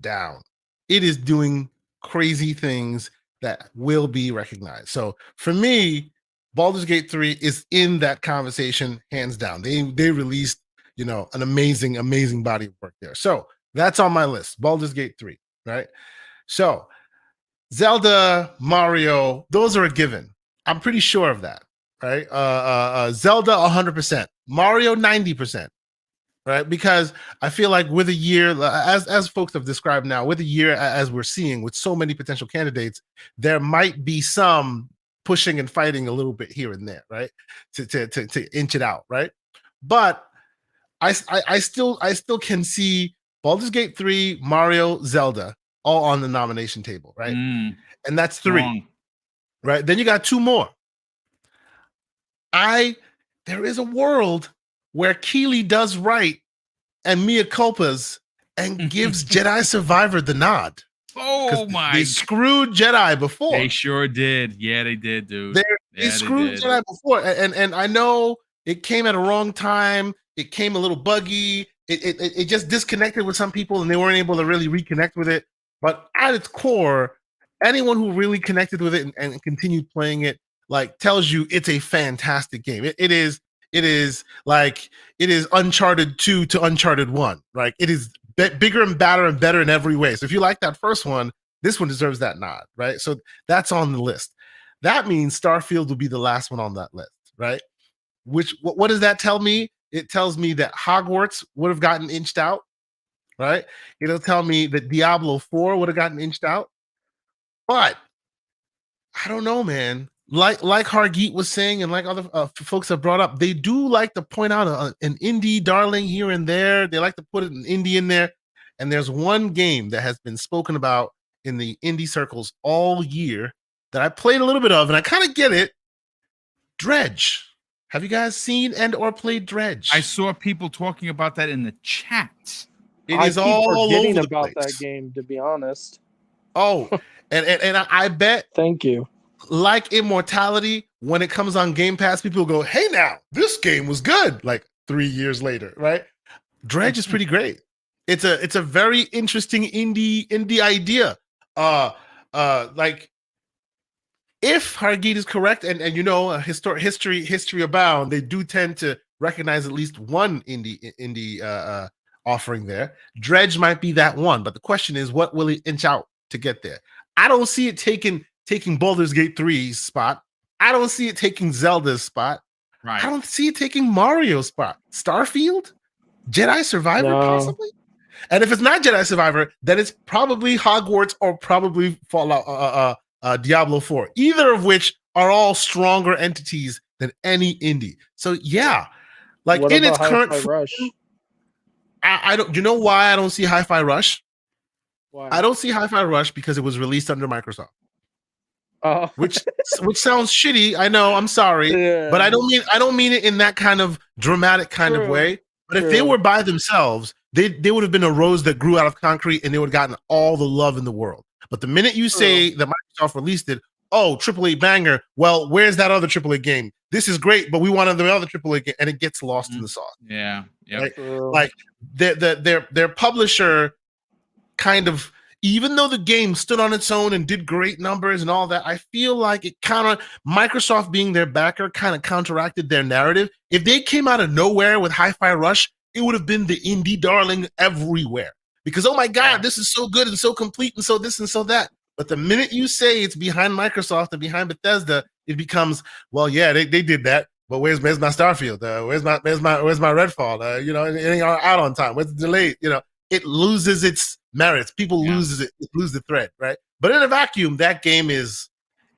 [SPEAKER 4] down. It is doing crazy things that will be recognized. So for me, Baldur's Gate 3 is in that conversation, hands down. They released, an amazing body of work there. So that's on my list, Baldur's Gate 3, right? So Zelda, Mario, those are a given. I'm pretty sure of that, right? Zelda, 100%. Mario, 90%. Right, because I feel like with a year, as folks have described now, with a year as we're seeing with so many potential candidates, there might be some pushing and fighting a little bit here and there, right, to inch it out, right. But I still can see Baldur's Gate 3, Mario, Zelda all on the nomination table, right, and that's 3, right. Then you got 2 more. There is a world where Keighley does right and mea culpas and gives Jedi Survivor the nod.
[SPEAKER 1] Oh my!
[SPEAKER 4] They screwed Jedi before.
[SPEAKER 1] They sure did. Yeah, they did, dude.
[SPEAKER 4] They screwed Jedi before, and I know it came at a wrong time. It came a little buggy. It just disconnected with some people, and they weren't able to really reconnect with it. But at its core, anyone who really connected with it and continued playing it, like, tells you it's a fantastic game. It is Uncharted 2 to Uncharted 1. Like, it is bigger and badder and better in every way. So if you like that first one, this one deserves that nod, right? So that's on the list. That means Starfield will be the last one on that list, right? What does that tell me? It tells me that Hogwarts would have gotten inched out, right? It'll tell me that Diablo 4 would have gotten inched out. But I don't know, man. Like Hargeet was saying, and like other folks have brought up, they do like to point out an indie darling here and there. They like to put an indie in there. And there's one game that has been spoken about in the indie circles all year that I played a little bit of, and I kind of get it. Dredge. Have you guys seen and or played Dredge?
[SPEAKER 1] I saw people talking about that in the chat.
[SPEAKER 3] I keep forgetting about that game, to be honest.
[SPEAKER 4] Oh, and I bet.
[SPEAKER 3] Thank you.
[SPEAKER 4] Like Immortality, when it comes on Game Pass, people go, "Hey, now this game was good." Like 3 years later, right? Dredge is pretty great. It's a very interesting indie idea. Like, if Hargeet is correct, and history abound, they do tend to recognize at least one indie offering there. Dredge might be that one, but the question is, what will it inch out to get there? I don't see it taking Baldur's Gate 3's spot. I don't see it taking Zelda's spot.
[SPEAKER 1] Right.
[SPEAKER 4] I don't see it taking Mario's spot. Starfield? Jedi Survivor, possibly? And if it's not Jedi Survivor, then it's probably Hogwarts or probably Fallout, Diablo 4. Either of which are all stronger entities than any indie. So yeah, like
[SPEAKER 3] What
[SPEAKER 4] in
[SPEAKER 3] about
[SPEAKER 4] its current
[SPEAKER 3] Hi-Fi Rush?
[SPEAKER 4] I don't. You know why I don't see Hi-Fi Rush?
[SPEAKER 3] Why?
[SPEAKER 4] I don't see Hi-Fi Rush because it was released under Microsoft.
[SPEAKER 3] Oh.
[SPEAKER 4] which sounds shitty. I know. I'm sorry,
[SPEAKER 3] Yeah.
[SPEAKER 4] but I don't mean it in that kind of dramatic kind of way. But if they were by themselves, they would have been a rose that grew out of concrete, and they would have gotten all the love in the world. But the minute you say that Microsoft released it, oh, AAA banger. Well, where's that other AAA game? This is great, but we wanted the other AAA game, and it gets lost in the sauce.
[SPEAKER 1] Yeah, yeah.
[SPEAKER 4] Like their publisher kind of, even though the game stood on its own and did great numbers and all that, I feel like it kind of, Microsoft being their backer kind of counteracted their narrative. If they came out of nowhere with Hi-Fi Rush, it would have been the indie darling everywhere. Because, oh my God, this is so good and so complete and so this and so that. But the minute you say it's behind Microsoft and behind Bethesda, it becomes, well, yeah, they did that. But where's my Starfield? Where's my Redfall? It ain't out on time. Where's the delay? It loses its merits. People lose the thread, right? But in a vacuum, that game is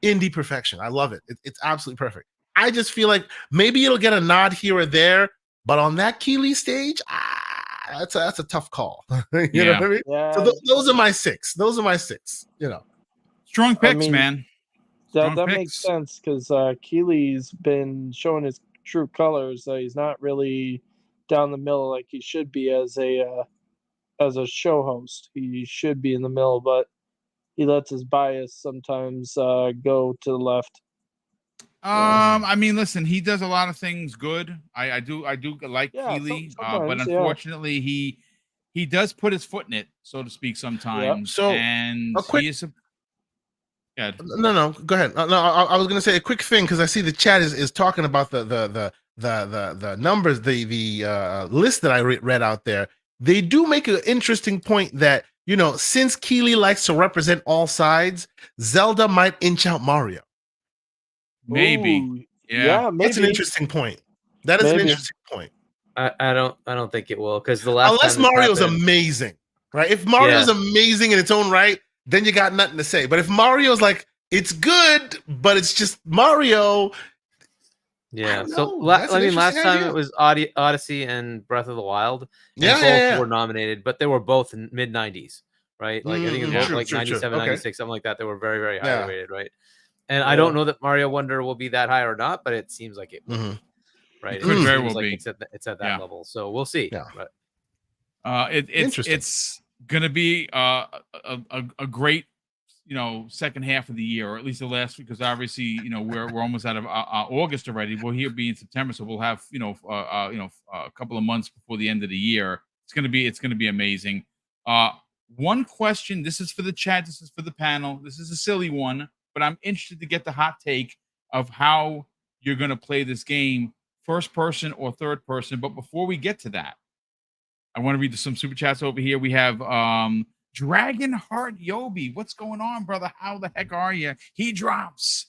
[SPEAKER 4] indie perfection. I love it. It's absolutely perfect. I just feel like maybe it'll get a nod here or there, but on that Keighley stage, that's a tough call. You know what I mean?
[SPEAKER 3] Yeah.
[SPEAKER 4] So those are my six.
[SPEAKER 1] Strong picks, man.
[SPEAKER 3] That makes sense because Keeley's been showing his true colors. He's not really down the middle like he should be as a show host. He should be in the middle, but he lets his bias sometimes go to the left.
[SPEAKER 1] I mean, listen, he does a lot of things good. I do like Keighley, but unfortunately, he does put his foot in it, so to speak, sometimes.
[SPEAKER 4] Yep. So
[SPEAKER 1] and
[SPEAKER 4] he is No, go ahead. No, I was going to say a quick thing because I see the chat is talking about the numbers, the list that I read out there. They do make an interesting point that, since Keighley likes to represent all sides, Zelda might inch out Mario.
[SPEAKER 1] Maybe.
[SPEAKER 3] Ooh,
[SPEAKER 1] Yeah.
[SPEAKER 3] maybe.
[SPEAKER 4] That's an interesting point. That is an interesting point.
[SPEAKER 2] I don't think it will, because the last
[SPEAKER 4] unless
[SPEAKER 2] time
[SPEAKER 4] Mario's amazing, right? If Mario's amazing in its own right, then you got nothing to say. But if Mario's like, it's good, but it's just Mario.
[SPEAKER 2] Yeah. So last time it was Odyssey and Breath of the Wild. And both were nominated, but they were both in mid 90s, right? Like I think it was both 97, 96, something like that. They were very, very highly rated, right? And I don't know that Mario Wonder will be that high or not, but it seems like it will be, right?
[SPEAKER 1] It could very well be.
[SPEAKER 2] It's at that level, so we'll see.
[SPEAKER 4] Yeah.
[SPEAKER 2] But
[SPEAKER 1] it's gonna be a great second half of the year, or at least the last week, because obviously we're almost out of August already. We'll be in September, so we'll have a couple of months before the end of the year. It's gonna be amazing. One question. This is for the chat. This is for the panel. This is a silly one, but I'm interested to get the hot take of how you're gonna play this game, first person or third person. But before we get to that, I want to read some super chats over here. We have Dragon Heart Yobi. What's going on, brother? How the heck are you? He drops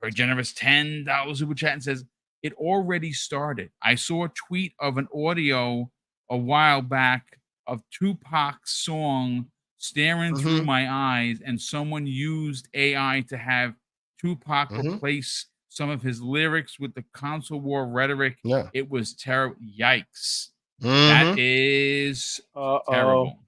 [SPEAKER 1] very generous $10 super chat and says, it already started. I saw a tweet of an audio a while back of Tupac's song staring through my eyes, and someone used AI to have Tupac replace some of his lyrics with the console war rhetoric.
[SPEAKER 4] Yeah.
[SPEAKER 1] It was terrible. Yikes. That is terrible.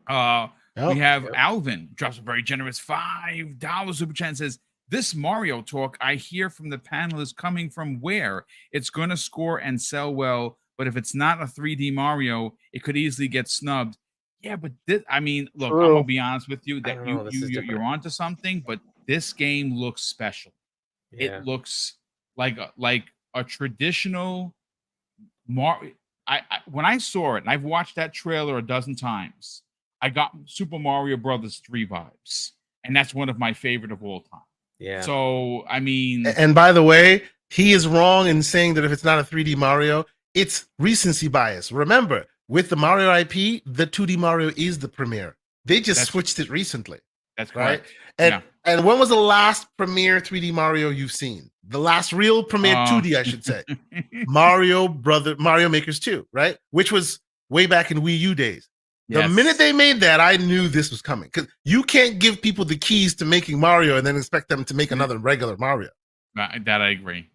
[SPEAKER 1] We have Alvin drops a very generous $5 super chat and says, this Mario talk I hear from the panel is coming from where? It's going to score and sell well, but if it's not a 3D Mario, it could easily get snubbed. Yeah, but look, I'm going to be honest with you that you're onto something, but this game looks special. Yeah. It looks like a traditional Mario. When I saw it, and I've watched that trailer a dozen times, I got Super Mario Brothers 3 vibes, and that's one of my favorite of all time.
[SPEAKER 2] Yeah.
[SPEAKER 1] So,
[SPEAKER 4] and by the way, he is wrong in saying that if it's not a 3D Mario, it's recency bias. Remember, with the Mario IP, the 2D Mario is the premiere. They just switched it recently.
[SPEAKER 1] That's
[SPEAKER 4] right.
[SPEAKER 1] correct.
[SPEAKER 4] And when was the last premiere 3D Mario you've seen? The last real premiere 2D, I should say. Mario Makers 2, right? Which was way back in Wii U days. The minute they made that, I knew this was coming, because you can't give people the keys to making Mario and then expect them to make another regular Mario.
[SPEAKER 1] That I agree.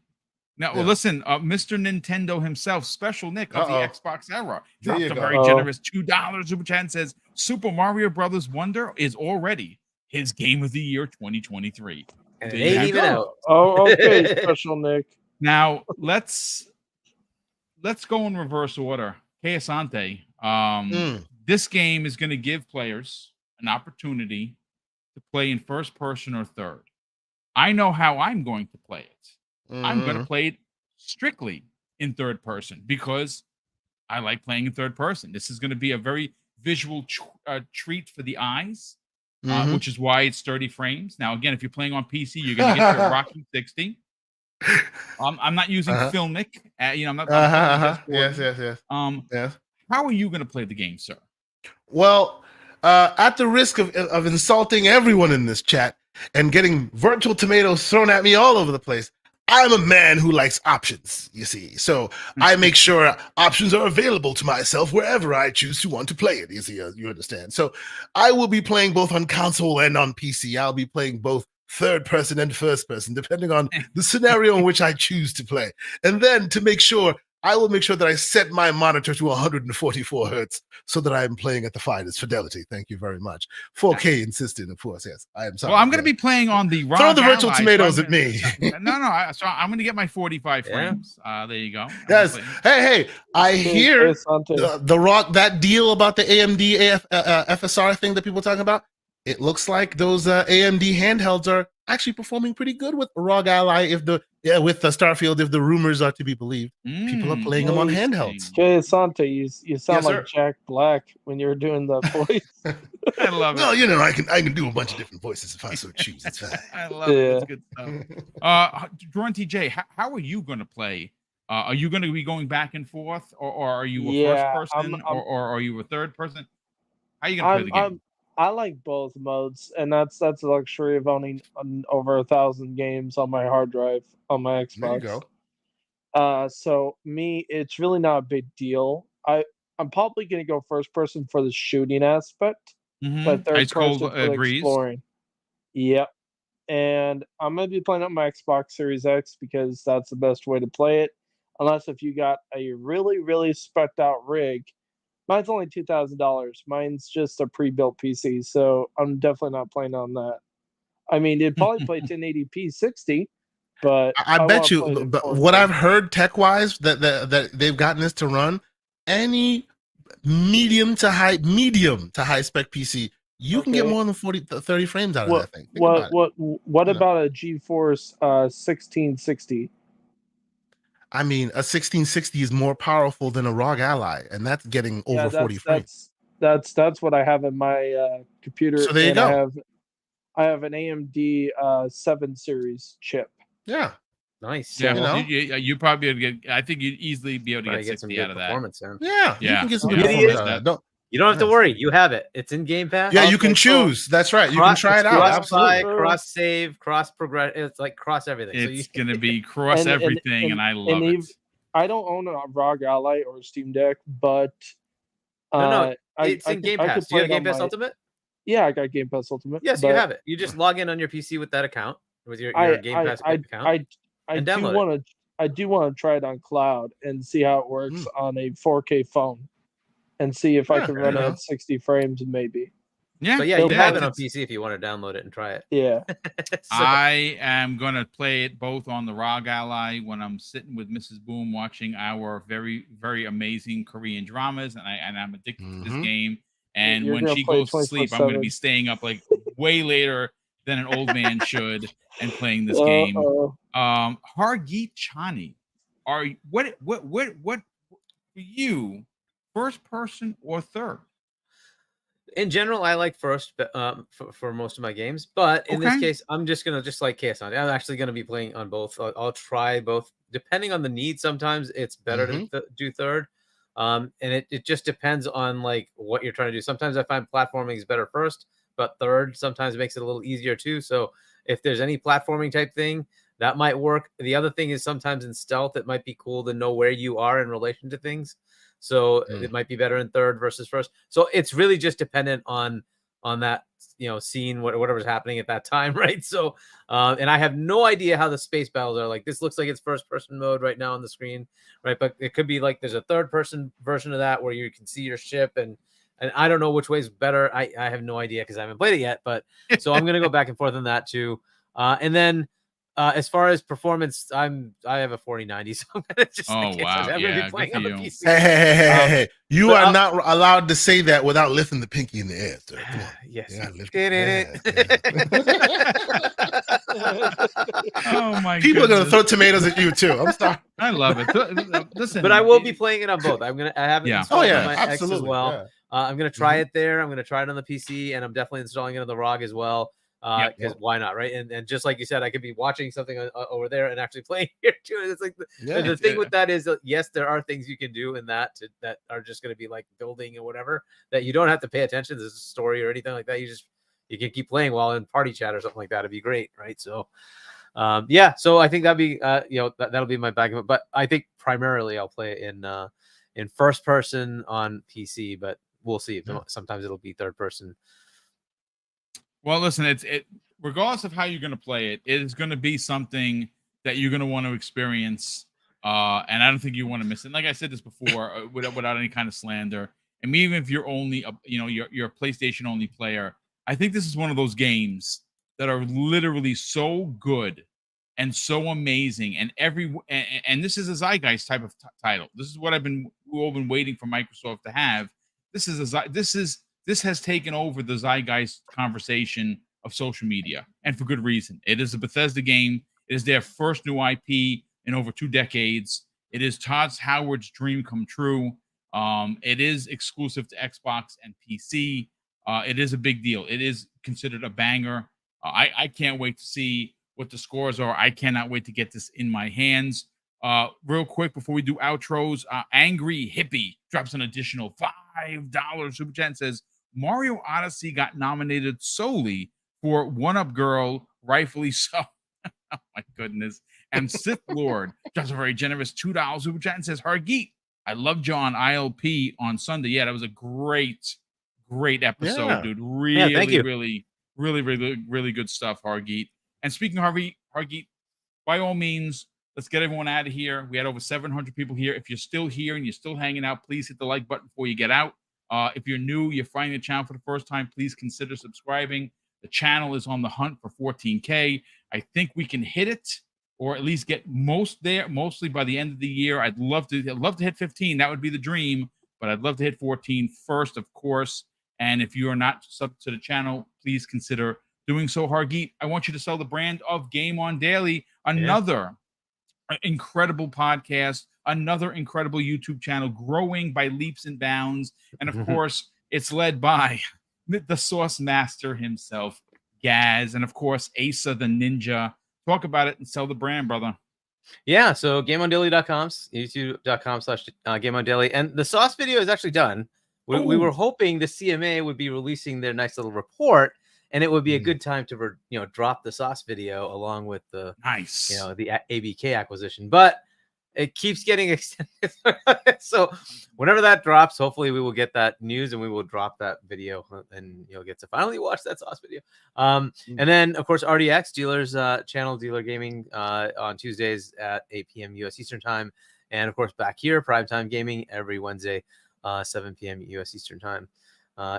[SPEAKER 1] Now, well, listen, Mr. Nintendo himself, Special Nick of the Xbox era, dropped a very generous $2 super chat and says Super Mario Brothers Wonder is already his Game of the Year 2023.
[SPEAKER 2] And it ain't even out.
[SPEAKER 3] Oh, okay, Special Nick.
[SPEAKER 1] Now let's go in reverse order. Kay Asante, this game is going to give players an opportunity to play in first person or third. I know how I'm going to play it. I'm going to play it strictly in third person because I like playing in third person. This is going to be a very visual treat for the eyes, which is why it's 30 frames. Now, again, if you're playing on PC, you're going to get your Rocky 60. I'm not using Filmic. I'm not.
[SPEAKER 4] Yes.
[SPEAKER 1] How are you going to play the game, sir?
[SPEAKER 4] Well, at the risk of insulting everyone in this chat and getting virtual tomatoes thrown at me all over the place, I'm a man who likes options, you see. So I make sure options are available to myself wherever I choose to want to play it, you see, you understand. So I will be playing both on console and on PC. I'll be playing both third person and first person, depending on the scenario in which I choose to play. And then I will make sure that I set my monitor to 144 hertz so that I'm playing at the finest fidelity. Thank you very much. 4K insisted, of course. Yes, I am sorry.
[SPEAKER 1] Well, I'm going to be playing on the
[SPEAKER 4] throw the virtual tomatoes at me.
[SPEAKER 1] No. So I'm going to get my 45 frames. There you go.
[SPEAKER 4] Yes. Hey. I hear that deal about the AMD FSR thing that people are talking about. It looks like those AMD handhelds are actually performing pretty good with ROG Ally with the Starfield, if the rumors are to be believed. People are playing them on handhelds.
[SPEAKER 3] Jay Asante, you sound like Jack Black when you're doing the voice.
[SPEAKER 1] I love it.
[SPEAKER 4] Well, I can do a bunch of different voices if I so choose. It's fine.
[SPEAKER 1] I love it. It's good stuff. Jordan TJ, how are you going to play? Are you going to be going back and forth, or are you a first person, or are you a third person? How are you going to play the game?
[SPEAKER 3] I like both modes, and that's the luxury of owning over 1,000 games on my hard drive on my Xbox.
[SPEAKER 4] There you go.
[SPEAKER 3] So me, it's really not a big deal. I'm probably going to go first person for the shooting aspect, but third person for the exploring. Yep. And I'm going to be playing on my Xbox Series X because that's the best way to play it. Unless if you got a really, really spec'd out rig. Mine's only $2,000. Mine's just a pre-built PC, so I'm definitely not playing on that. I mean, it'd probably play 1080p 60, but
[SPEAKER 4] I bet you. But what I've heard tech-wise that they've gotten this to run any medium to high spec PC, you can get more than 30 frames out of that thing.
[SPEAKER 3] What about a GeForce 1660?
[SPEAKER 4] I mean, a 1660 is more powerful than a ROG Ally, and that's getting over 40 frames.
[SPEAKER 3] That's what I have in my computer.
[SPEAKER 4] So there you go.
[SPEAKER 3] I have an AMD 7 series chip.
[SPEAKER 4] Yeah,
[SPEAKER 2] nice.
[SPEAKER 1] Yeah, you probably get. I think you'd easily be able to get 60 out of that.
[SPEAKER 4] Yeah, you can get some
[SPEAKER 2] performance out of that. You don't have to worry. You have it. It's in Game Pass.
[SPEAKER 4] Yeah, you can choose. That's right. You can try it out. Absolutely.
[SPEAKER 2] Cross save, cross progress. It's like cross everything.
[SPEAKER 1] It's going to be cross everything, and I love it.
[SPEAKER 3] I don't own a ROG Ally or Steam Deck, but
[SPEAKER 2] it's in Game Pass. Do you have Game Pass Ultimate?
[SPEAKER 3] Yeah, I got Game Pass Ultimate.
[SPEAKER 2] Yes, you have it. You just log in on your PC with that account, with your Game Pass account.
[SPEAKER 3] I do want to try it on cloud and see how it works on a 4K phone. And see if I can run it at 60 frames, maybe.
[SPEAKER 1] Yeah,
[SPEAKER 2] but you have it on PC if you want to download it and try it.
[SPEAKER 3] Yeah.
[SPEAKER 1] I am going to play it both on the ROG Ally when I'm sitting with Mrs. Boom watching our very, very amazing Korean dramas, and I'm addicted to this game. And when she goes to sleep, I'm going to be staying up like way later than an old man should and playing this game. Hargeet Chani, what for you? First person or third?
[SPEAKER 2] In general, I like first for most of my games, but in this
[SPEAKER 1] Okay.
[SPEAKER 2] case, I'm just like KS on. I'm actually gonna be playing on both. I'll try both, depending on the need. Sometimes it's better to do third, and it just depends on like what you're trying to do. Sometimes I find platforming is better first, but third sometimes makes it a little easier too. So if there's any platforming type thing, that might work. The other thing is sometimes in stealth, it might be cool to know where you are in relation to things. So it might be better in third versus first. So it's really just dependent on that, scene, whatever's happening at that time, right? So and I have no idea how the space battles are. Like, this looks like it's first person mode right now on the screen, right? But it could be like there's a third person version of that where you can see your ship, and I don't know which way is better. I have no idea because I haven't played it yet. But so I'm gonna go back and forth on that too. And then as far as performance, I have a 4090, so I'm gonna just
[SPEAKER 1] Oh, wow.
[SPEAKER 2] I'm
[SPEAKER 1] Yeah,
[SPEAKER 2] gonna be playing
[SPEAKER 1] good
[SPEAKER 2] on
[SPEAKER 1] for
[SPEAKER 2] the
[SPEAKER 1] you.
[SPEAKER 2] PC.
[SPEAKER 4] Hey. You are not allowed to say that without lifting the pinky in the air, sir. Come on.
[SPEAKER 2] Yes.
[SPEAKER 4] You gotta lift it.
[SPEAKER 1] Oh my
[SPEAKER 4] People are gonna
[SPEAKER 1] goodness.
[SPEAKER 4] throw tomatoes at you too. I'm sorry.
[SPEAKER 1] I love it. Listen,
[SPEAKER 2] But I will be playing it on both. I have it
[SPEAKER 1] Yeah.
[SPEAKER 2] installed
[SPEAKER 4] Oh, yeah,
[SPEAKER 2] on my X as
[SPEAKER 4] absolutely,
[SPEAKER 2] well.
[SPEAKER 4] yeah.
[SPEAKER 2] I'm gonna try it there. I'm gonna try it on the PC, and I'm definitely installing it on the ROG as well.
[SPEAKER 1] Yep.
[SPEAKER 2] Because why not, right? And just like you said, I could be watching something over there and actually playing here too. And it's like the thing with that is, yes, there are things you can do in that that are just going to be like building or whatever that you don't have to pay attention to the story or anything like that. You can keep playing while in party chat or something like that. It'd be great, right? So yeah, so I think that'd be that'll be my back of it. But I think primarily I'll play it in first person on PC, but we'll see. Sometimes it'll be third person.
[SPEAKER 1] Well, listen, it regardless of how you're going to play it, it is going to be something that you're going to want to experience, and I don't think you want to miss it. And like I said this before, without any kind of slander, and even if you're only you're a PlayStation only player, I think this is one of those games that are literally so good and so amazing, and and this is a zeitgeist type of title. This is what we've all been waiting for Microsoft to have. This has taken over the zeitgeist conversation of social media, and for good reason. It is a Bethesda game. It is their first new IP in over 2 decades. It is Todd Howard's dream come true. It is exclusive to Xbox and PC. It is a big deal. It is considered a banger. I can't wait to see what the scores are. I cannot wait to get this in my hands. Real quick before we do outros, Angry Hippie drops an additional $5 super chat and says, Mario Odyssey got nominated solely for One Up Girl, rightfully so. Oh my goodness. And Sith Lord drops a very generous $2 super chat and says, Hargeet, I love John ILP on Sunday. Yeah, that was a great episode, dude. Really,
[SPEAKER 2] thank you.
[SPEAKER 1] really good stuff, Hargeet. And speaking of Hargeet, by all means, let's get everyone out of here. We had over 700 people here. If you're still here and you're still hanging out, please hit the like button before you get out. If you're new, you're finding the channel for the first time, please consider subscribing. The channel is on the hunt for 14K. I think we can hit it, or at least get mostly by the end of the year. I'd love to hit 15. That would be the dream, but I'd love to hit 14 first, of course. And if you are not sub to the channel, please consider doing so. Hargeet, I want you to sell the brand of Game On Daily, another incredible podcast, another incredible YouTube channel growing by leaps and bounds. And of course, it's led by the Sauce Master himself, Gaz, and of course, Asa the Ninja. Talk about it and sell the brand, brother.
[SPEAKER 2] Yeah, so GameOnDaily.com, YouTube.com/GameOnDaily. And the Sauce video is actually done. We were hoping the CMA would be releasing their nice little report, and it would be a good time to drop the Sauce video along with the the ABK acquisition, but it keeps getting extended. So whenever that drops, hopefully we will get that news and we will drop that video, and you'll get to finally watch that Sauce video. And then of course RDX Dealers channel, Dealer Gaming, on Tuesdays at 8 p.m. US Eastern time, and of course back here Primetime Gaming every Wednesday 7 p.m. US Eastern time.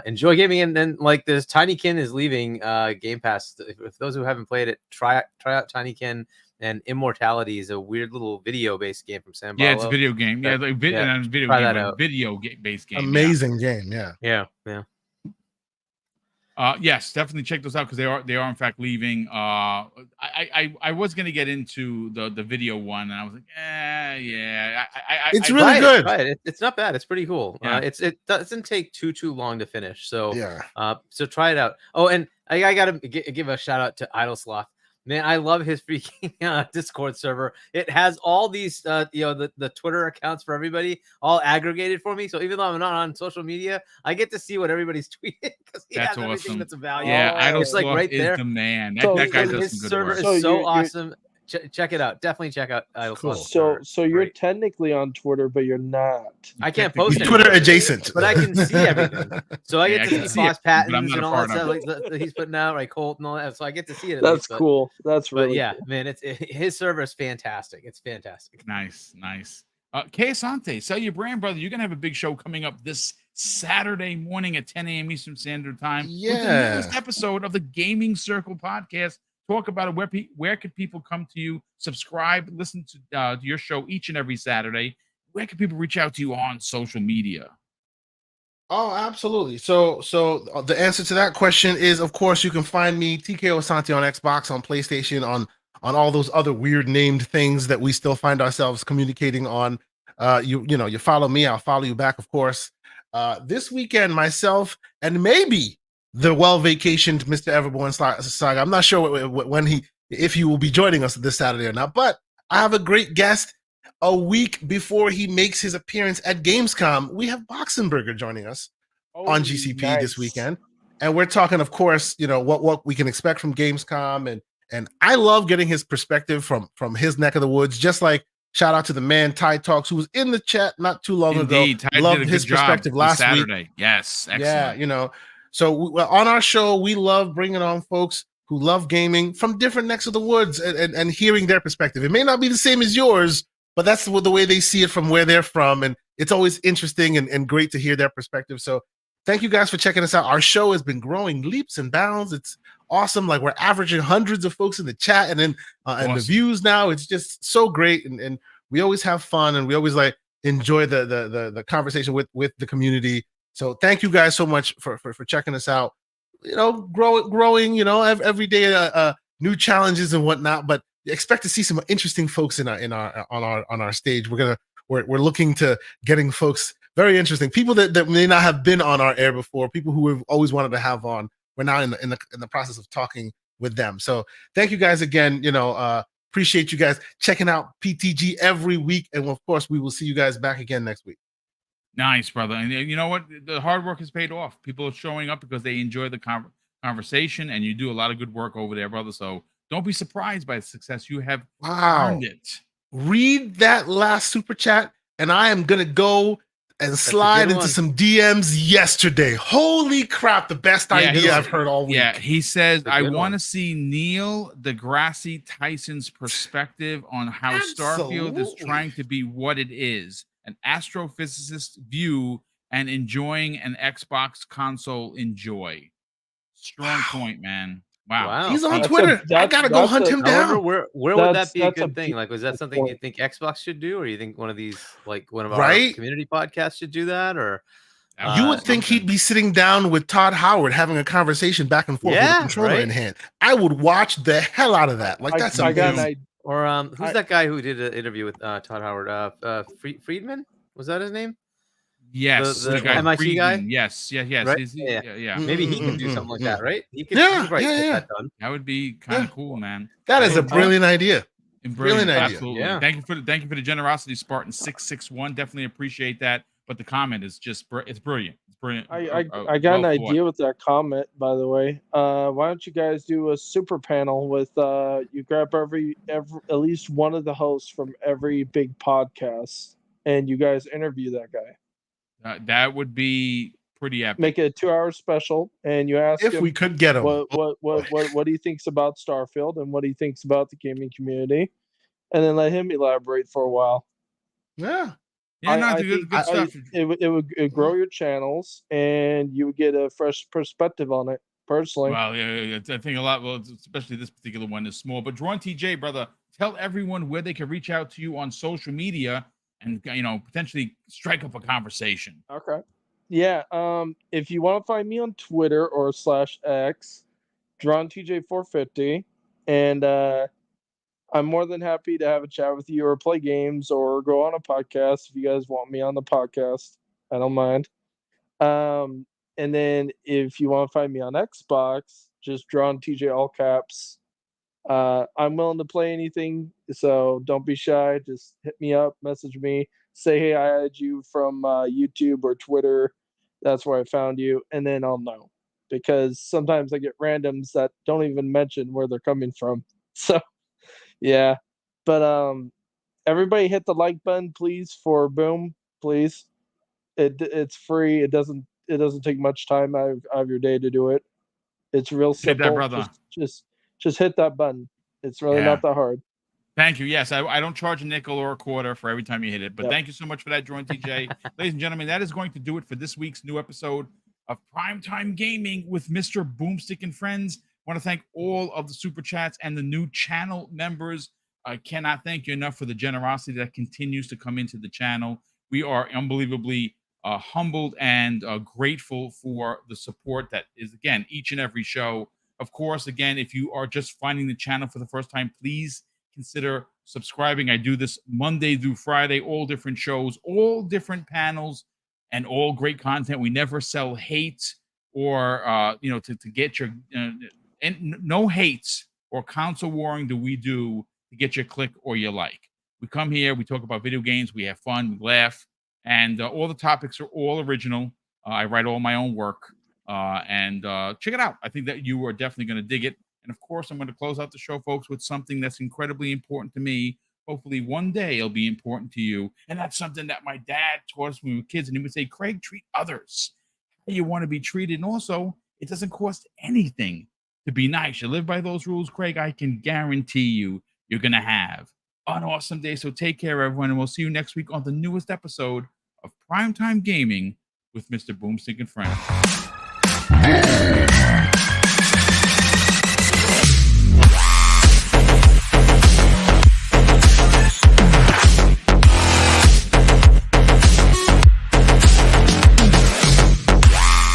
[SPEAKER 2] Enjoy gaming, and then like this Tinykin is leaving Game Pass. If those who haven't played it, try out Tinykin. And Immortality is a weird little video-based game from San Paulo.
[SPEAKER 1] Yeah, it's a video game.
[SPEAKER 2] Try that out.
[SPEAKER 1] Video-based game.
[SPEAKER 4] Amazing game.
[SPEAKER 2] Yeah.
[SPEAKER 1] Yes, definitely check those out because they are in fact leaving. I was gonna get into the video one, and I was like, yeah.
[SPEAKER 4] It's
[SPEAKER 1] I
[SPEAKER 4] really
[SPEAKER 2] Try
[SPEAKER 4] good.
[SPEAKER 2] Try it. It's not bad. It's pretty cool.
[SPEAKER 1] Yeah.
[SPEAKER 2] It doesn't take too long to finish. So
[SPEAKER 4] Yeah.
[SPEAKER 2] so try it out. Oh, and I gotta give a shout out to Idle Sloth. Man, I love his freaking Discord server. It has all these, the Twitter accounts for everybody all aggregated for me. So even though I'm not on social media, I get to see what everybody's tweeting because he
[SPEAKER 1] That's
[SPEAKER 2] has everything
[SPEAKER 1] awesome.
[SPEAKER 2] that's of value.
[SPEAKER 1] Yeah, Idle
[SPEAKER 2] it's like
[SPEAKER 1] Sloth
[SPEAKER 2] right
[SPEAKER 1] is
[SPEAKER 2] there.
[SPEAKER 1] the man.
[SPEAKER 3] So
[SPEAKER 1] That guy does
[SPEAKER 2] His
[SPEAKER 1] some good
[SPEAKER 2] server
[SPEAKER 1] work.
[SPEAKER 2] is
[SPEAKER 3] So
[SPEAKER 2] so
[SPEAKER 3] you're-
[SPEAKER 2] awesome. Check it out. Definitely check out Idle
[SPEAKER 4] Cool.
[SPEAKER 2] Sloth.
[SPEAKER 3] So you're
[SPEAKER 2] Great.
[SPEAKER 3] technically on Twitter, but you're not.
[SPEAKER 2] I can't
[SPEAKER 1] Technically,
[SPEAKER 2] post
[SPEAKER 4] He's
[SPEAKER 2] anything.
[SPEAKER 4] Twitter adjacent,
[SPEAKER 2] But I can see everything. So I
[SPEAKER 1] Yeah,
[SPEAKER 2] get
[SPEAKER 1] I
[SPEAKER 2] to
[SPEAKER 1] can
[SPEAKER 2] see
[SPEAKER 1] see
[SPEAKER 2] Boss
[SPEAKER 1] it, but I'm
[SPEAKER 2] Patton's
[SPEAKER 1] not
[SPEAKER 2] and
[SPEAKER 1] a
[SPEAKER 2] all that
[SPEAKER 1] part of
[SPEAKER 2] stuff like that he's putting out, like Colt and all that. So I get to see it. At
[SPEAKER 3] That's
[SPEAKER 2] least, but,
[SPEAKER 3] cool. That's
[SPEAKER 2] But
[SPEAKER 3] really
[SPEAKER 2] yeah,
[SPEAKER 3] cool.
[SPEAKER 2] man, his server is fantastic. It's fantastic.
[SPEAKER 1] Nice. Kay Asante, sell your brand, brother. You're gonna have a big show coming up this Saturday morning at 10 a.m. Eastern Standard Time. With the
[SPEAKER 4] Yeah.
[SPEAKER 1] newest episode of the Gaming Circle podcast. Talk about it. Where could people come to you, subscribe, listen to your show each and every Saturday? Where can people reach out to you on social media?
[SPEAKER 4] Oh, absolutely. So the answer to that question is, of course, you can find me TKO Asante on Xbox, on PlayStation, on all those other weird named things that we still find ourselves communicating on. You follow me, I'll follow you back, of course. This weekend, myself and maybe the well-vacationed Mr. Everborn Saga. I'm not sure if he will be joining us this Saturday or not, but I have a great guest. A week before he makes his appearance at Gamescom, we have Boxenberger joining us on GCP this weekend, and we're talking, of course, what we can expect from Gamescom, and I love getting his perspective from his neck of the woods. Just like shout out to the man Ty Talks, who was in the chat not too long
[SPEAKER 1] Indeed,
[SPEAKER 4] ago.
[SPEAKER 1] Ty
[SPEAKER 4] Loved
[SPEAKER 1] did a
[SPEAKER 4] his
[SPEAKER 1] good job
[SPEAKER 4] perspective
[SPEAKER 1] this
[SPEAKER 4] last
[SPEAKER 1] Saturday.
[SPEAKER 4] week.
[SPEAKER 1] Yes, excellent.
[SPEAKER 4] Yeah, so on our show, we love bringing on folks who love gaming from different necks of the woods and hearing their perspective. It may not be the same as yours, but that's the way they see it from where they're from. And it's always interesting and great to hear their perspective. So thank you guys for checking us out. Our show has been growing leaps and bounds. It's awesome. Like, we're averaging hundreds of folks in the chat and then and the views now. It's just so great. And we always have fun, and we always enjoy the conversation with the community. So thank you guys so much for checking us out. Growing, every day new challenges and whatnot, but expect to see some interesting folks on our stage. We're looking to getting folks very interesting, people that may not have been on our air before, people who we've always wanted to have on. We're now in the process of talking with them. So thank you guys again. Appreciate you guys checking out PTG every week, and of course we will see you guys back again next week.
[SPEAKER 1] Nice, brother. And you know what? The hard work has paid off. People are showing up because they enjoy the conversation, and you do a lot of good work over there, brother. So don't be surprised by the success. You have earned it.
[SPEAKER 4] Read that last super chat, and I am going to go and slide into some DMs yesterday. Holy crap, the best idea I've heard all week.
[SPEAKER 1] Yeah, he says, I want to see Neil deGrasse Tyson's perspective on how Starfield is trying to be what it is, an astrophysicist's view and enjoying an Xbox console enjoy. Strong point, man. Wow.
[SPEAKER 4] He's on Twitter. I gotta go hunt him down.
[SPEAKER 2] Where would that be a good thing? Like, was that something you think Xbox should do, or you think one of these, like one of our community podcasts should do that? Or
[SPEAKER 4] you would think he'd be sitting down with Todd Howard having a conversation back and forth with a controller in hand. I would watch the hell out of that. Like, that's amazing.
[SPEAKER 2] Or who's that guy who did an interview with Todd Howard? Friedman? Was that his name?
[SPEAKER 1] Yes,
[SPEAKER 2] the MIT
[SPEAKER 1] Friedman.
[SPEAKER 2] guy.
[SPEAKER 1] Yes.
[SPEAKER 2] Right?
[SPEAKER 1] Yeah.
[SPEAKER 2] Maybe he could do something like that, right? He could.
[SPEAKER 4] Yeah.
[SPEAKER 2] That done.
[SPEAKER 1] That would be kind of cool, man.
[SPEAKER 4] That is a brilliant idea.
[SPEAKER 1] Brilliant idea.
[SPEAKER 2] Absolutely. Yeah.
[SPEAKER 1] Thank you for the generosity, Spartan 661. Definitely appreciate that. But the comment is just it's brilliant. It's brilliant.
[SPEAKER 3] I got an idea with that comment, by the way. Why don't you guys do a super panel with you grab every at least one of the hosts from every big podcast, and you guys interview that guy.
[SPEAKER 1] That would be pretty epic.
[SPEAKER 3] Make it a 2-hour special, and you ask
[SPEAKER 4] if we could get him
[SPEAKER 3] what he thinks about Starfield and what he thinks about the gaming community, and then let him elaborate for a while.
[SPEAKER 1] Yeah, good stuff.
[SPEAKER 3] It would grow your channels, and you would get a fresh perspective on it. Personally,
[SPEAKER 1] well, yeah, I think a lot. Well, especially this particular one is small. But Drawn TJ, brother, tell everyone where they can reach out to you on social media and potentially strike up a conversation.
[SPEAKER 3] Okay. Yeah. If you want to find me on Twitter or /X, DrawnTJ450, and I'm more than happy to have a chat with you or play games or go on a podcast if you guys want me on the podcast. I don't mind. And then if you want to find me on Xbox, just DrawnTJ all caps. I'm willing to play anything, so don't be shy. Just hit me up, message me, say hey, I had you from YouTube or Twitter. That's where I found you, and then I'll know, because sometimes I get randoms that don't even mention where they're coming from. So yeah, but everybody hit the like button, please, for Boom, please. It's free. It doesn't take much time out of your day to do it. It's real
[SPEAKER 1] Hit that,
[SPEAKER 3] simple.
[SPEAKER 1] brother.
[SPEAKER 3] Just hit that button. It's really
[SPEAKER 1] Yeah.
[SPEAKER 3] not that hard.
[SPEAKER 1] Thank you. Yes, I don't charge a nickel or a quarter for every time you hit it, but
[SPEAKER 3] Yep.
[SPEAKER 1] thank you so much for that, Drawn TJ. Ladies and gentlemen, that is going to do it for this week's new episode of Primetime Gaming with Mr. BoomStick and Friends. I want to thank all of the super chats and the new channel members. I cannot thank you enough for the generosity that continues to come into the channel. We are unbelievably humbled and grateful for the support that is, again, each and every show. Of course, again, if you are just finding the channel for the first time, please consider subscribing. I do this Monday through Friday, all different shows, all different panels, and all great content. We never sell hate or to get your and no hates or console warring do we do to get your click or your like. We come here, we talk about video games, we have fun, we laugh, and all the topics are all original. I write all my own work, and check it out. I think that you are definitely going to dig it. And of course, I'm going to close out the show, folks, with something that's incredibly important to me. Hopefully, one day it'll be important to you. And that's something that my dad taught us when we were kids. And he would say, Craig, treat others how you want to be treated. And also, it doesn't cost anything to be nice. You live by those rules, Craig, I can guarantee you're going to have an awesome day. So take care, everyone. And we'll see you next week on the newest episode of Primetime Gaming with Mr. BoomStick and Friends.